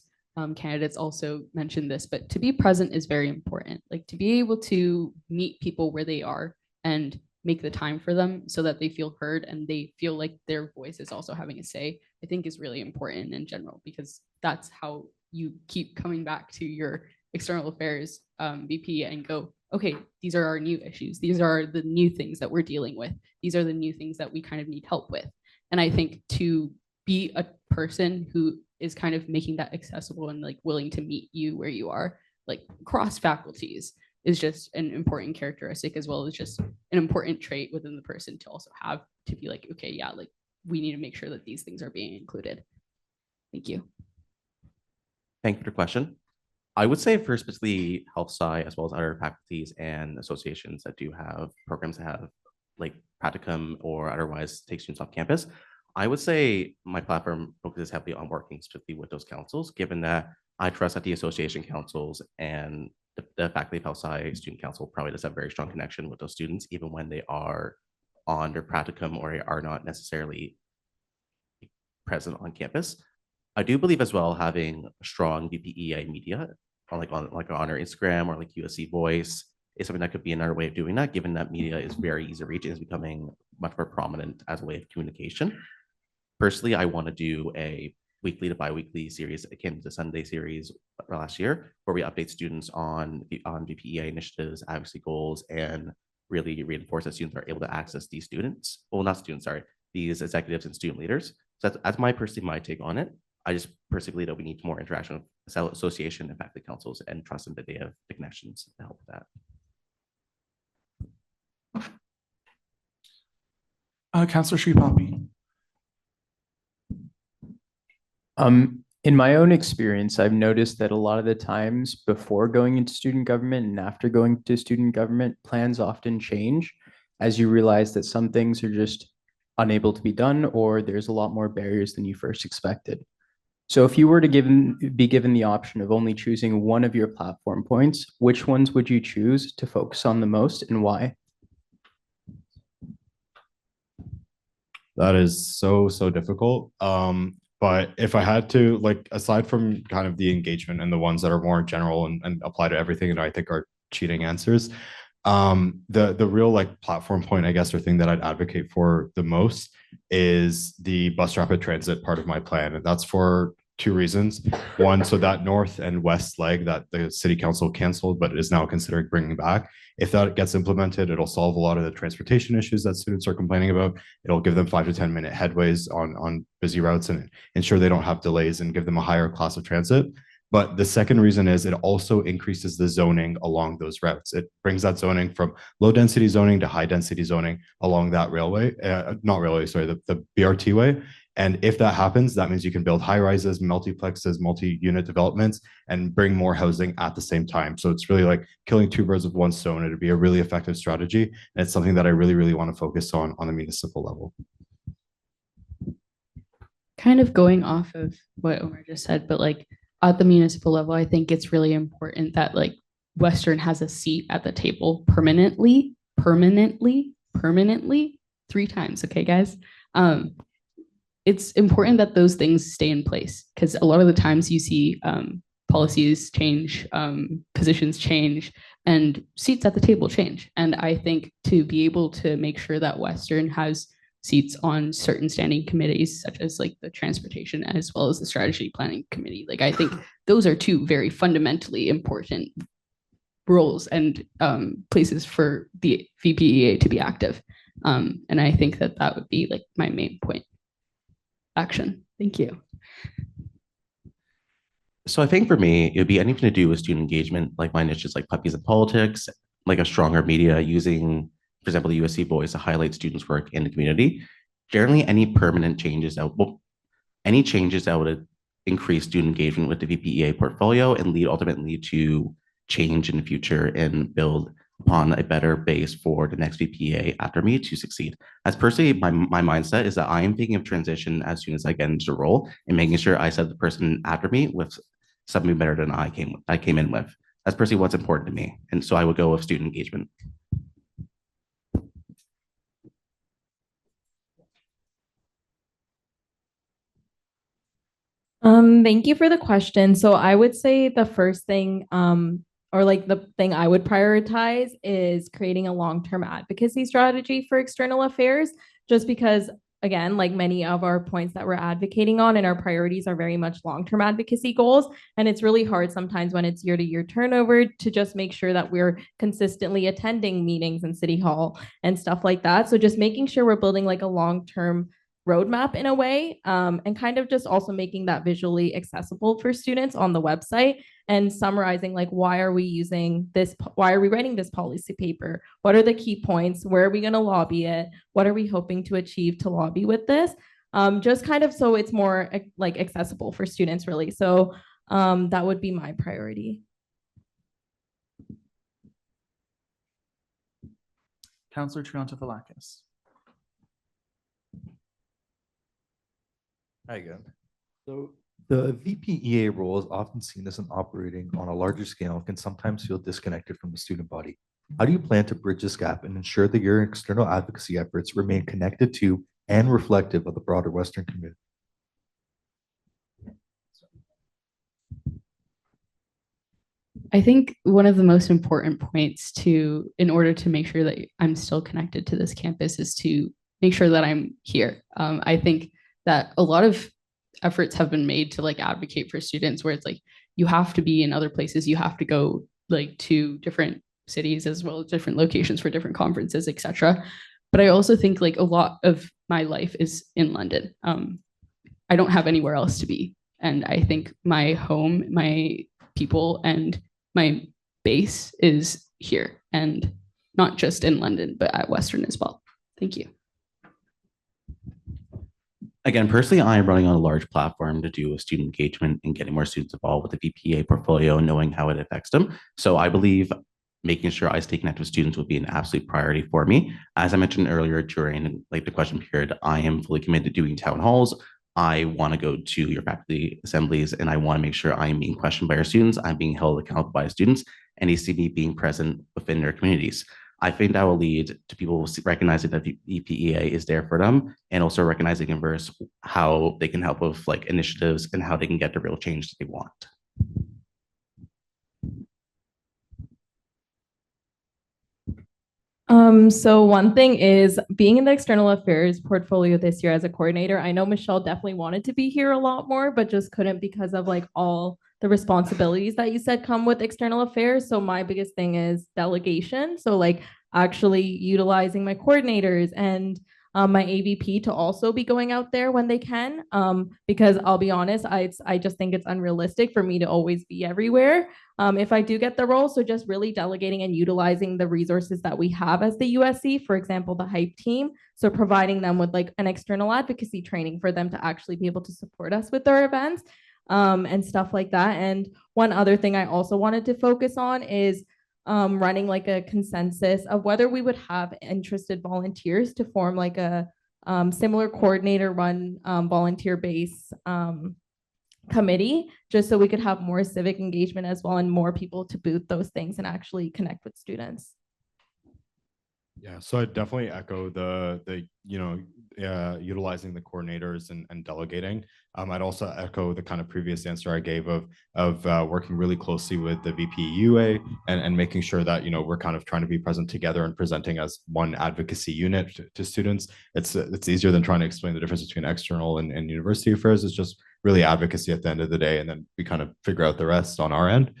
candidates also mentioned this, but to be present is very important. Like to be able to meet people where they are and make the time for them so that they feel heard and they feel like their voice is also having a say, I think is really important in general, because that's how you keep coming back to your external affairs VP and go, okay, these are our new issues. These are the new things that we're dealing with. These are the new things that we kind of need help with. And I think to be a person who is kind of making that accessible and like willing to meet you where you are, like across faculties, is just an important characteristic, as well as just an important trait within the person to also have, to be like, okay, yeah, like we need to make sure that these things are being included. Thank you. Thank you for the question. I would say for specifically health sci, as well as other faculties and associations that do have programs that have like practicum or otherwise take students off campus, I would say my platform focuses heavily on working specifically with those councils, given that I trust that the association councils and the faculty of health sci student council probably does have a very strong connection with those students, even when they are on their practicum or are not necessarily present on campus. I do believe as well having a strong VPEA media on our Instagram or like USC Voice is something that could be another way of doing that, given that media is very easy to reach and is becoming much more prominent as a way of communication. Personally, I want to do a weekly to bi-weekly series akin to the Sunday series last year, where we update students on VPEA initiatives, advocacy goals, and really reinforce that students are able to access these students. Well, not students, sorry, these executives and student leaders. So that's my take on it. I just personally that we need more interaction with association and faculty councils and trust in that they have the connections to help with that. Councillor Sri Poppy. In my own experience, I've noticed that a lot of the times before going into student government and after going to student government, plans often change as you realize that some things are just unable to be done, or there's a lot more barriers than you first expected. So if you were to be given the option of only choosing one of your platform points, which ones would you choose to focus on the most and why? That is so difficult. But if I had to, like, aside from kind of the engagement and the ones that are more general and apply to everything and I think are cheating answers, The real like platform point, I guess, or thing that I'd advocate for the most is the bus rapid transit part of my plan. And that's for two reasons. One, so that north and west leg that the city council canceled, but is now considering bringing back. If that gets implemented, it'll solve a lot of the transportation issues that students are complaining about. It'll give them 5 to 10 minute headways on busy routes and ensure they don't have delays and give them a higher class of transit. But the second reason is it also increases the zoning along those routes. It brings that zoning from low density zoning to high density zoning along that railway, not railway, sorry, the BRT way. And if that happens, that means you can build high rises, multiplexes, multi-unit developments, and bring more housing at the same time. So it's really like killing two birds with one stone. It'd be a really effective strategy. And it's something that I really, really want to focus on the municipal level. Kind of going off of what Omar just said, but like at the municipal level, I think it's really important that like Western has a seat at the table permanently, 3 times. Okay, guys. It's important that those things stay in place because a lot of the times you see policies change, positions change, and seats at the table change. And I think to be able to make sure that Western has seats on certain standing committees, such as like the transportation as well as the strategy planning committee, like I think those are two very fundamentally important roles and places for the VPEA to be active. And I think that that would be like my main point. Action. Thank you. So I think for me, it would be anything to do with student engagement, like my niches like puppies and politics, like a stronger media using, for example, the USC Voice to highlight students' work in the community. Generally, any permanent changes that any changes that would increase student engagement with the VPEA portfolio and lead ultimately to change in the future and build upon a better base for the next VPA after me to succeed. As personally, my mindset is that I am thinking of transition as soon as I get into the role and making sure I set the person after me with something better than I came in with. That's personally what's important to me. And so I would go with student engagement. Thank you for the question. So I would say the first thing, or like the thing I would prioritize is creating a long-term advocacy strategy for external affairs, just because, again, like many of our points that we're advocating on and our priorities are very much long-term advocacy goals. And it's really hard sometimes when it's year-to-year turnover to just make sure that we're consistently attending meetings in City Hall and stuff like that. So just making sure we're building like a long-term roadmap in a way, and kind of just also making that visually accessible for students on the website and summarizing like why are we using this, why are we writing this policy paper, what are the key points, where are we going to lobby it, what are we hoping to achieve to lobby with this, just kind of so it's more like accessible for students really. So that would be my priority. Councillor Triantafilakis. Hi again. So the VPEA role is often seen as an operating on a larger scale and can sometimes feel disconnected from the student body. How do you plan to bridge this gap and ensure that your external advocacy efforts remain connected to and reflective of the broader Western community? I think one of the most important points in order to make sure that I'm still connected to this campus is to make sure that I'm here. I think that a lot of efforts have been made to like advocate for students where it's like you have to be in other places, you have to go like to different cities as well as different locations for different conferences, etc. But I also think like a lot of my life is in London. I don't have anywhere else to be. And I think my home, my people, and my base is here, and not just in London, but at Western as well. Thank you. Again, personally, I am running on a large platform to do with student engagement and getting more students involved with the VPA portfolio and knowing how it affects them. So I believe making sure I stay connected with students would be an absolute priority for me. As I mentioned earlier during like the question period, I am fully committed to doing town halls. I want to go to your faculty assemblies and I want to make sure I am being questioned by our students, I'm being held accountable by students, and they see me being present within their communities. I think that will lead to people recognizing that the EPEA is there for them and also recognizing in verse how they can help with like initiatives and how they can get the real change that they want. So one thing is being in the external affairs portfolio this year as a coordinator. I know Michelle definitely wanted to be here a lot more, but just couldn't because of like all the responsibilities that you said come with external affairs. So my biggest thing is delegation. So like actually utilizing my coordinators and my AVP to also be going out there when they can. Because I'll be honest, I just think it's unrealistic for me to always be everywhere. If I do get the role, so just really delegating and utilizing the resources that we have as the USC, for example, the hype team. So providing them with like an external advocacy training for them to actually be able to support us with our events and stuff like that. And one other thing I also wanted to focus on is running like a consensus of whether we would have interested volunteers to form like a similar coordinator run volunteer base committee, just so we could have more civic engagement as well and more people to boot those things and actually connect with students. Yeah, so I definitely echo the utilizing the coordinators and delegating. I'd also echo the kind of previous answer I gave of working really closely with the VP UA and making sure that we're kind of trying to be present together and presenting as one advocacy unit to students. It's easier than trying to explain the difference between external and university affairs. It's just really advocacy at the end of the day, and then we kind of figure out the rest on our end.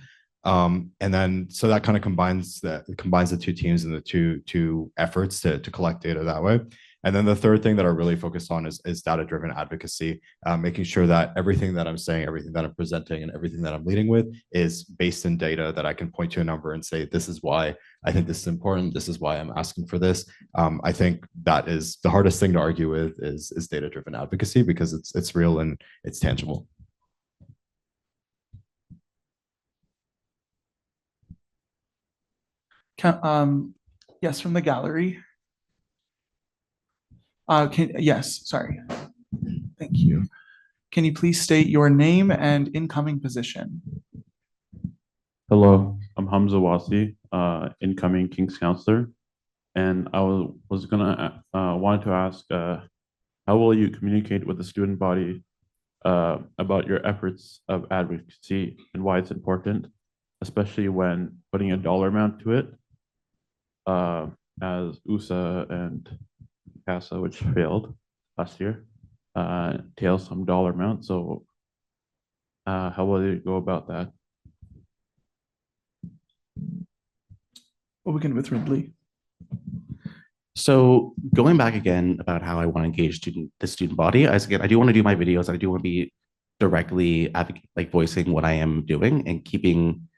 And then so that kind of combines the two teams and the two efforts to collect data that way. And then the third thing that I really focus on is data-driven advocacy, making sure that everything that I'm saying, everything that I'm presenting, and everything that I'm leading with is based in data that I can point to a number and say, this is why I think this is important. This is why I'm asking for this. I think that is the hardest thing to argue with is data-driven advocacy, because it's real and it's tangible. Yes, from the gallery. Yes, sorry. Thank you. Can you please state your name and incoming position? Hello, I'm Hamza Wasi, incoming King's Counselor, and I was gonna wanted to ask, how will you communicate with the student body about your efforts of advocacy and why it's important, especially when putting a dollar amount to it, as USA and CASA, which failed last year, entails some dollar amount. So how will you go about that? We'll begin with Ridley. So going back again about how I want to engage the student body, I do want to do my videos. I do want to be directly like voicing what I am doing and keeping,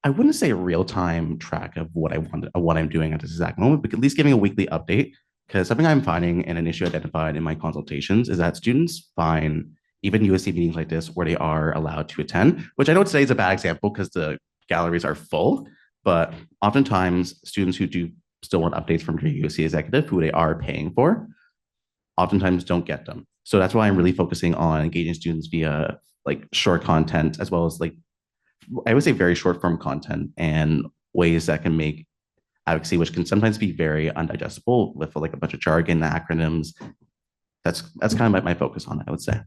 I wouldn't say a real-time track of what I'm doing at this exact moment, but at least giving a weekly update. Because something I'm finding and an issue identified in my consultations is that students find even USC meetings like this where they are allowed to attend, which I know today is a bad example because the galleries are full, but oftentimes students who do still want updates from their USC executive, who they are paying for, oftentimes don't get them. So that's why I'm really focusing on engaging students via like short content, as well as like, I would say very short form content and ways that can make advocacy, which can sometimes be very undigestible with like a bunch of jargon, acronyms. That's kind of my focus on it, I would say.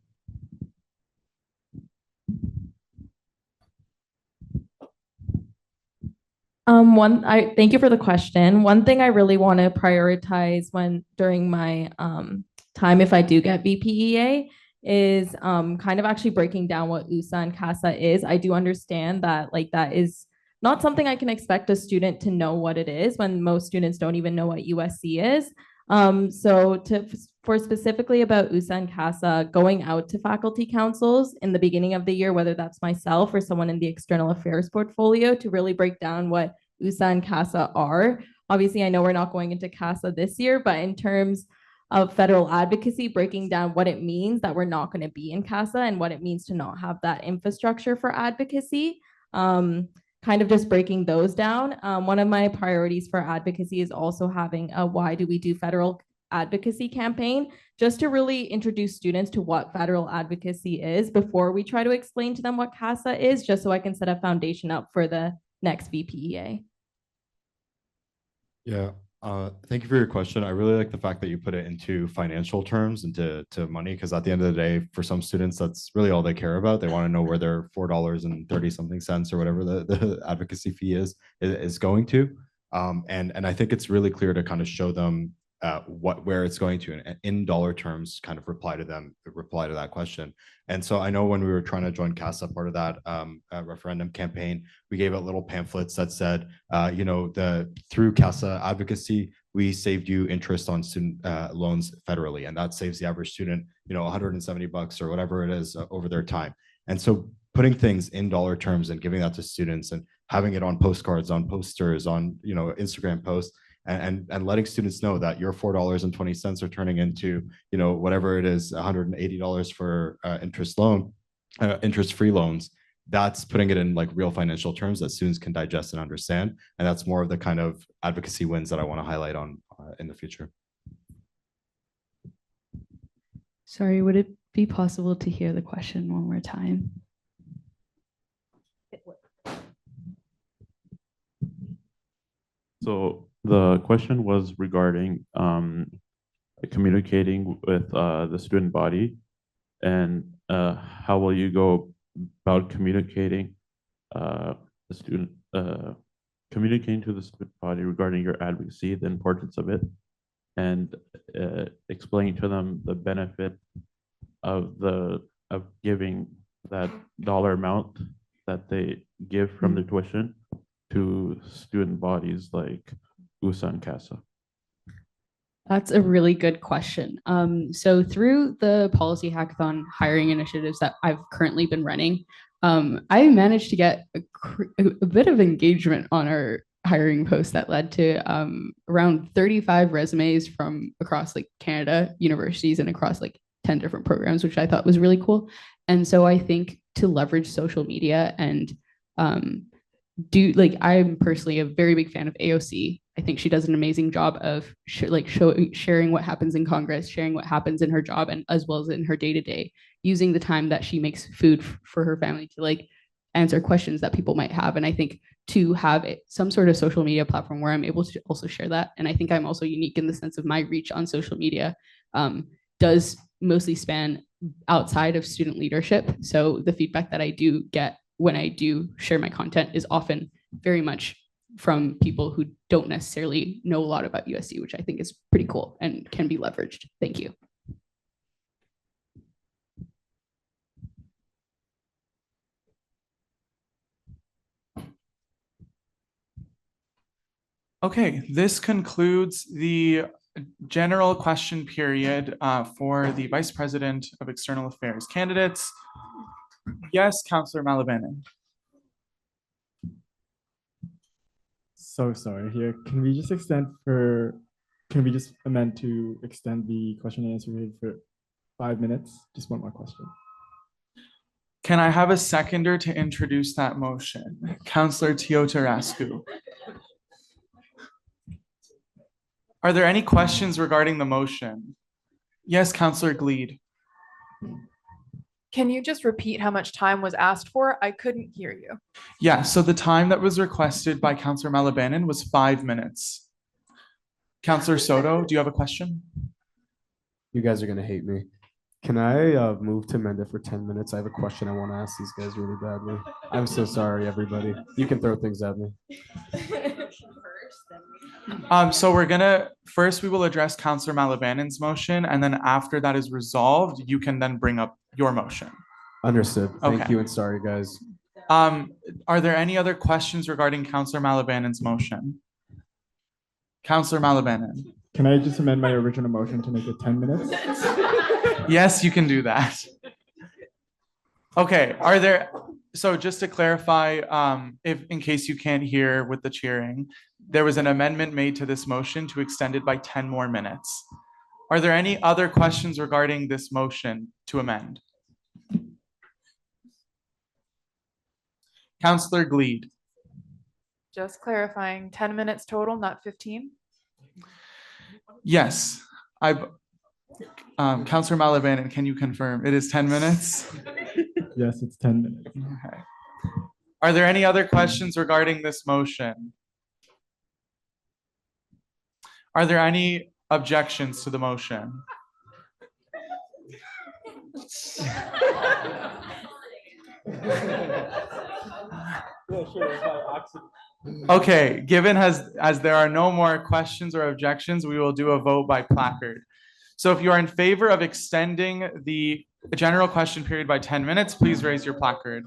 Thank you for the question. One thing I really want to prioritize during my time, if I do get VPEA, is kind of actually breaking down what USA and CASA is. I do understand that like that is not something I can expect a student to know what it is when most students don't even know what USC is. So for specifically about USA and CASA, going out to faculty councils in the beginning of the year, whether that's myself or someone in the external affairs portfolio, to really break down what USA and CASA are. Obviously, I know we're not going into CASA this year, but in terms of federal advocacy, breaking down what it means that we're not going to be in CASA and what it means to not have that infrastructure for advocacy. Kind of just breaking those down. One of my priorities for advocacy is also having a Why Do We Do Federal Advocacy campaign, just to really introduce students to what federal advocacy is before we try to explain to them what CASA is, just so I can set a foundation up for the next VPEA. Yeah, thank you for your question. I really like the fact that you put it into financial terms and to money, because at the end of the day, for some students, that's really all they care about. They want to know where their $4.30 something or whatever the advocacy fee is going to. And I think it's really clear to kind of show them where it's going to, and in dollar terms, kind of reply to that question. And so I know when we were trying to join CASA, part of that referendum campaign, we gave out little pamphlets that said, through CASA advocacy, we saved you interest on student loans federally, and that saves the average student, $170 or whatever it is over their time. And so putting things in dollar terms and giving that to students and having it on postcards, on posters, on Instagram posts, and letting students know that your $4.20 are turning into whatever it is, $180 for interest-free loans. That's putting it in like real financial terms that students can digest and understand, and that's more of the kind of advocacy wins that I want to highlight on in the future. Sorry, would it be possible to hear the question one more time? So the question was regarding communicating with the student body, and how will you go about communicating communicating to the student body regarding your advocacy, the importance of it, and explaining to them the benefit of giving that dollar amount that they give from the tuition to student bodies like USA and CASA? That's a really good question. So through the policy hackathon hiring initiatives that I've currently been running, I managed to get a bit of engagement on our hiring post that led to around 35 resumes from across like Canada universities and across like 10 different programs, which I thought was really cool. And so I think to leverage social media and I'm personally a very big fan of AOC. I think she does an amazing job of sharing what happens in Congress, sharing what happens in her job, and as well as in her day-to-day, using the time that she makes food for her family to answer questions that people might have. And I think to have some sort of social media platform where I'm able to also share that, and I think I'm also unique in the sense of my reach on social media does mostly span outside of student leadership. So the feedback that I do get when I do share my content is often very much from people who don't necessarily know a lot about USC, which I think is pretty cool and can be leveraged. Thank you. Okay, this concludes the general question period for the Vice President of External Affairs candidates. Yes, Councillor Malabanan. So sorry here. Can we just amend to extend the question and answer period for 5 minutes? Just one more question. Can I have a seconder to introduce that motion? Councillor Teotarascu. Are there any questions regarding the motion? Yes, Councillor Gleed. Can you just repeat how much time was asked for? I couldn't hear you. Yeah, so the time that was requested by Councillor Malabanan was 5 minutes. Councillor Soto, do you have a question? You guys are gonna hate me. Can I move to amend it for 10 minutes? I have a question I want to ask these guys really badly. I'm so sorry, everybody. You can throw things at me. So we will address Councillor Malabanan's motion, and then after that is resolved, you can then bring up your motion. Understood. Thank Okay. you and sorry, guys. Are there any other questions regarding Councillor Malabanan's motion? Councillor Malabanan. Can I just amend my original motion to make it 10 minutes? Yes, you can do that. Okay, so just to clarify, if in case you can't hear with the cheering, there was an amendment made to this motion to extend it by 10 more minutes. Are there any other questions regarding this motion to amend? Councillor Gleed. Just clarifying, 10 minutes total, not 15? Yes, Councillor Malabanan, can you confirm it is 10 minutes? Yes, it's 10 minutes. Okay. Are there any other questions regarding this motion? Are there any objections to the motion? Okay, given as there are no more questions or objections, we will do a vote by placard. So if you are in favor of extending the general question period by 10 minutes, please raise your placard.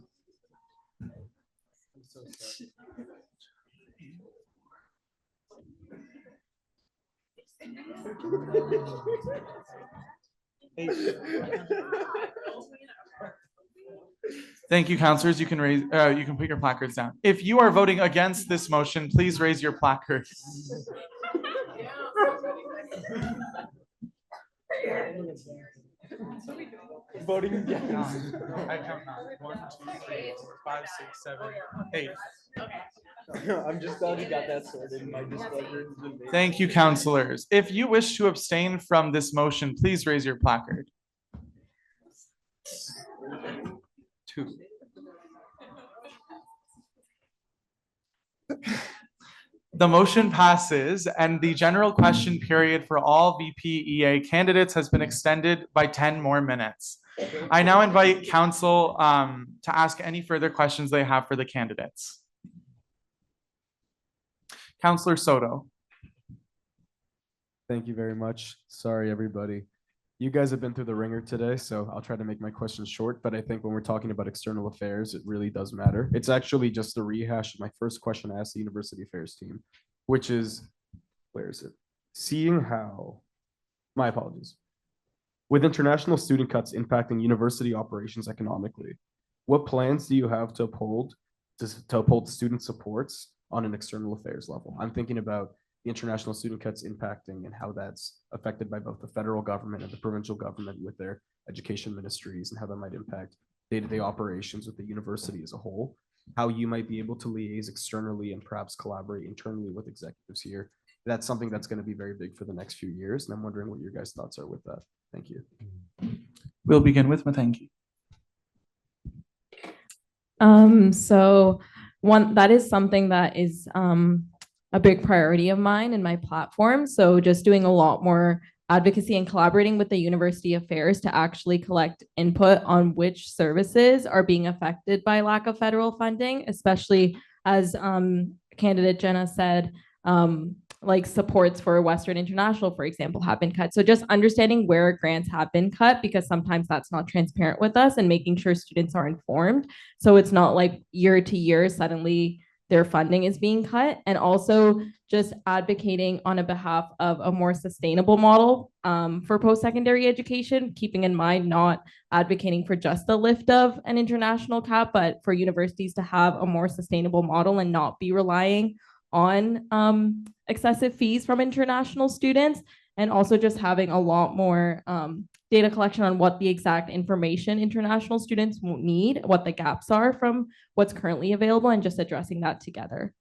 Thank you, councilors. You can put your placards down. If you are voting against this motion, please raise your placard. Voting against. I count 9. 1, 2, 3, 4, 5, 6, 7, 8. I'm just glad you got that sorted. My displeasure has been made. Thank you, councilors. If you wish to abstain from this motion, please raise your placard. 2. The motion passes, and the general question period for all VPEA candidates has been extended by 10 more minutes. I now invite council to ask any further questions they have for the candidates. Councillor Soto. Thank you very much. Sorry, everybody. You guys have been through the ringer today, so I'll try to make my questions short, but I think when we're talking about external affairs, it really does matter. It's actually just a rehash of my first question I asked the University Affairs team, which is, where is it? Seeing how, my apologies. With international student cuts impacting university operations economically, what plans do you have to uphold student supports on an external affairs level? I'm thinking about the international student cuts impacting and how that's affected by both the federal government and the provincial government with their education ministries and how that might impact day-to-day operations with the university as a whole, how you might be able to liaise externally and perhaps collaborate internally with executives here. That's something that's going to be very big for the next few years. And I'm wondering what your guys' thoughts are with that. Thank you. We'll begin with Matangi. So that is something that is a big priority of mine in my platform. So just doing a lot more advocacy and collaborating with the University Affairs to actually collect input on which services are being affected by lack of federal funding, especially as candidate Jenna said, like supports for Western International, for example, have been cut. So just understanding where grants have been cut, because sometimes that's not transparent with us, and making sure students are informed. So it's not like year to year, suddenly their funding is being cut, and also just advocating on a behalf of a more sustainable model for post-secondary education, keeping in mind not advocating for just the lift of an international cap, but for universities to have a more sustainable model and not be relying on excessive fees from international students, and also just having a lot more data collection on what the exact information international students will need, what the gaps are from what's currently available, and just addressing that together.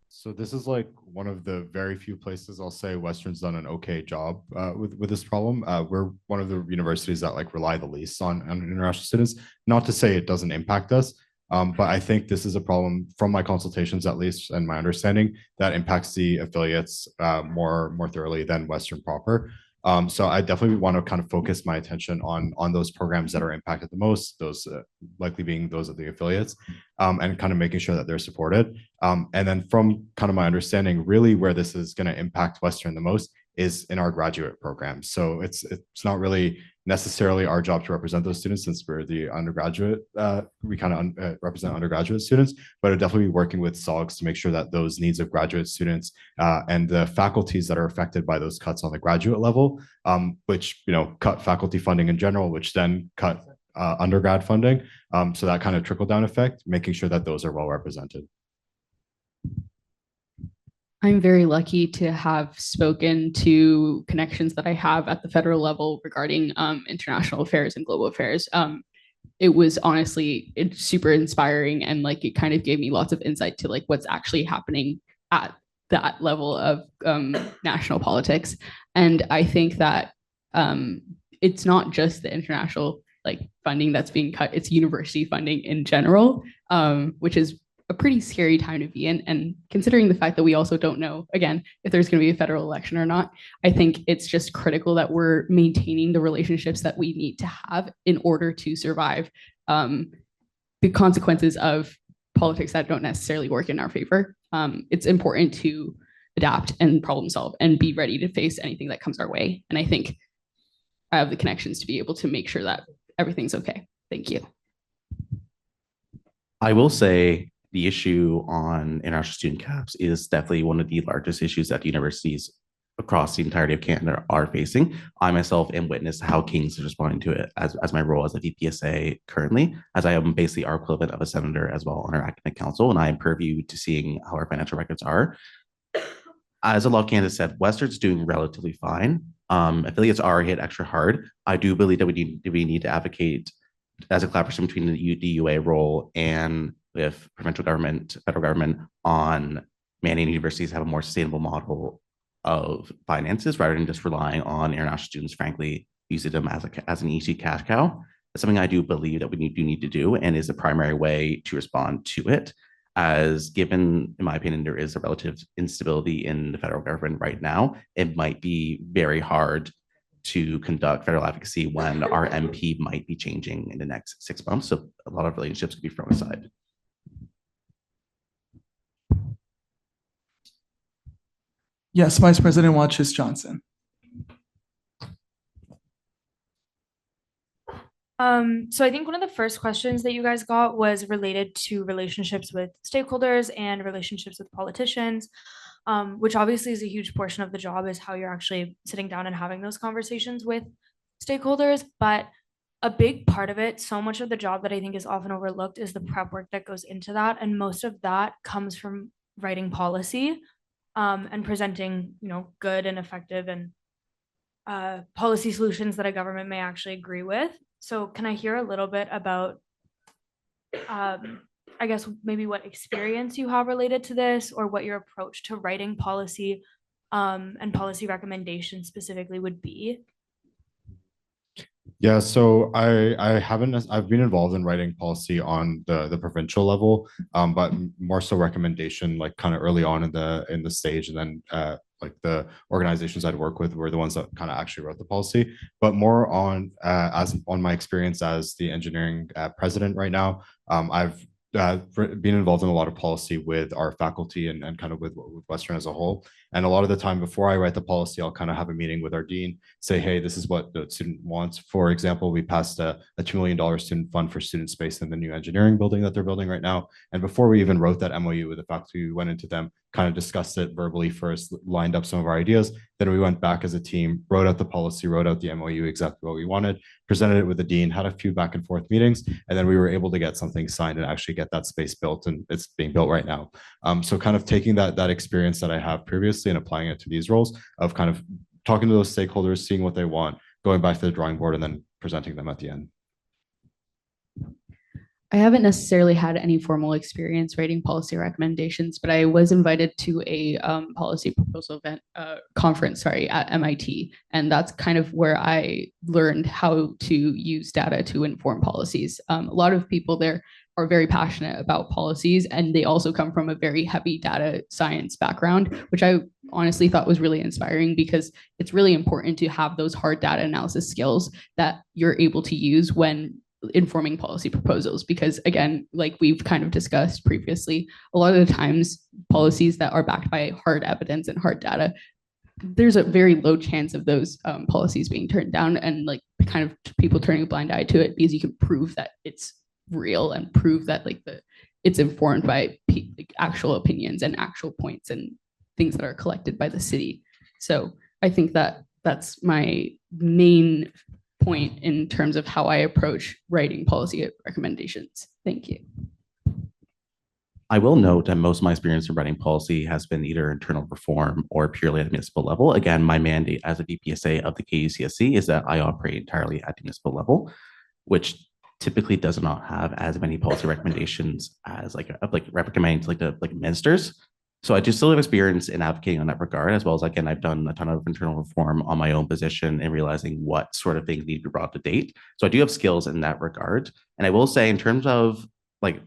So this is like one of the very few places I'll say Western's done an okay job with this problem. We're one of the universities that like rely the least on international students. Not to say it doesn't impact us, but I think this is a problem from my consultations, at least, and my understanding, that impacts the affiliates more thoroughly than Western proper. So I definitely want to kind of focus my attention on those programs that are impacted the most, those likely being those of the affiliates, and kind of making sure that they're supported. And then from kind of my understanding, really where this is going to impact Western the most is in our graduate programs. So it's not really necessarily our job to represent those students, since we're the undergraduate, we kind of represent undergraduate students, but definitely working with SOGs to make sure that those needs of graduate students and the faculties that are affected by those cuts on the graduate level, which, you know, cut faculty funding in general, which then cut undergrad funding. So that kind of trickle down effect, making sure that those are well represented. I'm very lucky to have spoken to connections that I have at the federal level regarding international affairs and global affairs. It was honestly, it's super inspiring, and like it kind of gave me lots of insight to like what's actually happening at that level of national politics. And I think that it's not just the international like funding that's being cut, it's university funding in general, which is a pretty scary time to be in. And considering the fact that we also don't know, again, if there's going to be a federal election or not, I think it's just critical that we're maintaining the relationships that we need to have in order to survive the consequences of politics that don't necessarily work in our favor. It's important to adapt and problem solve and be ready to face anything that comes our way. And I think I have the connections to be able to make sure that everything's okay. Thank you. I will say the issue on international student caps is definitely one of the largest issues that universities across the entirety of Canada are facing. I myself am witness to how Kings is responding to it as my role as a VPSA currently, as I am basically our equivalent of a senator as well on our academic council, and I am purview to seeing how our financial records are. As a lot of candidates said, Western's doing relatively fine. Affiliates are hit extra hard. I do believe that we need to advocate as a collaboration between the UA role and with provincial government, federal government on mandating universities have a more sustainable model of finances rather than just relying on international students, frankly, using them as an easy cash cow. That's something I do believe that we need to do and is the primary way to respond to it. As given, in my opinion, there is a relative instability in the federal government right now, it might be very hard to conduct federal advocacy when our MP might be changing in the next 6 months. So a lot of relationships could be thrown aside. Yes, Vice President Watchis Johnson. So I think one of the first questions that you guys got was related to relationships with stakeholders and relationships with politicians, which obviously is a huge portion of the job, is how you're actually sitting down and having those conversations with stakeholders. But a big part of it, so much of the job that I think is often overlooked, is the prep work that goes into that. And most of that comes from writing policy and presenting, good and effective and policy solutions that a government may actually agree with. So can I hear a little bit about, I guess, maybe what experience you have related to this, or what your approach to writing policy and policy recommendations specifically would be? Yeah, so I've been involved in writing policy on the provincial level, but more so recommendation like kind of early on in the stage, and then like the organizations I'd work with were the ones that kind of actually wrote the policy. But more on on my experience as the engineering president right now, I've been involved in a lot of policy with our faculty and kind of with Western as a whole. And a lot of the time before I write the policy, I'll kind of have a meeting with our dean, say, hey, this is what the student wants. For example, we passed a $2 million student fund for student space in the new engineering building that they're building right now. And before we even wrote that MOU with the faculty, we went into them, kind of discussed it verbally first, lined up some of our ideas. Then we went back as a team, wrote out the policy, wrote out the MOU, exactly what we wanted, presented it with the dean, had a few back and forth meetings, and then we were able to get something signed and actually get that space built, and it's being built right now. So kind of taking that experience that I have previously and applying it to these roles of kind of talking to those stakeholders, seeing what they want, going back to the drawing board, and then presenting them at the end. I haven't necessarily had any formal experience writing policy recommendations, but I was invited to a policy proposal event conference, at MIT. And that's kind of where I learned how to use data to inform policies. A lot of people there are very passionate about policies, and they also come from a very heavy data science background, which I honestly thought was really inspiring, because it's really important to have those hard data analysis skills that you're able to use when informing policy proposals. Because again, like we've kind of discussed previously, a lot of the times policies that are backed by hard evidence and hard data, there's a very low chance of those policies being turned down, and like kind of people turning a blind eye to it, because you can prove that it's real and prove that it's informed by actual opinions and actual points and things that are collected by the city. So I think that that's my main point in terms of how I approach writing policy recommendations. Thank you. I will note that most of my experience in writing policy has been either internal reform or purely at the municipal level. Again, my mandate as a VPSA of the KUCSC is that I operate entirely at the municipal level, which typically does not have as many policy recommendations as recommending to the ministers. So I do still have experience in advocating on that regard, as well as, again, I've done a ton of internal reform on my own position and realizing what sort of things need to be brought to date. So I do have skills in that regard. And I will say, in terms of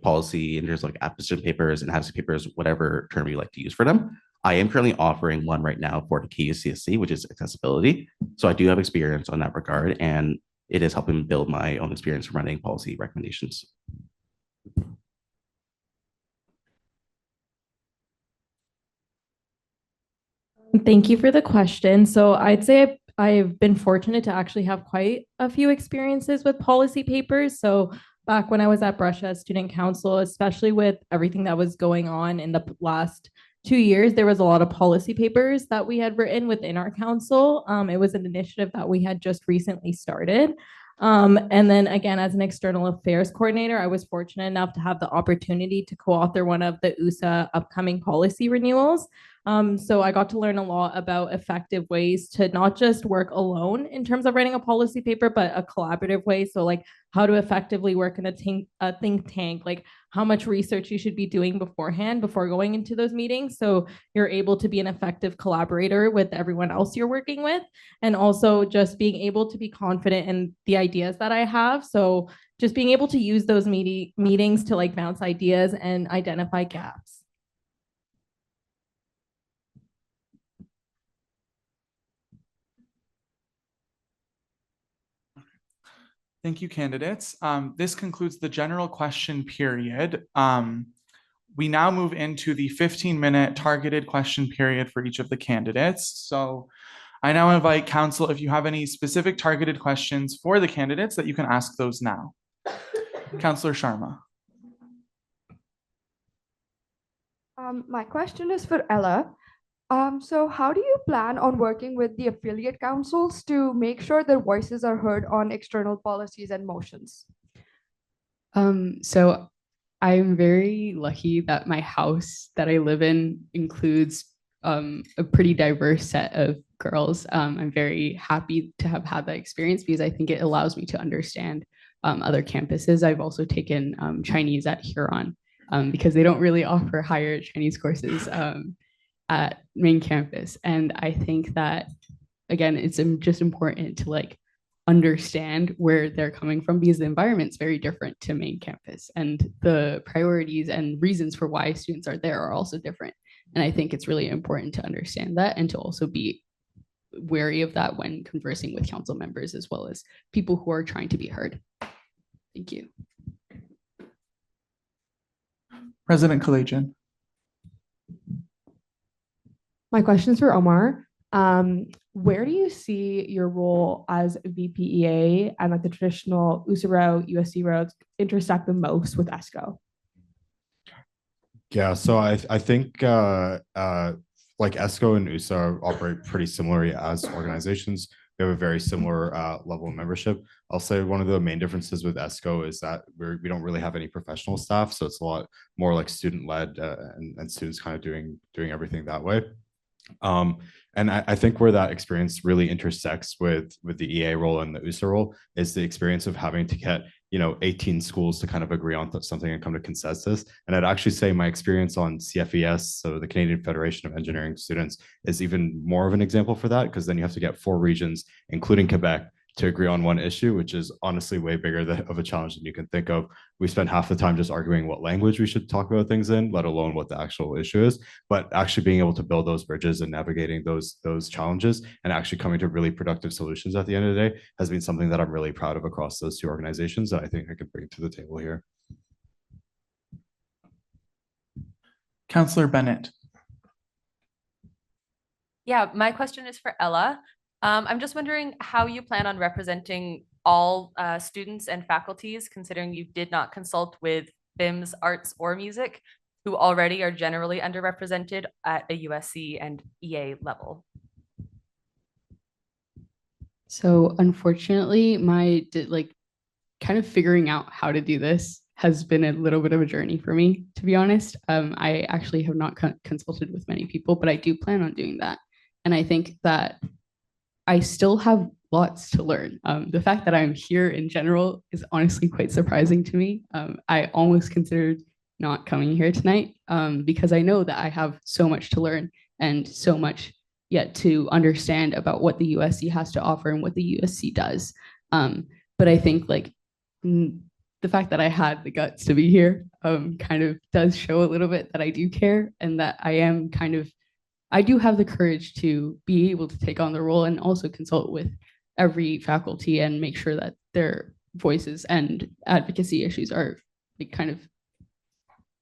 policy, in terms of opposition papers and advocacy papers, whatever term you like to use for them, I am currently offering one right now for the KUCSC, which is accessibility. So I do have experience on that regard, and it is helping build my own experience from running policy recommendations. Thank you for the question. So I'd say I've been fortunate to actually have quite a few experiences with policy papers. So back when I was at Brescia as student council, especially with everything that was going on in the last 2 years, there was a lot of policy papers that we had written within our council. It was an initiative that we had just recently started. And then again, as an external affairs coordinator, I was fortunate enough to have the opportunity to co-author one of the USA upcoming policy renewals. So I got to learn a lot about effective ways to not just work alone in terms of writing a policy paper, but a collaborative way. So like how to effectively work in a think tank, like how much research you should be doing beforehand before going into those meetings. So you're able to be an effective collaborator with everyone else you're working with. And also just being able to be confident in the ideas that I have. So just being able to use those meetings to like bounce ideas and identify gaps. Thank you, candidates. This concludes the general question period. We now move into the 15-minute targeted question period for each of the candidates. So I now invite council, if you have any specific targeted questions for the candidates, that you can ask those now. Councillor Sharma. My question is for Ella. So how do you plan on working with the affiliate councils to make sure their voices are heard on external policies and motions? So I'm very lucky that my house that I live in includes a pretty diverse set of girls. I'm very happy to have had that experience because I think it allows me to understand other campuses. I've also taken Chinese at Huron because they don't really offer higher Chinese courses at main campus. And I think that, again, it's just important to like understand where they're coming from because the environment's very different to main campus and the priorities and reasons for why students are there are also different. And I think it's really important to understand that and to also be wary of that when conversing with council members as well as people who are trying to be heard. Thank you. President Kalajian. My question is for Omar. Where do you see your role as VPEA and like the traditional USA route, USC routes intersect the most with ESCO? Yeah, so I think like ESCO and USA operate pretty similarly as organizations. We have a very similar level of membership. I'll say one of the main differences with ESCO is that we don't really have any professional staff, so it's a lot more like student-led and students kind of doing everything that way. And I think where that experience really intersects with the EA role and the USA role is the experience of having to get 18 schools to kind of agree on something and come to consensus. And I'd actually say my experience on CFES, so the Canadian Federation of Engineering Students, is even more of an example for that, because then you have to get 4 regions, including Quebec, to agree on one issue, which is honestly way bigger of a challenge than you can think of. We spend half the time just arguing what language we should talk about things in, let alone what the actual issue is. But actually being able to build those bridges and navigating those challenges and actually coming to really productive solutions at the end of the day has been something that I'm really proud of across those 2 organizations that I think I could bring to the table here. Councillor Bennett. Yeah, my question is for Ella. I'm just wondering how you plan on representing all students and faculties, considering you did not consult with BIMS, arts, or music, who already are generally underrepresented at a USC and EA level. So unfortunately, my kind of figuring out how to do this has been a little bit of a journey for me, to be honest. I actually have not consulted with many people, but I do plan on doing that. And I think that I still have lots to learn. The fact that I'm here in general is honestly quite surprising to me. I almost considered not coming here tonight because I know that I have so much to learn and so much yet to understand about what the USC has to offer and what the USC does. But I think the fact that I had the guts to be here kind of does show a little bit that I do care and that I do have the courage to be able to take on the role and also consult with every faculty and make sure that their voices and advocacy issues are kind of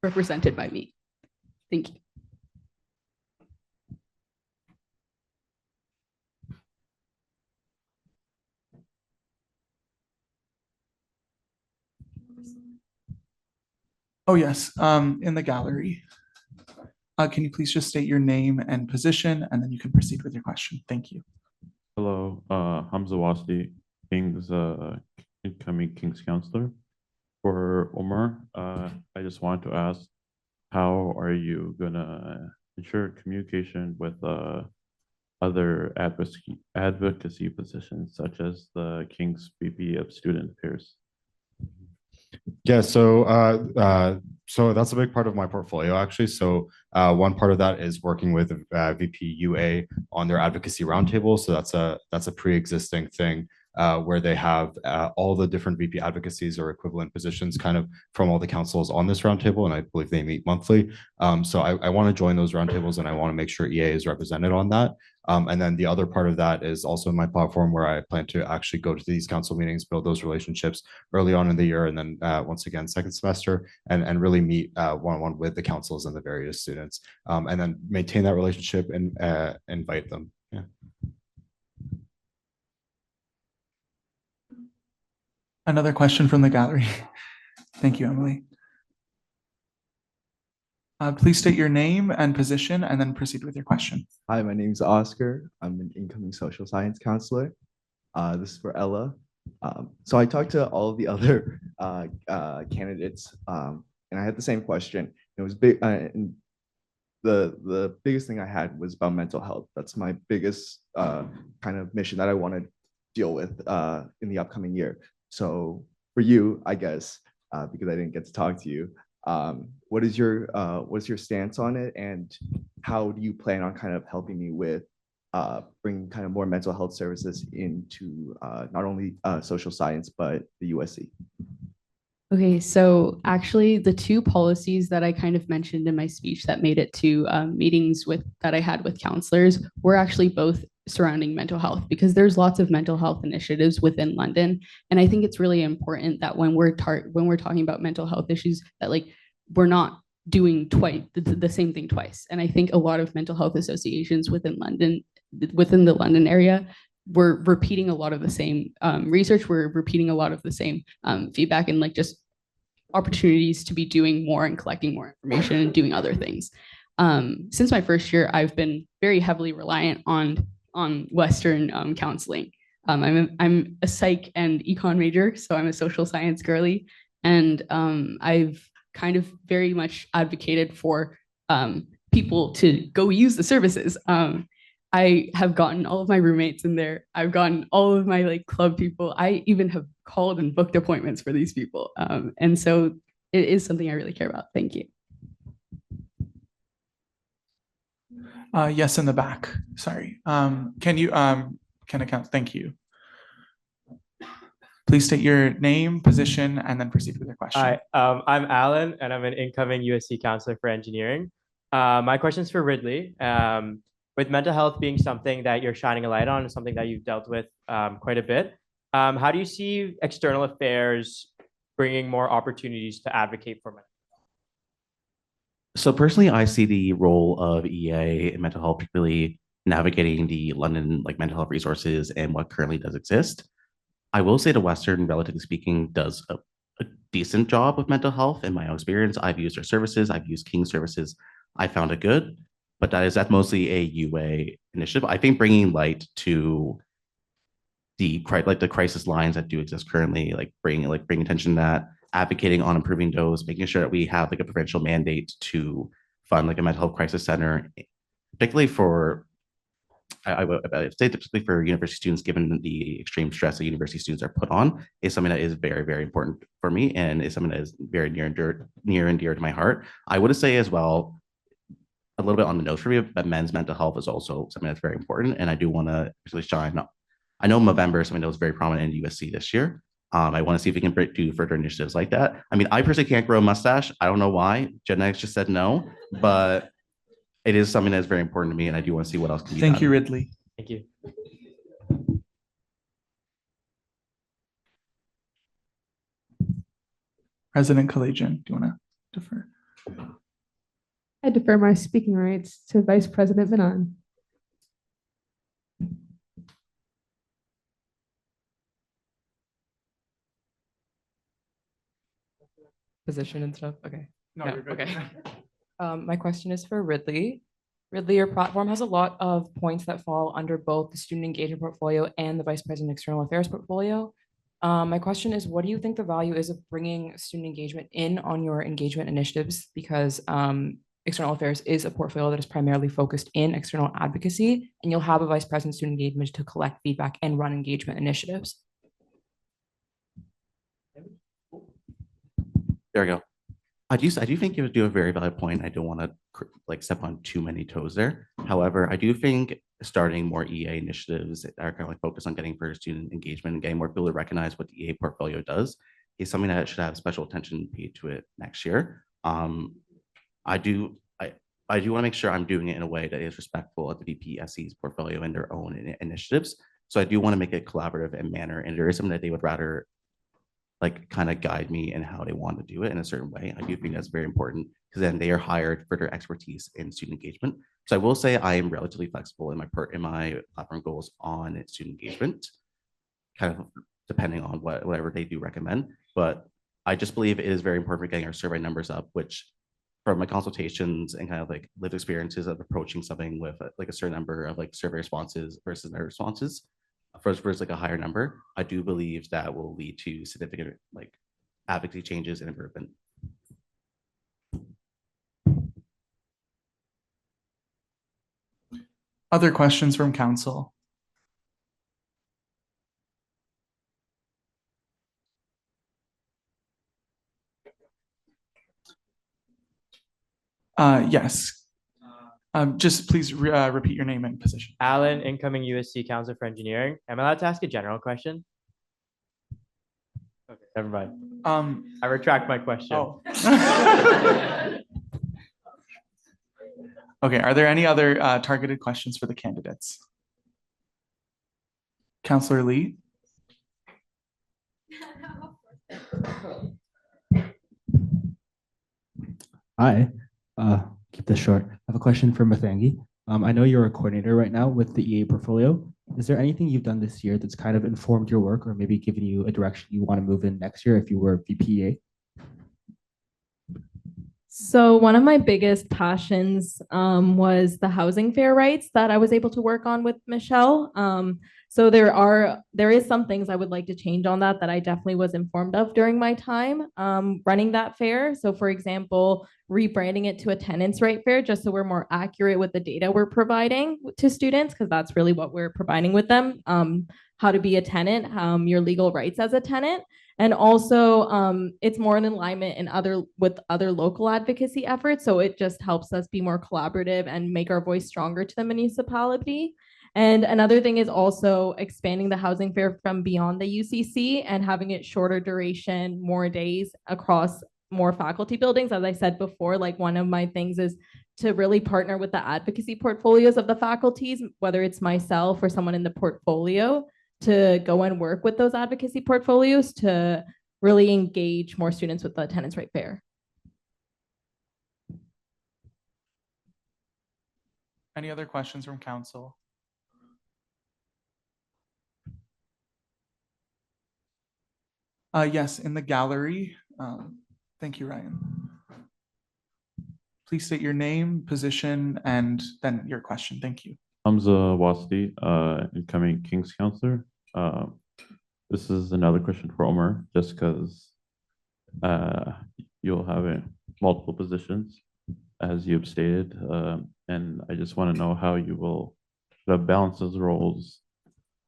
represented by me. Thank you. Oh, yes, in the gallery. Can you please just state your name and position, and then you can proceed with your question. Thank you. Hello, Hamza Wasti, King's incoming King's counselor. For Omar, I just wanted to ask, how are you gonna ensure communication with other advocacy positions such as the King's VP of Student Affairs? Yeah, so that's a big part of my portfolio actually. So one part of that is working with VP UA on their advocacy roundtable. So that's a pre-existing thing where they have all the different VP advocacies or equivalent positions kind of from all the councils on this roundtable, and I believe they meet monthly. So I want to join those roundtables, and I want to make sure EA is represented on that. And then the other part of that is also my platform where I plan to actually go to these council meetings, build those relationships early on in the year, and then once again, second semester, and really meet one-on-one with the councils and the various students, and then maintain that relationship and invite them. Yeah. Another question from the gallery. Thank you, Emily. Please state your name and position and then proceed with your question. Hi, my name is Oscar. I'm an incoming social science counselor. This is for Ella. So I talked to all of the other candidates, and I had the same question. It was big. And the biggest thing I had was about mental health. That's my biggest kind of mission that I want to deal with in the upcoming year. So for you, I guess, because I didn't get to talk to you, what is your stance on it, and how do you plan on kind of helping me with bringing kind of more mental health services into not only social science but the USC? Okay, so actually the two policies that I kind of mentioned in my speech that made it to meetings that I had with counselors were actually both surrounding mental health, because there's lots of mental health initiatives within London. And I think it's really important that when we're talking about mental health issues, that like we're not doing the same thing twice. And I think a lot of mental health associations within the London area, we're repeating a lot of the same research, we're repeating a lot of the same feedback, and like just opportunities to be doing more and collecting more information and doing other things. Since my first year, I've been very heavily reliant on Western counseling. I'm a psych and econ major, so I'm a social science girly, and I've kind of very much advocated for people to go use the services. I have gotten all of my roommates in there. I've gotten all of my like club people. I even have called and booked appointments for these people. And so it is something I really care about. Thank you. Yes, in the back. Sorry. Can I count? Thank you. Please state your name, position, and then proceed with your question. Hi, I'm Alan, and I'm an incoming USC counselor for engineering. My question is for Ridley. With mental health being something that you're shining a light on, and something that you've dealt with quite a bit, how do you see external affairs bringing more opportunities to advocate for mental health? So personally, I see the role of EA in mental health, particularly navigating the London like mental health resources and what currently does exist. I will say the Western, relatively speaking, does a decent job with mental health. In my own experience, I've used their services, I've used King services. I found it good, but that's mostly a UA initiative. I think bringing light to the crisis lines that do exist currently, bringing attention to that, advocating on improving those, making sure that we have like a provincial mandate to fund like a mental health crisis center, particularly for I would say particularly for university students, given the extreme stress that university students are put on, is something that is very, very important for me, and is something that is very near and dear to my heart. I would say as well, a little bit on the nose for me, but men's mental health is also something that's very important, and I do want to really shine up. I know Movember is something that was very prominent in USC this year. I want to see if we can do further initiatives like that. I mean, I personally can't grow a mustache. I don't know why. Genetics just said no, but it is something that's very important to me, and I do want to see what else can be done. Thank you, Ridley. Thank you. President Kalajian, do you want to defer? I defer my speaking rights to Vice President Manon. position and stuff? Okay. No, Yeah, you're good. okay. My question is for Ridley. Ridley, your platform has a lot of points that fall under both the student engagement portfolio and the vice president external affairs portfolio. My question is, what do you think the value is of bringing student engagement in on your engagement initiatives? Because external affairs is a portfolio that is primarily focused in external advocacy, and you'll have a vice president student engagement to collect feedback and run engagement initiatives. There we go. I do think you do a very valid point. I don't want to like step on too many toes there. However, I do think starting more EA initiatives that are kind of like focused on getting further student engagement and getting more people to recognize what the EA portfolio does is something that should have special attention paid to it next year. I do want to make sure I'm doing it in a way that is respectful of the VPSC's portfolio and their own initiatives. So I do want to make it collaborative in manner, and there is something that they would rather like kind of guide me in how they want to do it in a certain way. I do think that's very important because then they are hired for their expertise in student engagement. So I will say I am relatively flexible in my platform goals on student engagement, kind of depending on whatever they do recommend. But I just believe it is very important for getting our survey numbers up, which from my consultations and kind of like lived experiences of approaching something with like a certain number of like survey responses versus their responses, versus like a higher number, I do believe that will lead to significant like advocacy changes and improvement. Other questions from council? Yes. Just please repeat your name and position. Alan, incoming USC Council for Engineering. Am I allowed to ask a general question? Okay, never mind. I retract my question. Oh. Okay, are there any other targeted questions for the candidates? Councillor Lee? Hi, keep this short. I have a question for Mathangi. I know you're a coordinator right now with the EA portfolio. Is there anything you've done this year that's kind of informed your work or maybe given you a direction you want to move in next year if you were VPEA? So one of my biggest passions was the housing fair rights that I was able to work on with Michelle. So there is some things I would like to change on that I definitely was informed of during my time running that fair. So for example, rebranding it to a tenants right fair, just so we're more accurate with the data we're providing to students, because that's really what we're providing with them. How to be a tenant, your legal rights as a tenant. And also it's more in alignment with other local advocacy efforts. So it just helps us be more collaborative and make our voice stronger to the municipality. And another thing is also expanding the housing fair from beyond the UCC and having it shorter duration, more days across more faculty buildings. As I said before, like one of my things is to really partner with the advocacy portfolios of the faculties, whether it's myself or someone in the portfolio, to go and work with those advocacy portfolios to really engage more students with the attendance rate fair. Any other questions from council? Yes, in the gallery. Thank you, Ryan. Please state your name, position, and then your question. Thank you. Hamza Wasdi, incoming King's Counselor. This is another question for Omar, just because you'll have multiple positions, as you've stated, and I just want to know how you will balance those roles.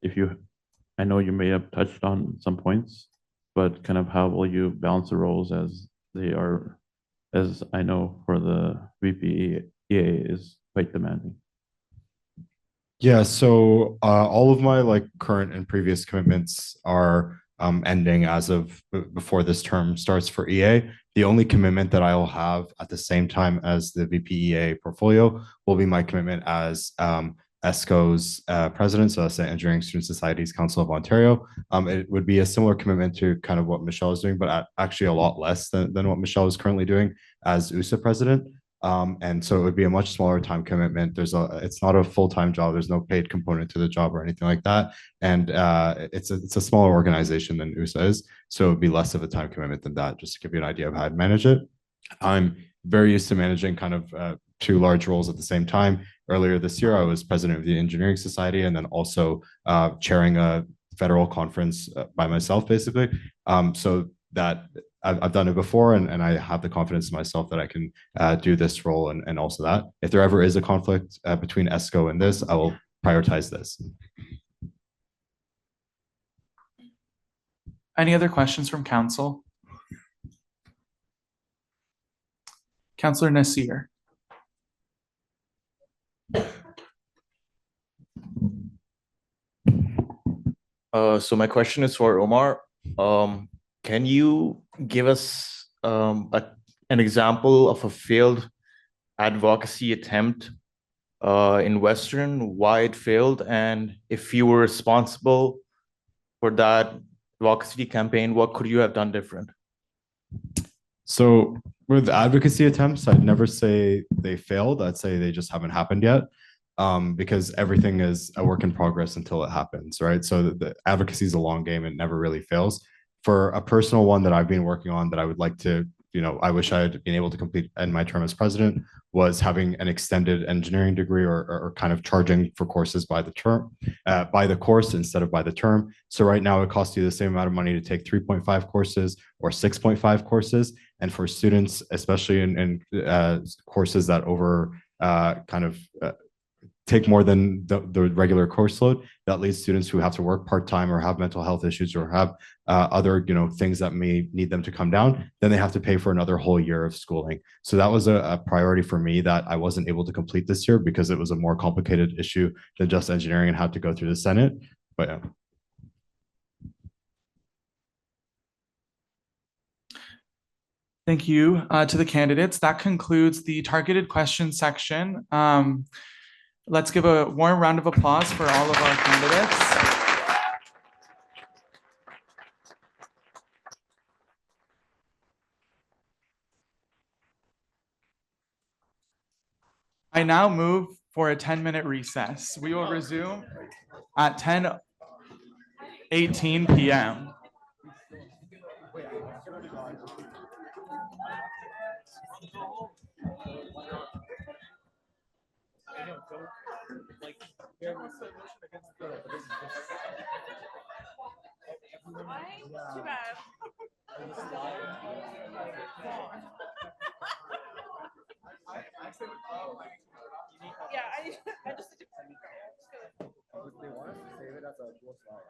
I know you may have touched on some points, but kind of how will you balance the roles as they are, as I know for the VPEA is quite demanding. Yeah, so all of my like current and previous commitments are ending as of before this term starts for EA. The only commitment that I will have at the same time as the VPEA portfolio will be my commitment as ESCO's president, so that's the Engineering Student Societies Council of Ontario. It would be a similar commitment to kind of what Michelle is doing, but actually a lot less than what Michelle is currently doing as USA president. And so it would be a much smaller time commitment. It's not a full-time job. There's no paid component to the job or anything like that. And it's a smaller organization than USA is. So it would be less of a time commitment than that, just to give you an idea of how I'd manage it. I'm very used to managing kind of two large roles at the same time. Earlier this year, I was president of the Engineering Society and then also chairing a federal conference by myself, basically. So that I've done it before, and I have the confidence in myself that I can do this role and also that. If there ever is a conflict between ESCO and this, I will prioritize this. Any other questions from council? Councillor Nasir. So my question is for Omar. Can you give us an example of a failed advocacy attempt in Western, why it failed, and if you were responsible for that advocacy campaign, what could you have done different? So with advocacy attempts, I'd never say they failed. I'd say they just haven't happened yet. Because everything is a work in progress until it happens, right? So the advocacy is a long game and never really fails. For a personal one that I've been working on that I would like to, I wish I had been able to complete in my term as president, was having an extended engineering degree or kind of charging for courses by the term, by the course instead of by the term. So right now it costs you the same amount of money to take 3.5 courses or 6.5 courses. And for students, especially in courses that take more than the regular course load, that leads students who have to work part-time or have mental health issues or have other things that may need them to come down, then they have to pay for another whole year of schooling. So that was a priority for me that I wasn't able to complete this year because it was a more complicated issue than just engineering and had to go through the Senate. But yeah. Thank you to the candidates. That concludes the targeted questions section. Let's give a warm round of applause for all of our candidates. I now move for a 10-minute recess. We will resume at 10:18 p.m. Too bad. Yeah, I just They want us to save it as a dual slide.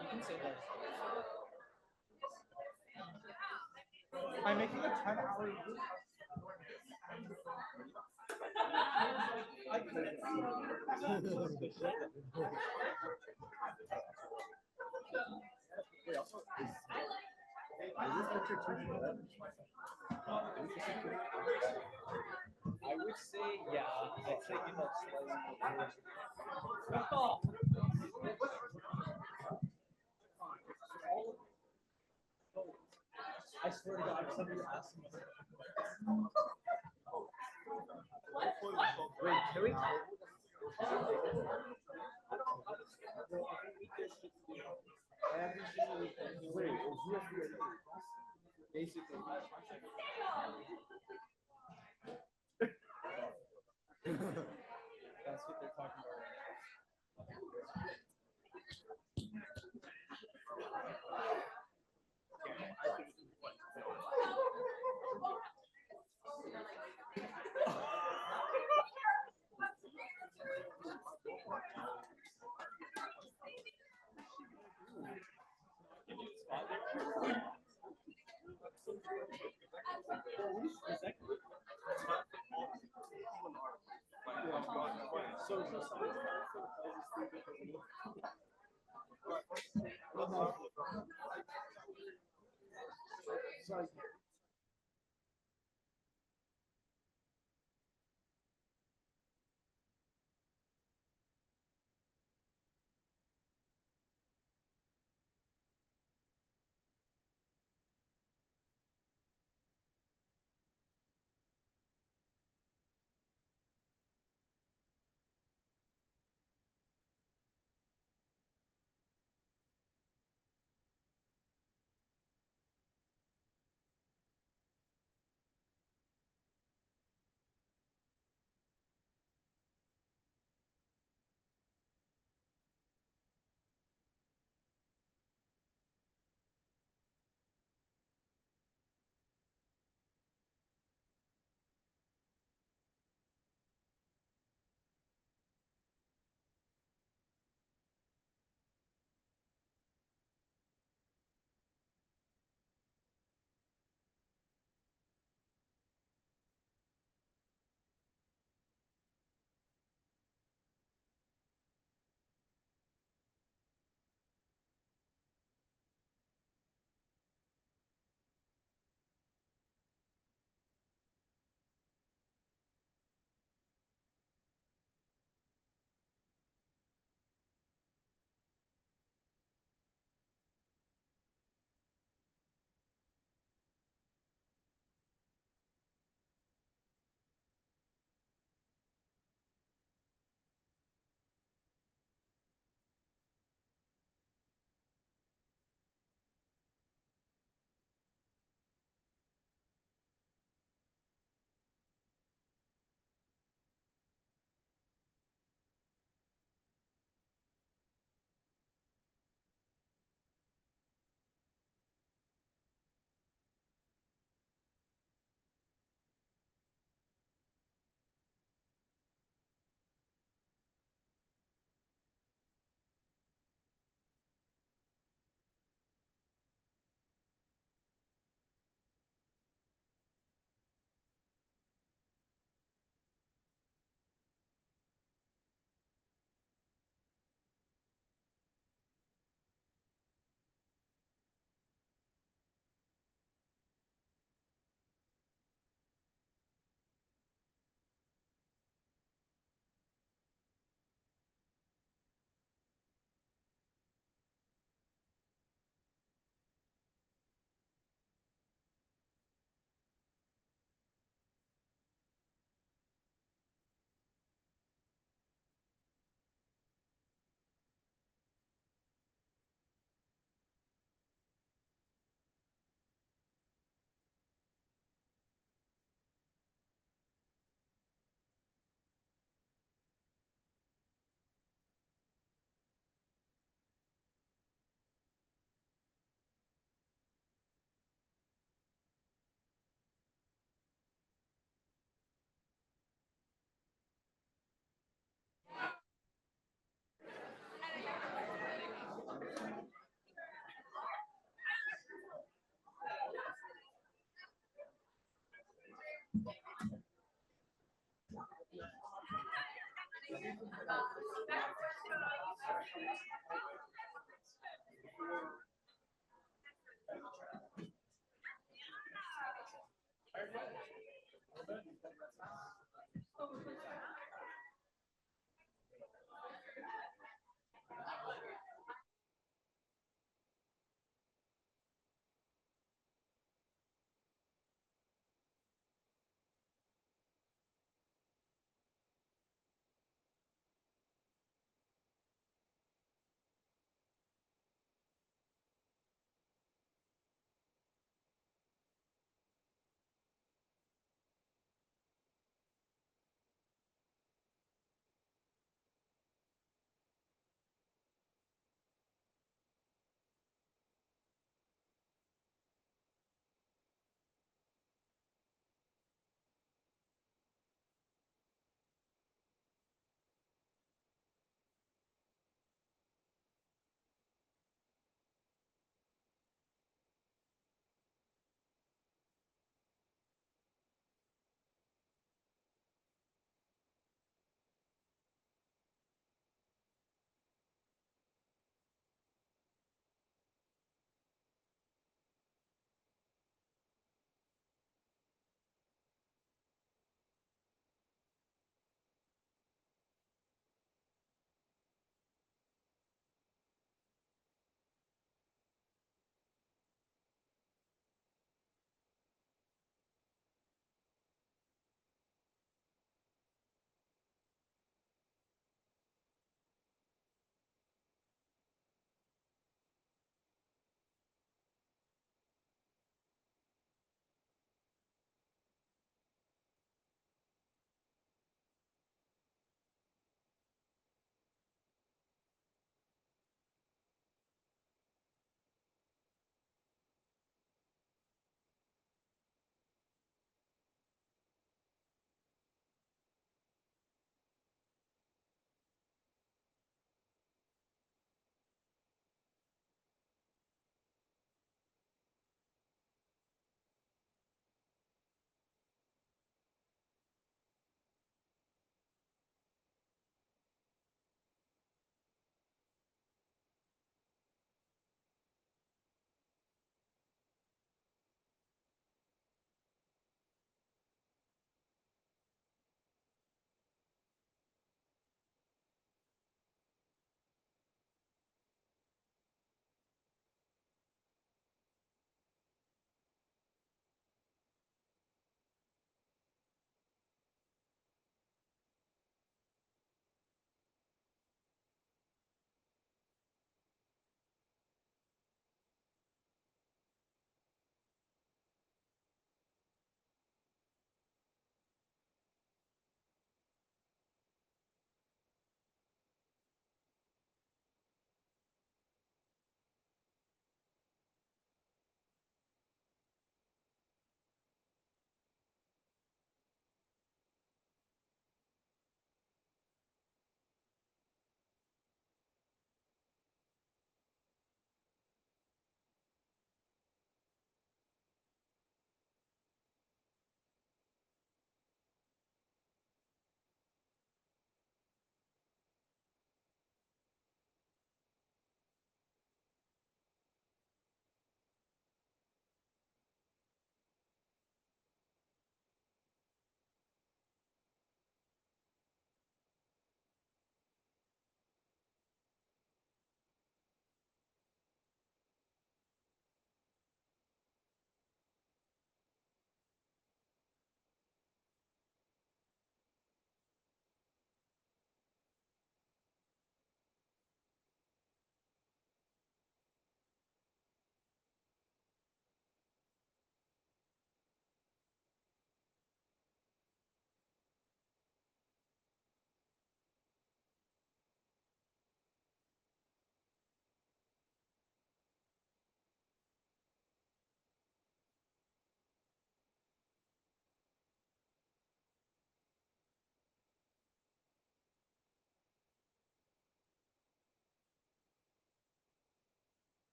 You can save it. I'm making a 10-hour. I would say, yeah, I'd say give that slightly. I swear to God, somebody asked me. Wait, can we? Wait, basically. That's what they're talking about.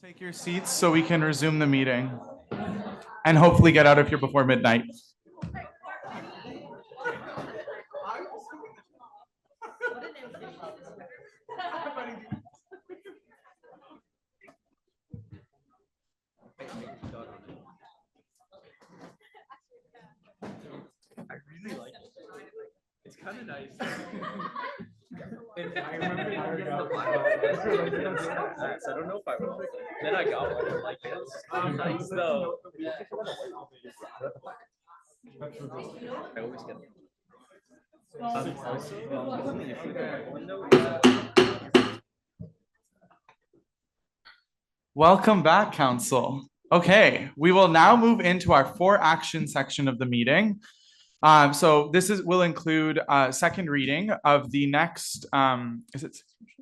Take your seats so we can resume the meeting and hopefully get out of here before midnight. I really like it. It's kind of nice. I remember I don't know if I will. Then I got one. I'm like, it's nice though. I always get them. Welcome back, Council. Okay, we will now move into our for action section of the meeting. So this will include second reading of the next, is it six motions?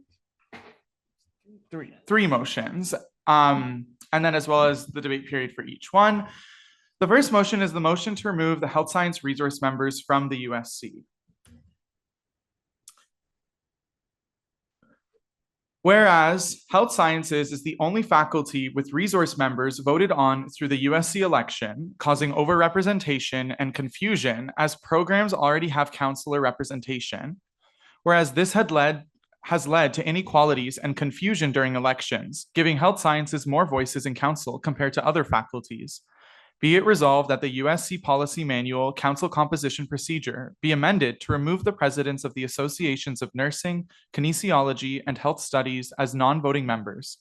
Three motions, and then as well as the debate period for each one. The first motion is the motion to remove the health science resource members from the USC. Whereas health sciences is the only faculty with resource members voted on through the USC election, causing overrepresentation and confusion as programs already have counselor representation. Whereas this has led to inequalities and confusion during elections, giving health sciences more voices in council compared to other faculties. Be it resolved that the USC Policy Manual Council Composition Procedure be amended to remove the presidents of the Associations of Nursing, Kinesiology, and Health Studies as non-voting members.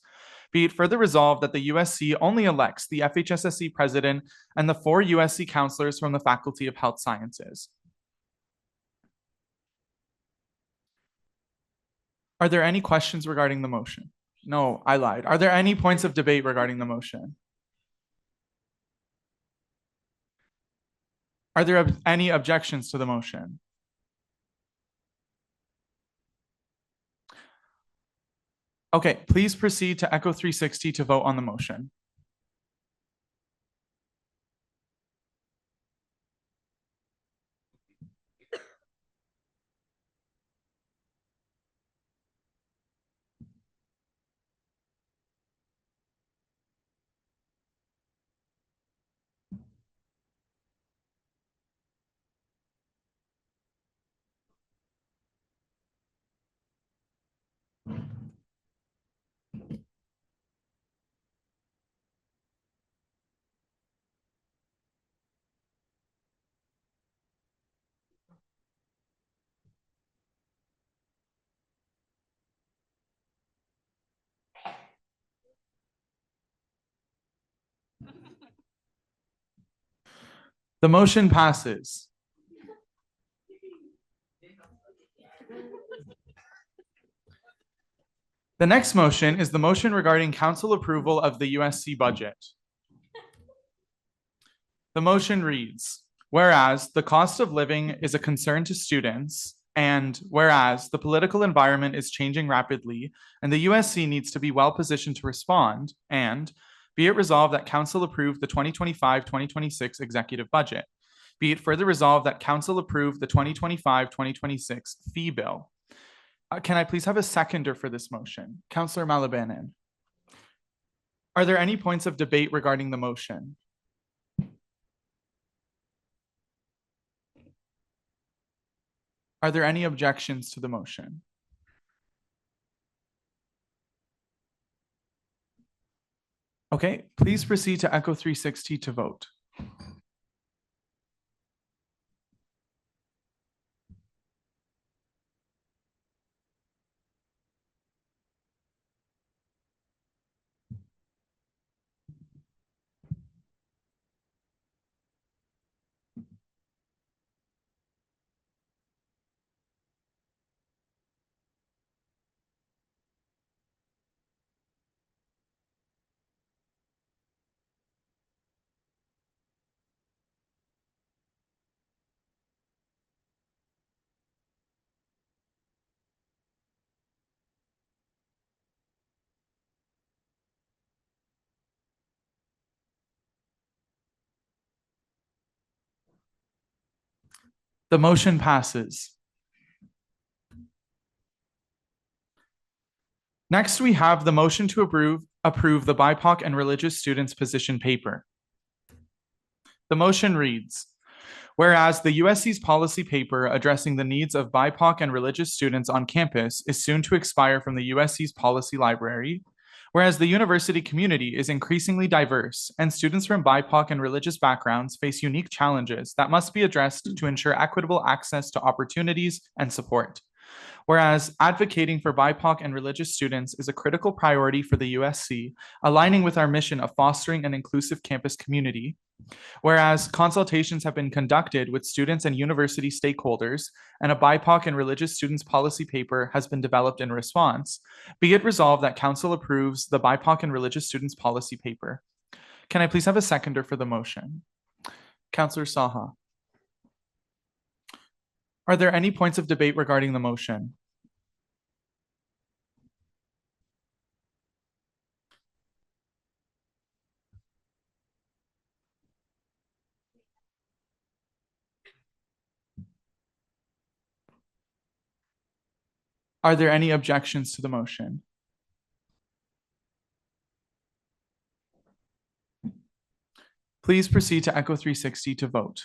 Be it further resolved that the USC only elects the FHSSC president and the 4 USC counselors from the Faculty of Health Sciences. Are there any questions regarding the motion? No, I lied. Are there any points of debate regarding the motion? Are there any objections to the motion? Okay, please proceed to Echo 360 to vote on the motion. The motion passes. The next motion is the motion regarding council approval of the USC budget. The motion reads, whereas the cost of living is a concern to students, and whereas the political environment is changing rapidly and the USC needs to be well positioned to respond, and be it resolved that council approve the 2025-2026 executive budget. Be it further resolved that council approve the 2025-2026 fee bill. Can I please have a seconder for this motion? Councillor Malabanan. Are there any points of debate regarding the motion? Are there any objections to the motion? Okay, please proceed to Echo 360 to vote. The motion passes. Next, we have the motion to approve the BIPOC and religious students position paper. The motion reads, whereas the USC's policy paper addressing the needs of BIPOC and religious students on campus is soon to expire from the USC's policy library, whereas the university community is increasingly diverse and students from BIPOC and religious backgrounds face unique challenges that must be addressed to ensure equitable access to opportunities and support. Whereas advocating for BIPOC and religious students is a critical priority for the USC, aligning with our mission of fostering an inclusive campus community. Whereas consultations have been conducted with students and university stakeholders, and a BIPOC and religious students policy paper has been developed in response, be it resolved that Council approves the BIPOC and religious students policy paper. Can I please have a seconder for the motion? Councillor Saha. Are there any points of debate regarding the motion? Are there any objections to the motion? Please proceed to Echo 360 to vote.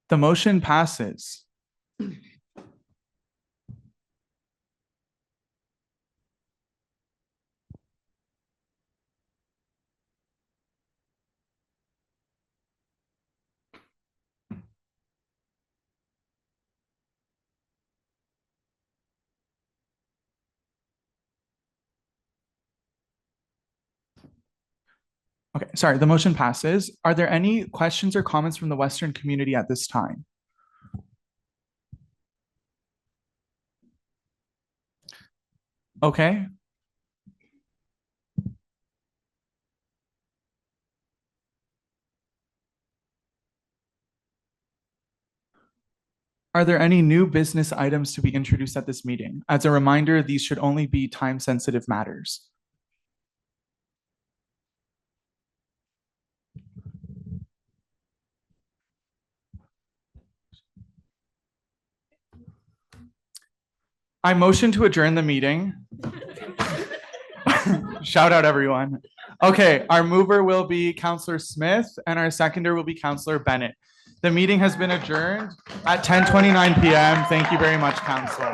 The motion passes. Okay, sorry, the motion passes. Are there any questions or comments from the Western community at this time? Okay. Are there any new business items to be introduced at this meeting? As a reminder, these should only be time-sensitive matters. I motion to adjourn the meeting. Shout out everyone. Okay, our mover will be Councillor Smith and our seconder will be Councillor Bennett. The meeting has been adjourned at 10:29 p.m. Thank you very much, Council.